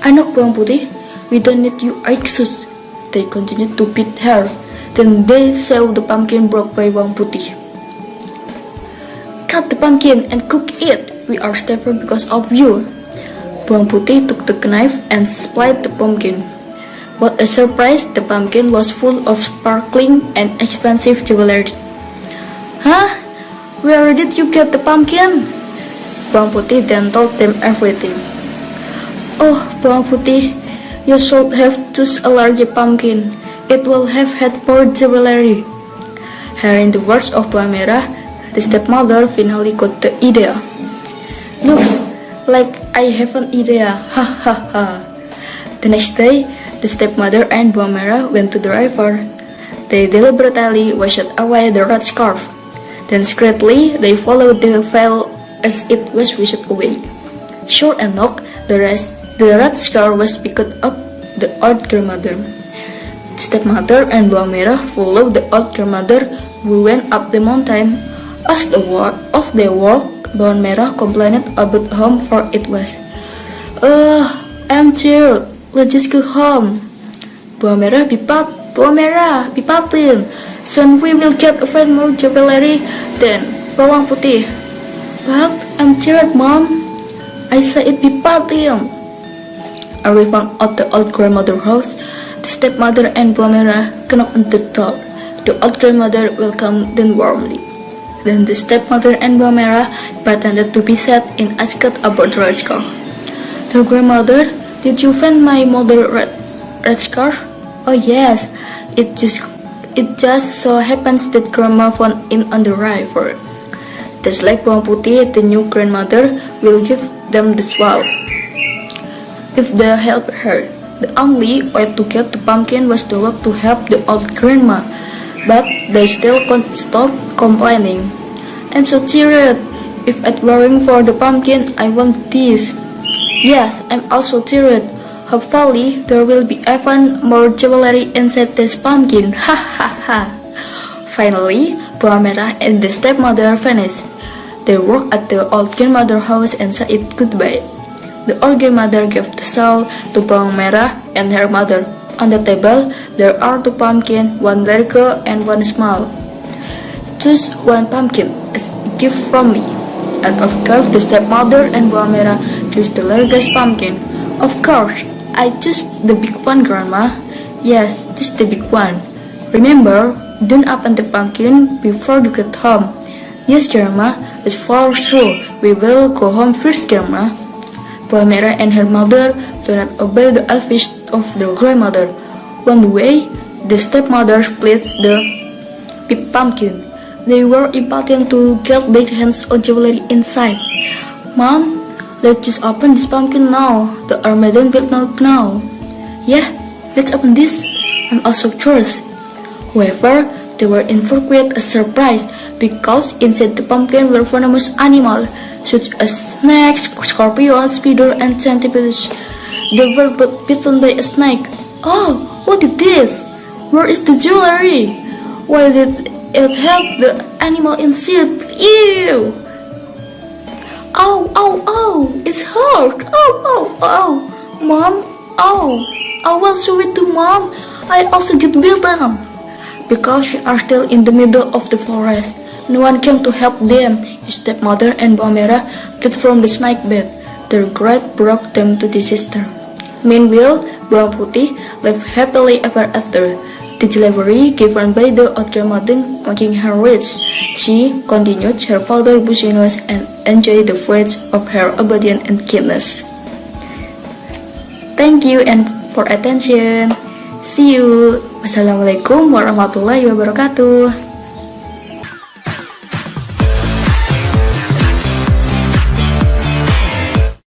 I know, Bawang Putih. We don't need your excuse." They continued to beat her. Then they saw the pumpkin brought by Bawang Putih. "Cut the pumpkin and cook it. We are starving because of you." Bawang Putih took the knife and split the pumpkin. What a surprise! The pumpkin was full of sparkling and expensive jewelry. "Huh? Where did you get the pumpkin?" Bawang Putih then told them everything. "Oh, Bawang Putih, you should have chosen a larger pumpkin. It will have had more jewelry." Hearing the words of Bawang Merah, the stepmother finally got the idea. "Looks like I have an idea. Ha ha ha." The next day, the stepmother and Bawang Merah went to the river. They deliberately washed away the red scarf. Then secretly, they followed the veil as it was washed away. Sure enough, the red scarf was picked up the old grandmother. The stepmother and Bawang Merah followed the old grandmother who went up the mountain. As they walked, Bawang Merah complained about home, for it was, I'm tired. Let's just go home." Bawang Merah bipatin. "Soon we will get even more jewelry than Bawang Putih." "But I'm tired, Mom. I said it bipatin." Arriving at the old grandmother's house, the stepmother and Bawang Merah knocked on the door. The old grandmother welcomed them warmly. Then the stepmother and Bawang Merah pretended to be sad and asked about the red scarf. The grandmother, "Did you find my mother's red scarf?" "Oh yes, it just so happens that Grandma found it on the river." Just like Bawang Putih, the new grandmother will give them the shawl if they help her. The only way to get the pumpkin was to work to help the old grandma, but they still can't stop complaining. "I'm so tired. If I'm worrying for the pumpkin, I want this." "Yes, I'm also tired. Hopefully, there will be even more jewelry inside this pumpkin. Ha ha ha." Finally, Bawang Merah and the stepmother vanished. They walked at the old grandmother's house and said goodbye. The old grandmother gave the shawl to Bawang Merah and her mother. On the table, there are two pumpkins, one larger and one small. "Choose one pumpkin as a gift from me." And of course, the stepmother and Bawang Merah chose the largest pumpkin. "Of course, I choose the big one, Grandma." "Yes, choose the big one. Remember, Don't open the pumpkin before you get home. Yes, Grandma, it's for sure. We will go home first, Grandma. Palmera and her mother do not obey the advice of their grandmother. One day, the stepmother splits the pumpkin. They were impatient to get their hands on jewelry inside. Mom, let's just open this pumpkin now. The Armageddon will not now. Yeah, let's open this. I'm also curious. However, they were in for quite a surprise because inside the pumpkin were venomous animals such as snakes, scorpions, spider, and centipedes. They were bitten by a snake. Oh, what is this? Where is the jewelry? Why did it have the animal inside? Ew! Ow, ow, ow! It's hurt! Ow, ow, ow! Mom, ow! I will show it to Mom. I also get bitten. Because we are still in the middle of the forest, no one came to help them. His stepmother and Palmera fled from the snake bed. Their regret brought them to disaster. Meanwhile, Bawang Putih lived happily ever after. The delivery given by the old grandmother making her rich. She continued her father's business and enjoyed the fruits of her obedience and kindness. Thank you and for attention. See you. Wassalamualaikum warahmatullahi wabarakatuh.